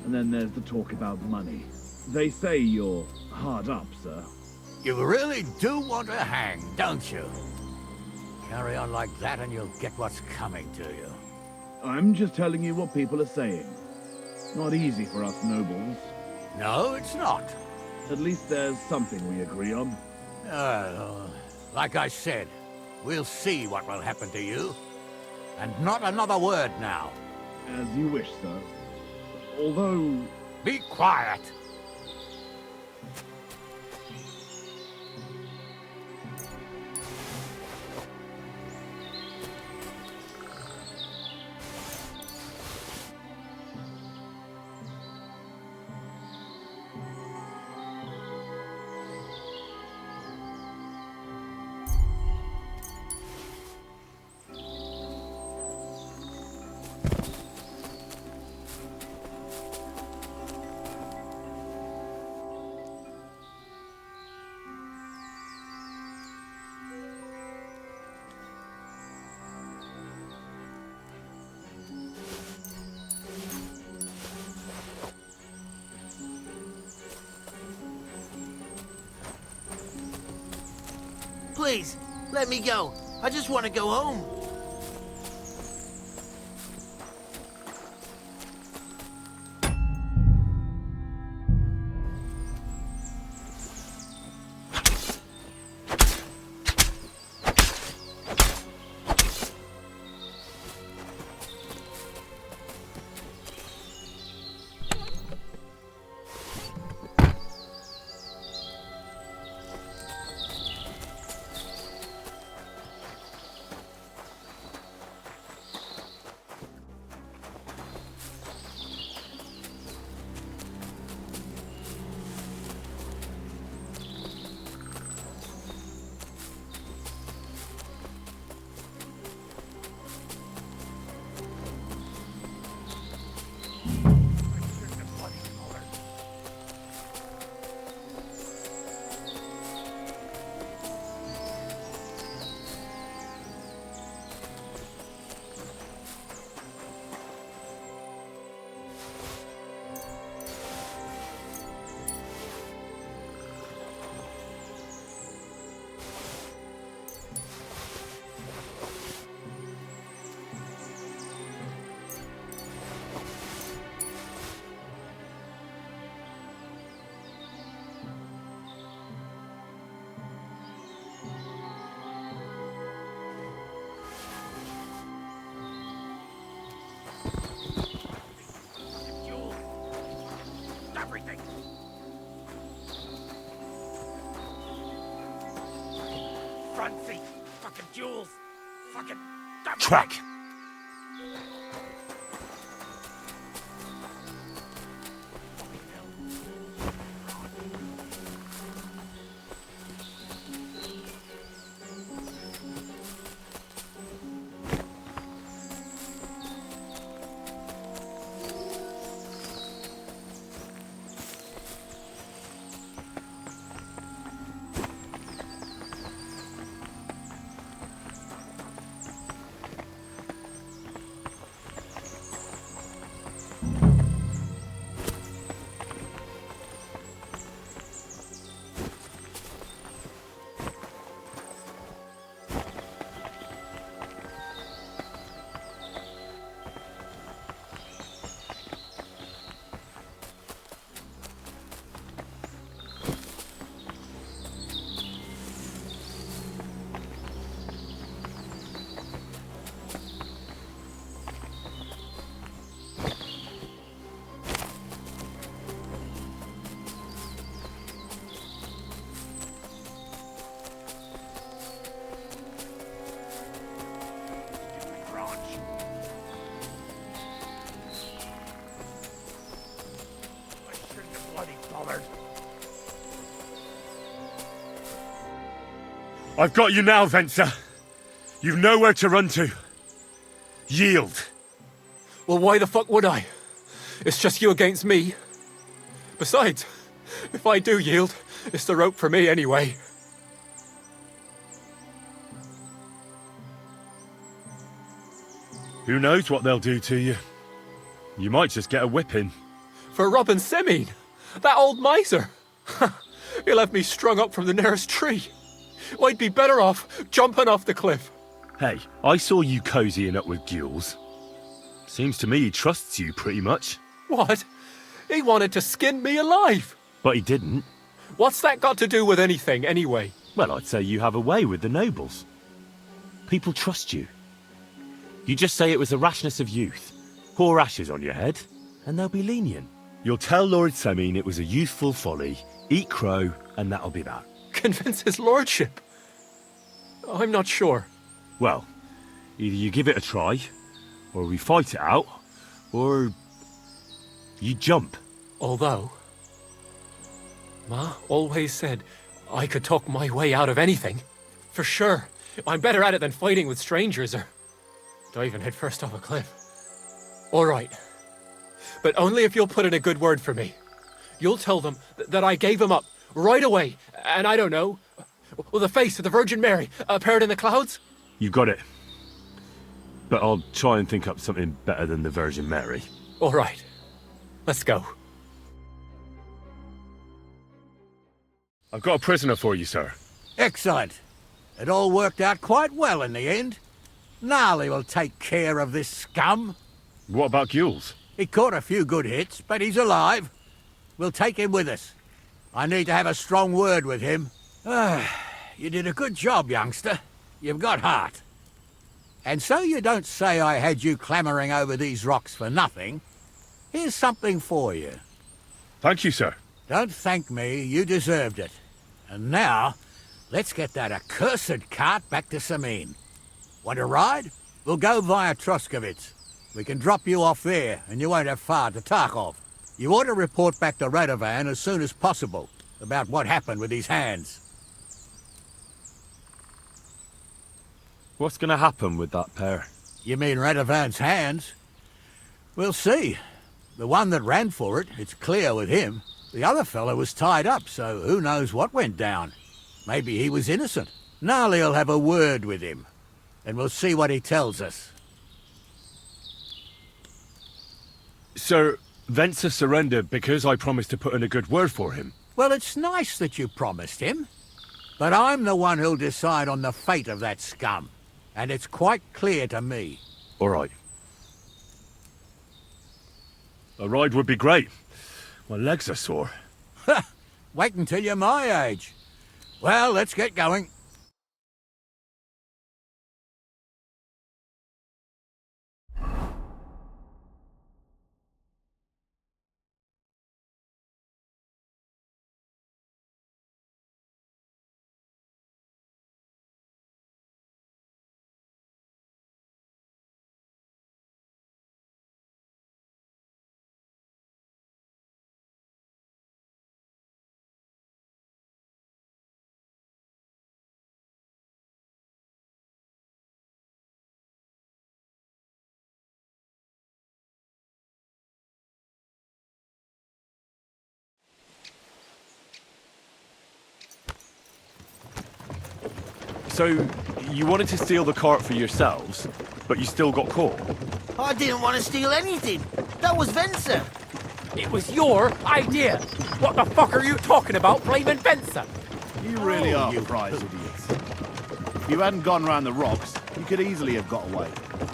And then there's the talk about money. They say you're hard up, sir. You really do want to hang, don't you? Carry on like that and you'll get what's coming to you. I'm just telling you what people are saying. Not easy for us nobles. No, it's not. At least there's something we agree on. Like I said, we'll see what will happen to you. And not another word now. As you wish, sir. Although... Be quiet! Please, let me go. I just want to go home. pussy! Fucking Jules! Fucking... Track! I've got you now, Venser. You've nowhere to run to. Yield. Well, why the fuck would I? It's just you against me. Besides, if I do yield, it's the rope for me anyway. Who knows what they'll do to you? You might just get a whipping. For robbing Semine, that old miser. He'll have me strung up from the nearest tree. I'd be better off jumping off the cliff. Hey, I saw you cozying up with Gules. Seems to me he trusts you pretty much. What? He wanted to skin me alive. But he didn't. What's that got to do with anything, anyway? Well, I'd say you have a way with the nobles. People trust you. You just say it was the rashness of youth. Pour ashes on your head, and they'll be lenient. You'll tell Lord Semine it was a youthful folly, eat crow, and that'll be that. Convince his lordship? I'm not sure. Well, either you give it a try, or we fight it out, or you jump. Although, Ma always said I could talk my way out of anything. For sure, I'm better at it than fighting with strangers or diving headfirst off a cliff. All right, but only if you'll put in a good word for me. You'll tell them that I gave him up right away, and I don't know, well, the face of the Virgin Mary appeared in the clouds? You got it. But I'll try and think up something better than the Virgin Mary. All right, let's go. I've got a prisoner for you, sir. Excellent. It all worked out quite well in the end. Gnarly will take care of this scum. What about Gules? He caught a few good hits, but he's alive. We'll take him with us. I need to have a strong word with him. You did a good job, youngster. You've got heart. And so you don't say I had you clambering over these rocks for nothing. Here's something for you. Thank you, sir. Don't thank me, you deserved it. And now, let's get that accursed cart back to Semine. Want to ride? We'll go via Troskovitz. We can drop you off there, and you won't have far to Tarkov. You ought to report back to Radovan as soon as possible about what happened with these hands. What's going to happen with that pair? You mean Radovan's hands? We'll see. The one that ran for it, it's clear with him. The other fellow was tied up, so who knows what went down. Maybe he was innocent. Gnarly'll have a word with him, and we'll see what he tells us. Sir, Venser surrendered because I promised to put in a good word for him. Well, it's nice that you promised him, but I'm the one who'll decide on the fate of that scum, and it's quite clear to me. All right. A ride would be great. My legs are sore. Wait until you're my age. Well, let's get going. So, you wanted to steal the cart for yourselves, but you still got caught? I didn't want to steal anything. That was Venser. It was your idea. What the fuck are you talking about, blaming Venser? You really are prize idiots. If you hadn't gone round the rocks, you could easily have got away.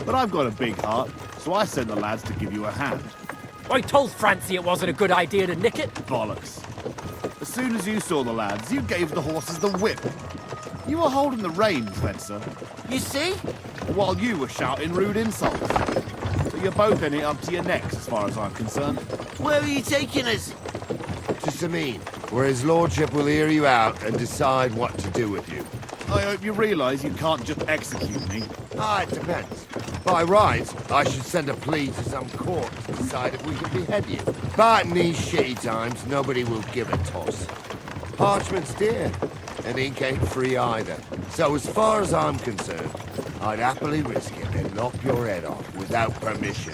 But I've got a big heart, so I sent the lads to give you a hand. I told Francie it wasn't a good idea to nick it. Bollocks. As soon as you saw the lads, you gave the horses the whip. You were holding the reins, Venser. You see? While you were shouting rude insults. So you're both in it up to your necks, as far as I'm concerned. Where are you taking us? To Sameen, where his lordship will hear you out and decide what to do with you. I hope you realise you can't just execute me. Ah, it depends. By rights, I should send a plea to some court to decide if we can behead you. But in these shitty times, nobody will give a toss. Parchment's dear, and ink ain't free either. So as far as I'm concerned, I'd happily risk it and knock your head off without permission.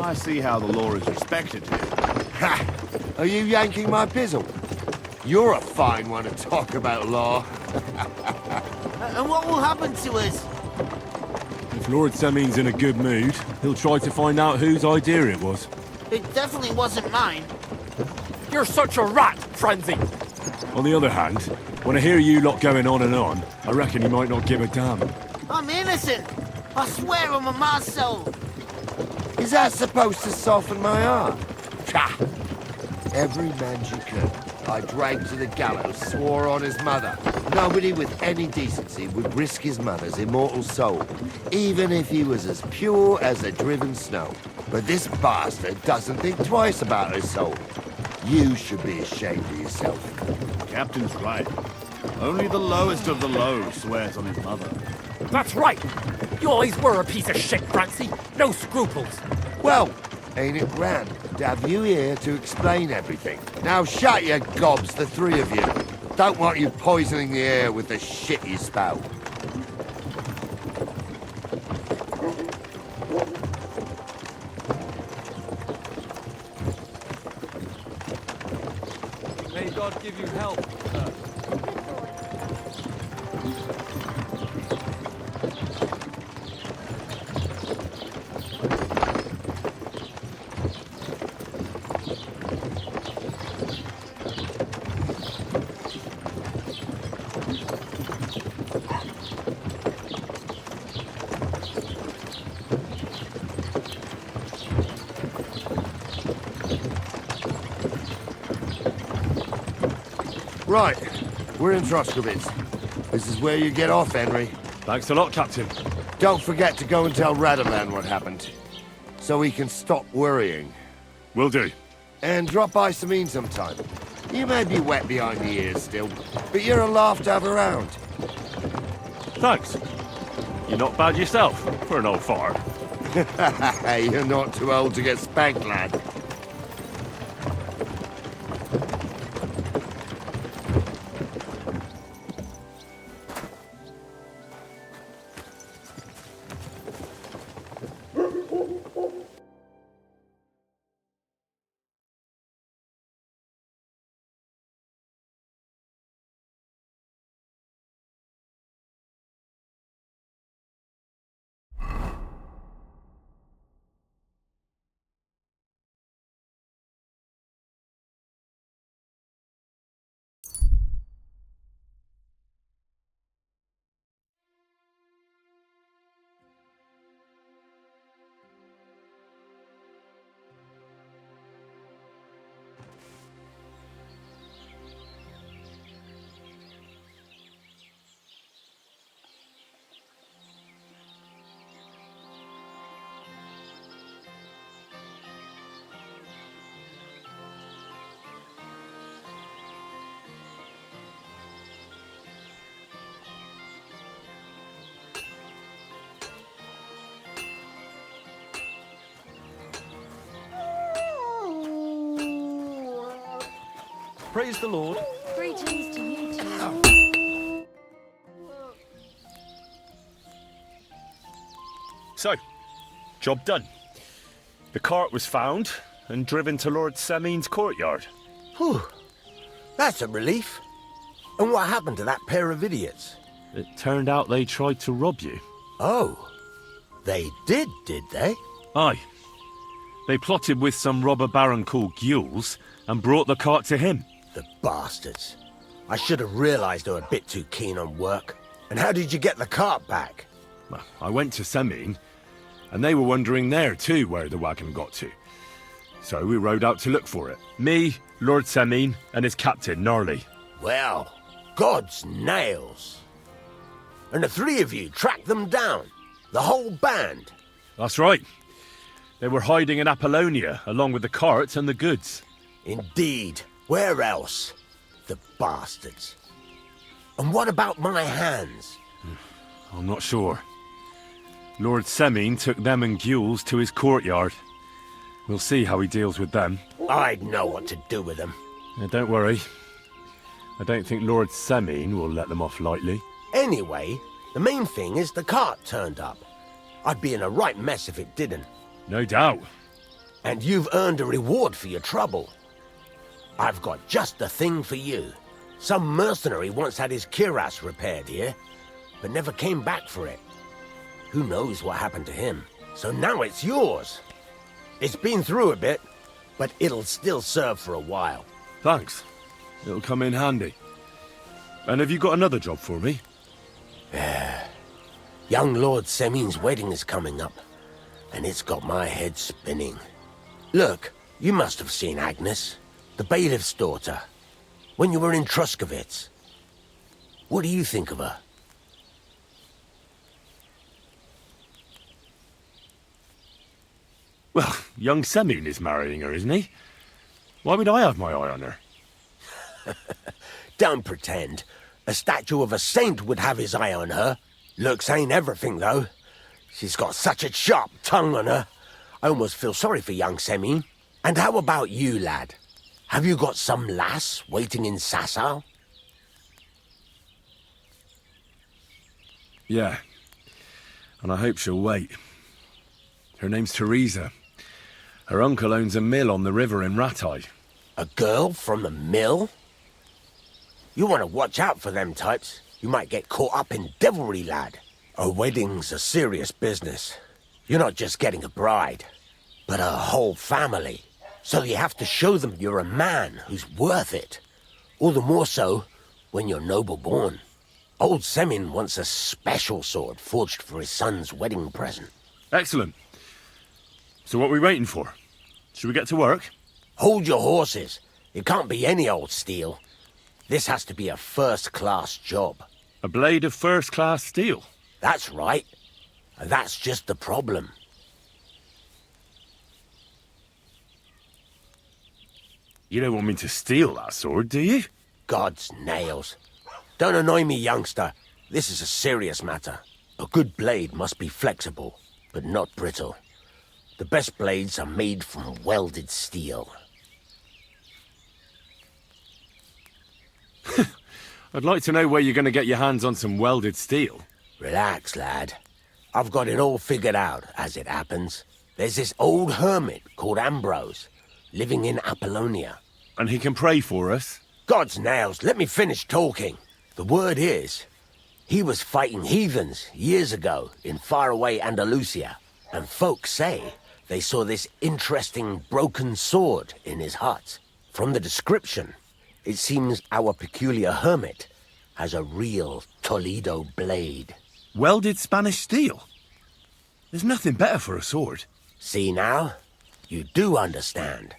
I see how the law is respected here. Ha! Are you yanking my pizzle? You're a fine one to talk about law. And what will happen to us? If Lord Seming's in a good mood, he'll try to find out whose idea it was. It definitely wasn't mine. You're such a rat, Francie. On the other hand, when I hear you lot going on and on, I reckon he might not give a damn. I'm innocent. I swear on my ma's soul. Is that supposed to soften my heart? Ha! Every man you could, I dragged to the gallows, swore on his mother. Nobody with any decency would risk his mother's immortal soul, even if he was as pure as the driven snow. But this bastard doesn't think twice about his soul. You should be ashamed of yourself. Captain's right. Only the lowest of the low swears on his mother. That's right. You always were a piece of shit, Francie. No scruples. Well, ain't it grand to have you here to explain everything? Now shut your gobs, the three of you. Don't want you poisoning the air with the shit you spout. May God give you help. Right, we're in Troskovitz. This is where you get off, Henry. Thanks a lot, Captain. Don't forget to go and tell Radovan what happened, so he can stop worrying. Will do. And drop by Sameen sometime. You may be wet behind the ears still, but you're a laugh to have around. Thanks. You're not bad yourself, for an old fart. You're not too old to get spanked, lad. Praise the Lord. Greetings to you too. So, job done. The cart was found and driven to Lord Semeen's courtyard. Whew. That's a relief. And what happened to that pair of idiots? It turned out they tried to rob you. Oh, they did they? Aye. They plotted with some robber baron called Gules and brought the cart to him. The bastards. I should have realized they were a bit too keen on work. And how did you get the cart back? Well, I went to Semine, and they were wondering there too where the wagon got to. So we rode out to look for it. Me, Lord Semine, and his captain, Gnarly. Well, God's nails. And the three of you tracked them down? The whole band? That's right. They were hiding in Apollonia, along with the carts and the goods. Indeed. Where else? The bastards. And what about my hands? I'm not sure. Lord Semine took them and Gules to his courtyard. We'll see how he deals with them. I'd know what to do with them. Don't worry. I don't think Lord Semine will let them off lightly. Anyway, the main thing is the cart turned up. I'd be in a right mess if it didn't. No doubt. And you've earned a reward for your trouble. I've got just the thing for you. Some mercenary once had his cuirass repaired here, but never came back for it. Who knows what happened to him? So now it's yours. It's been through a bit, but it'll still serve for a while. Thanks. It'll come in handy. And have you got another job for me? Young Lord Semine's wedding is coming up, and it's got my head spinning. Look, you must have seen Agnes, the bailiff's daughter, when you were in Truscovitz. What do you think of her? Well, young Semine is marrying her, isn't he? Why would I have my eye on her? Don't pretend. A statue of a saint would have his eye on her. Looks ain't everything, though. She's got such a sharp tongue on her. I almost feel sorry for young Semine. And how about you, lad? Have you got some lass waiting in Sasau? Yeah. And I hope she'll wait. Her name's Teresa. Her uncle owns a mill on the river in Rattay. A girl from the mill? You want to watch out for them types. You might get caught up in devilry, lad. A wedding's a serious business. You're not just getting a bride, but a whole family. So you have to show them you're a man who's worth it. All the more so when you're noble-born. Old Semine wants a special sword forged for his son's wedding present. Excellent. So what are we waiting for? Should we get to work? Hold your horses. It can't be any old steel. This has to be a first-class job. A blade of first-class steel? That's right. And that's just the problem. You don't want me to steal that sword, do you? God's nails. Don't annoy me, youngster. This is a serious matter. A good blade must be flexible, but not brittle. The best blades are made from welded steel. I'd like to know where you're going to get your hands on some welded steel. Relax, lad. I've got it all figured out, as it happens. There's this old hermit called Ambrose, living in Apollonia. And he can pray for us? God's nails, let me finish talking. The word is, he was fighting heathens years ago in faraway Andalusia. And folks say they saw this interesting broken sword in his hut. From the description, it seems our peculiar hermit has a real Toledo blade. Welded Spanish steel? There's nothing better for a sword. See now? You do understand.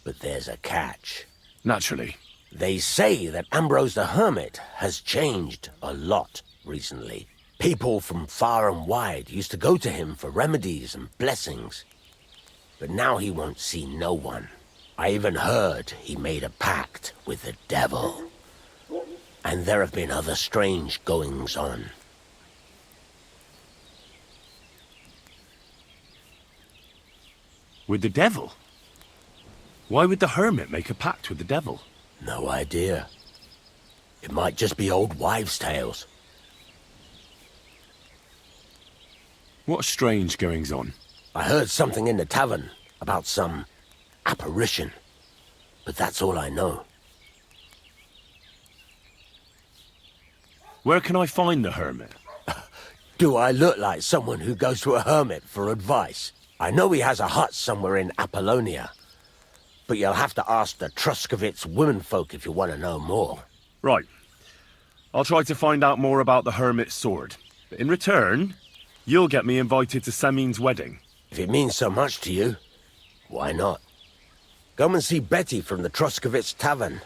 But there's a catch. Naturally. They say that Ambrose the Hermit has changed a lot recently. People from far and wide used to go to him for remedies and blessings. But now he won't see no one. I even heard he made a pact with the devil. And there have been other strange goings-on. With the devil? Why would the hermit make a pact with the devil? No idea. It might just be old wives' tales. What strange goings-on? I heard something in the tavern about some apparition. But that's all I know. Where can I find the hermit? Do I look like someone who goes to a hermit for advice? I know he has a hut somewhere in Apollonia, but you'll have to ask the Truscovitz womenfolk if you want to know more. Right. I'll try to find out more about the hermit's sword. But in return, you'll get me invited to Semin's wedding. If it means so much to you, why not? Come and see Betty from the Truscovitz Tavern.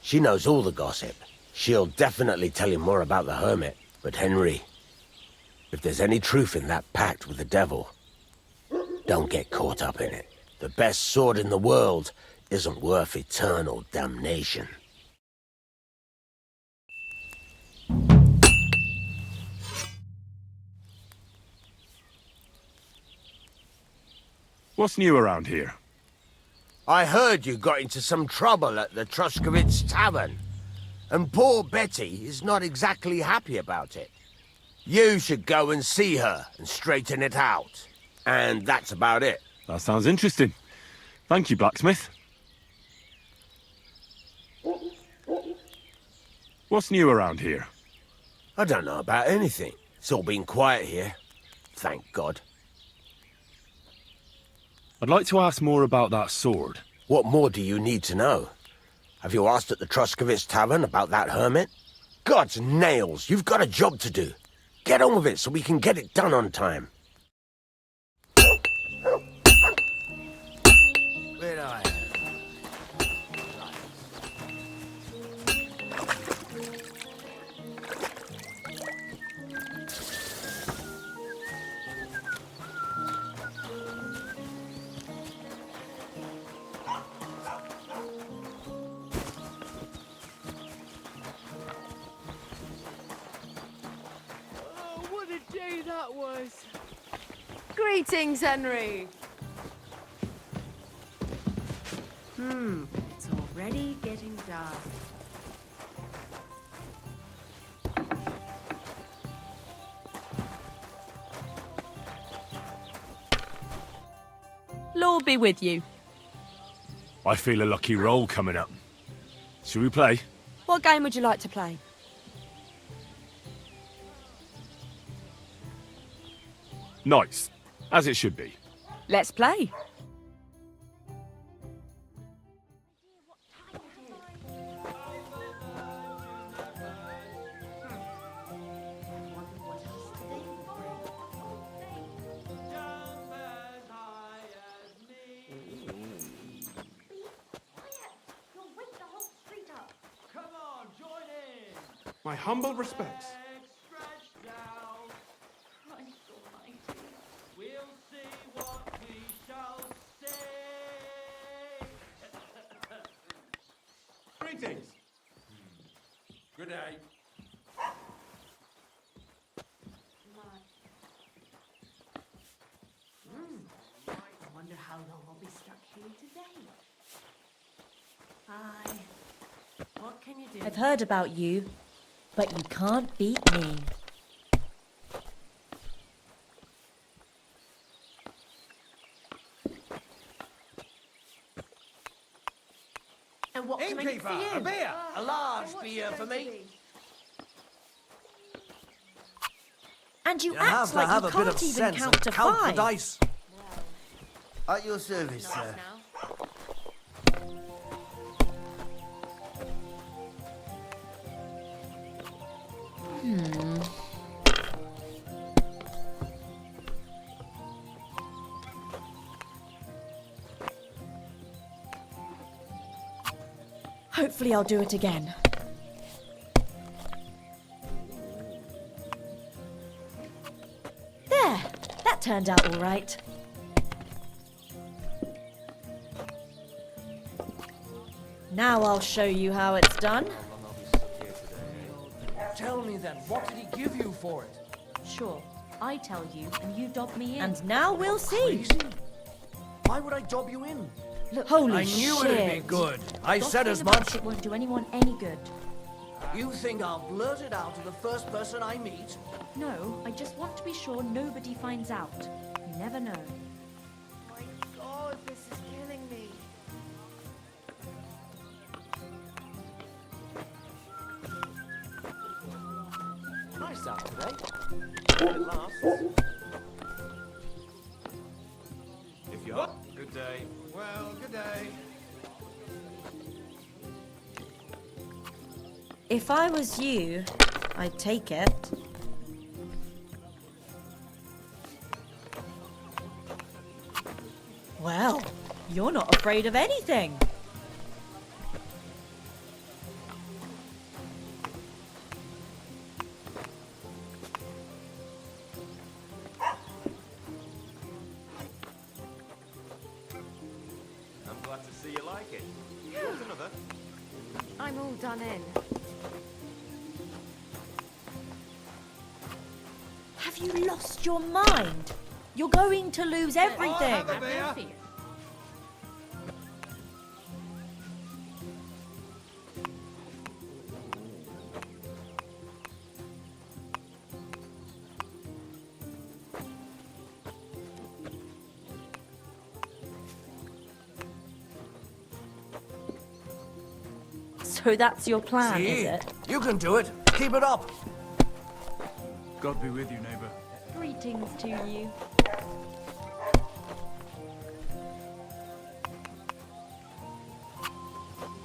She knows all the gossip. She'll definitely tell you more about the hermit. But Henry, if there's any truth in that pact with the devil, don't get caught up in it. The best sword in the world isn't worth eternal damnation. What's new around here? I heard you got into some trouble at the Truscovitz Tavern, and poor Betty is not exactly happy about it. You should go and see her and straighten it out. And that's about it. That sounds interesting. Thank you, blacksmith. What's new around here? I don't know about anything. It's all been quiet here. Thank God. I'd like to ask more about that sword. What more do you need to know? Have you asked at the Truscovitz Tavern about that hermit? God's nails, you've got a job to do. Get on with it so we can get it done on time. Where I What a day that was! Greetings, Henry! It's already getting dark. Lord be with you. I feel a lucky roll coming up. Should we play? What game would you like to play? Nice. As it should be. Let's play. My humble respects. Greetings. Good day. I wonder how long I'll be stuck here today. Hi. What can you do? I've heard about you, but you can't beat me. And what can I get Innkeeper, for you? a beer! A large beer for me. And you You have act to like have you a bit of can't even sense count and to count the five. dice. At your service, sir. Hopefully I'll do it again. There! That turned out all right. Now I'll show you how it's done. Tell me then, what did he give you for it? Sure, I tell you, and you dob me in. And now we'll see. Crazy. Why would I dob you in? Look, Holy I knew it'd be shit. good. I said as Gossiping about much. it won't do anyone any good. You think I'll blurt it out to the first person I meet? No, I just want to be sure nobody finds out. You never know. My God, this is killing me. eh? It lasts. If you're... Good day. Well, good day. If I was you, I'd take it. Well, you're not afraid of anything. I'm glad to see you like it. Here's another. I'm all done in. Have you lost your mind? You're going to lose everything. I'll have a beer. So that's your plan, See? is it? You can do it. Keep it up. God be with you, neighbor. Greetings to you.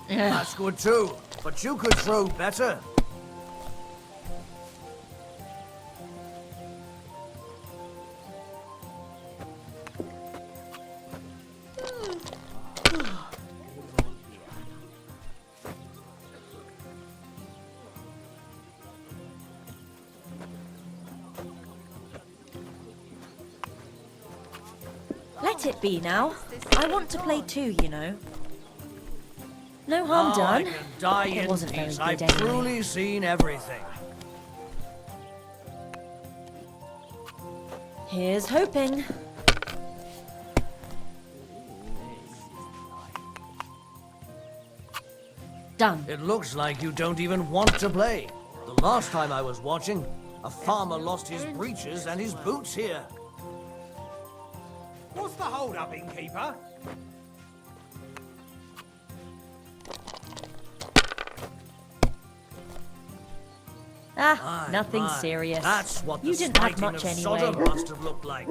That's good too. But you could throw better. Let it be now. I want to play too, you know. No harm Now I done. can die It in wasn't very peace. good I've anyway. truly seen everything. Here's hoping. Done. It looks like you don't even want to play. The last time I was watching, a farmer lost his breeches and his boots here. What's the hold-up, innkeeper? Ah, My, nothing my. serious. That's what You the didn't have smiting much of anyway. Sodom must have looked like.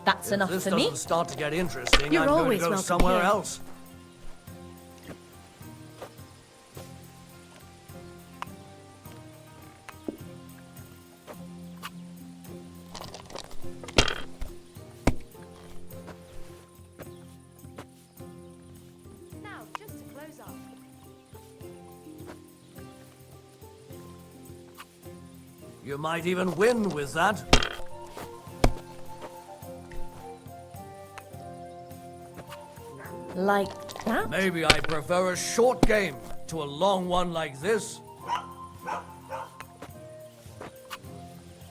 That's If enough this for me. doesn't start to get interesting, You're I'm going to always go welcome somewhere here. else. Now, just to close up. You might even win with that. Like that? Maybe I prefer a short game to a long one like this.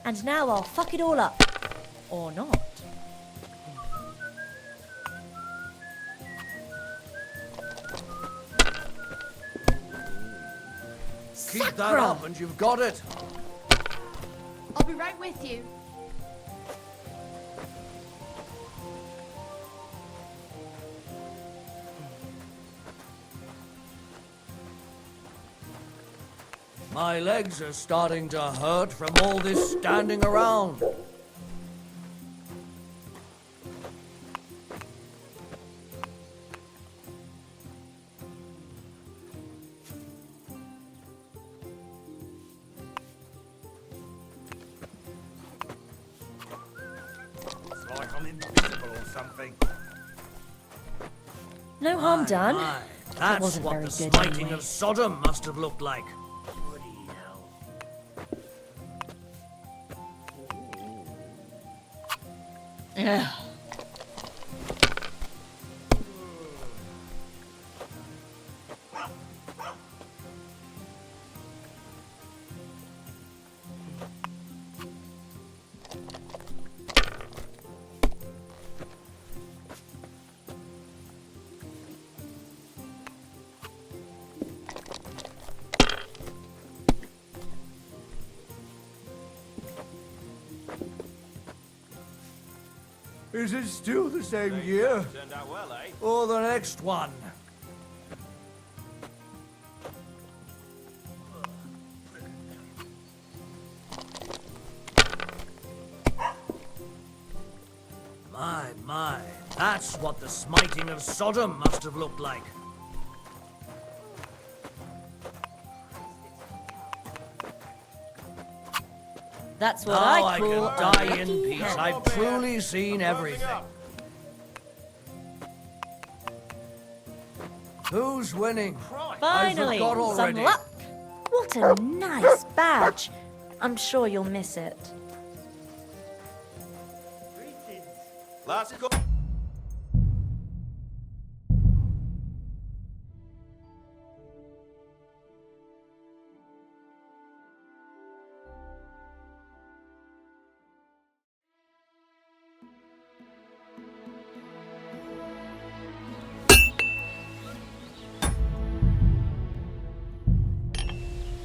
And now I'll fuck it all up. Or not. Keep that Sacra! up and you've got it. I'll be right with you. My legs are starting to hurt from all this standing around. It's like I'm invisible or something. No harm done. My, It that's wasn't what very the good smiting anyway. of Sodom must have looked like. Yeah. Is it still the same year? Turned out well, eh? Or the next one? That's what the smiting of Sodom must have looked like. That's what Now I I call can die a in lucky peace. hen. I've truly seen everything. Who's winning? Finally, I forgot some already. luck. What a nice badge. I'm sure you'll miss it. Last call.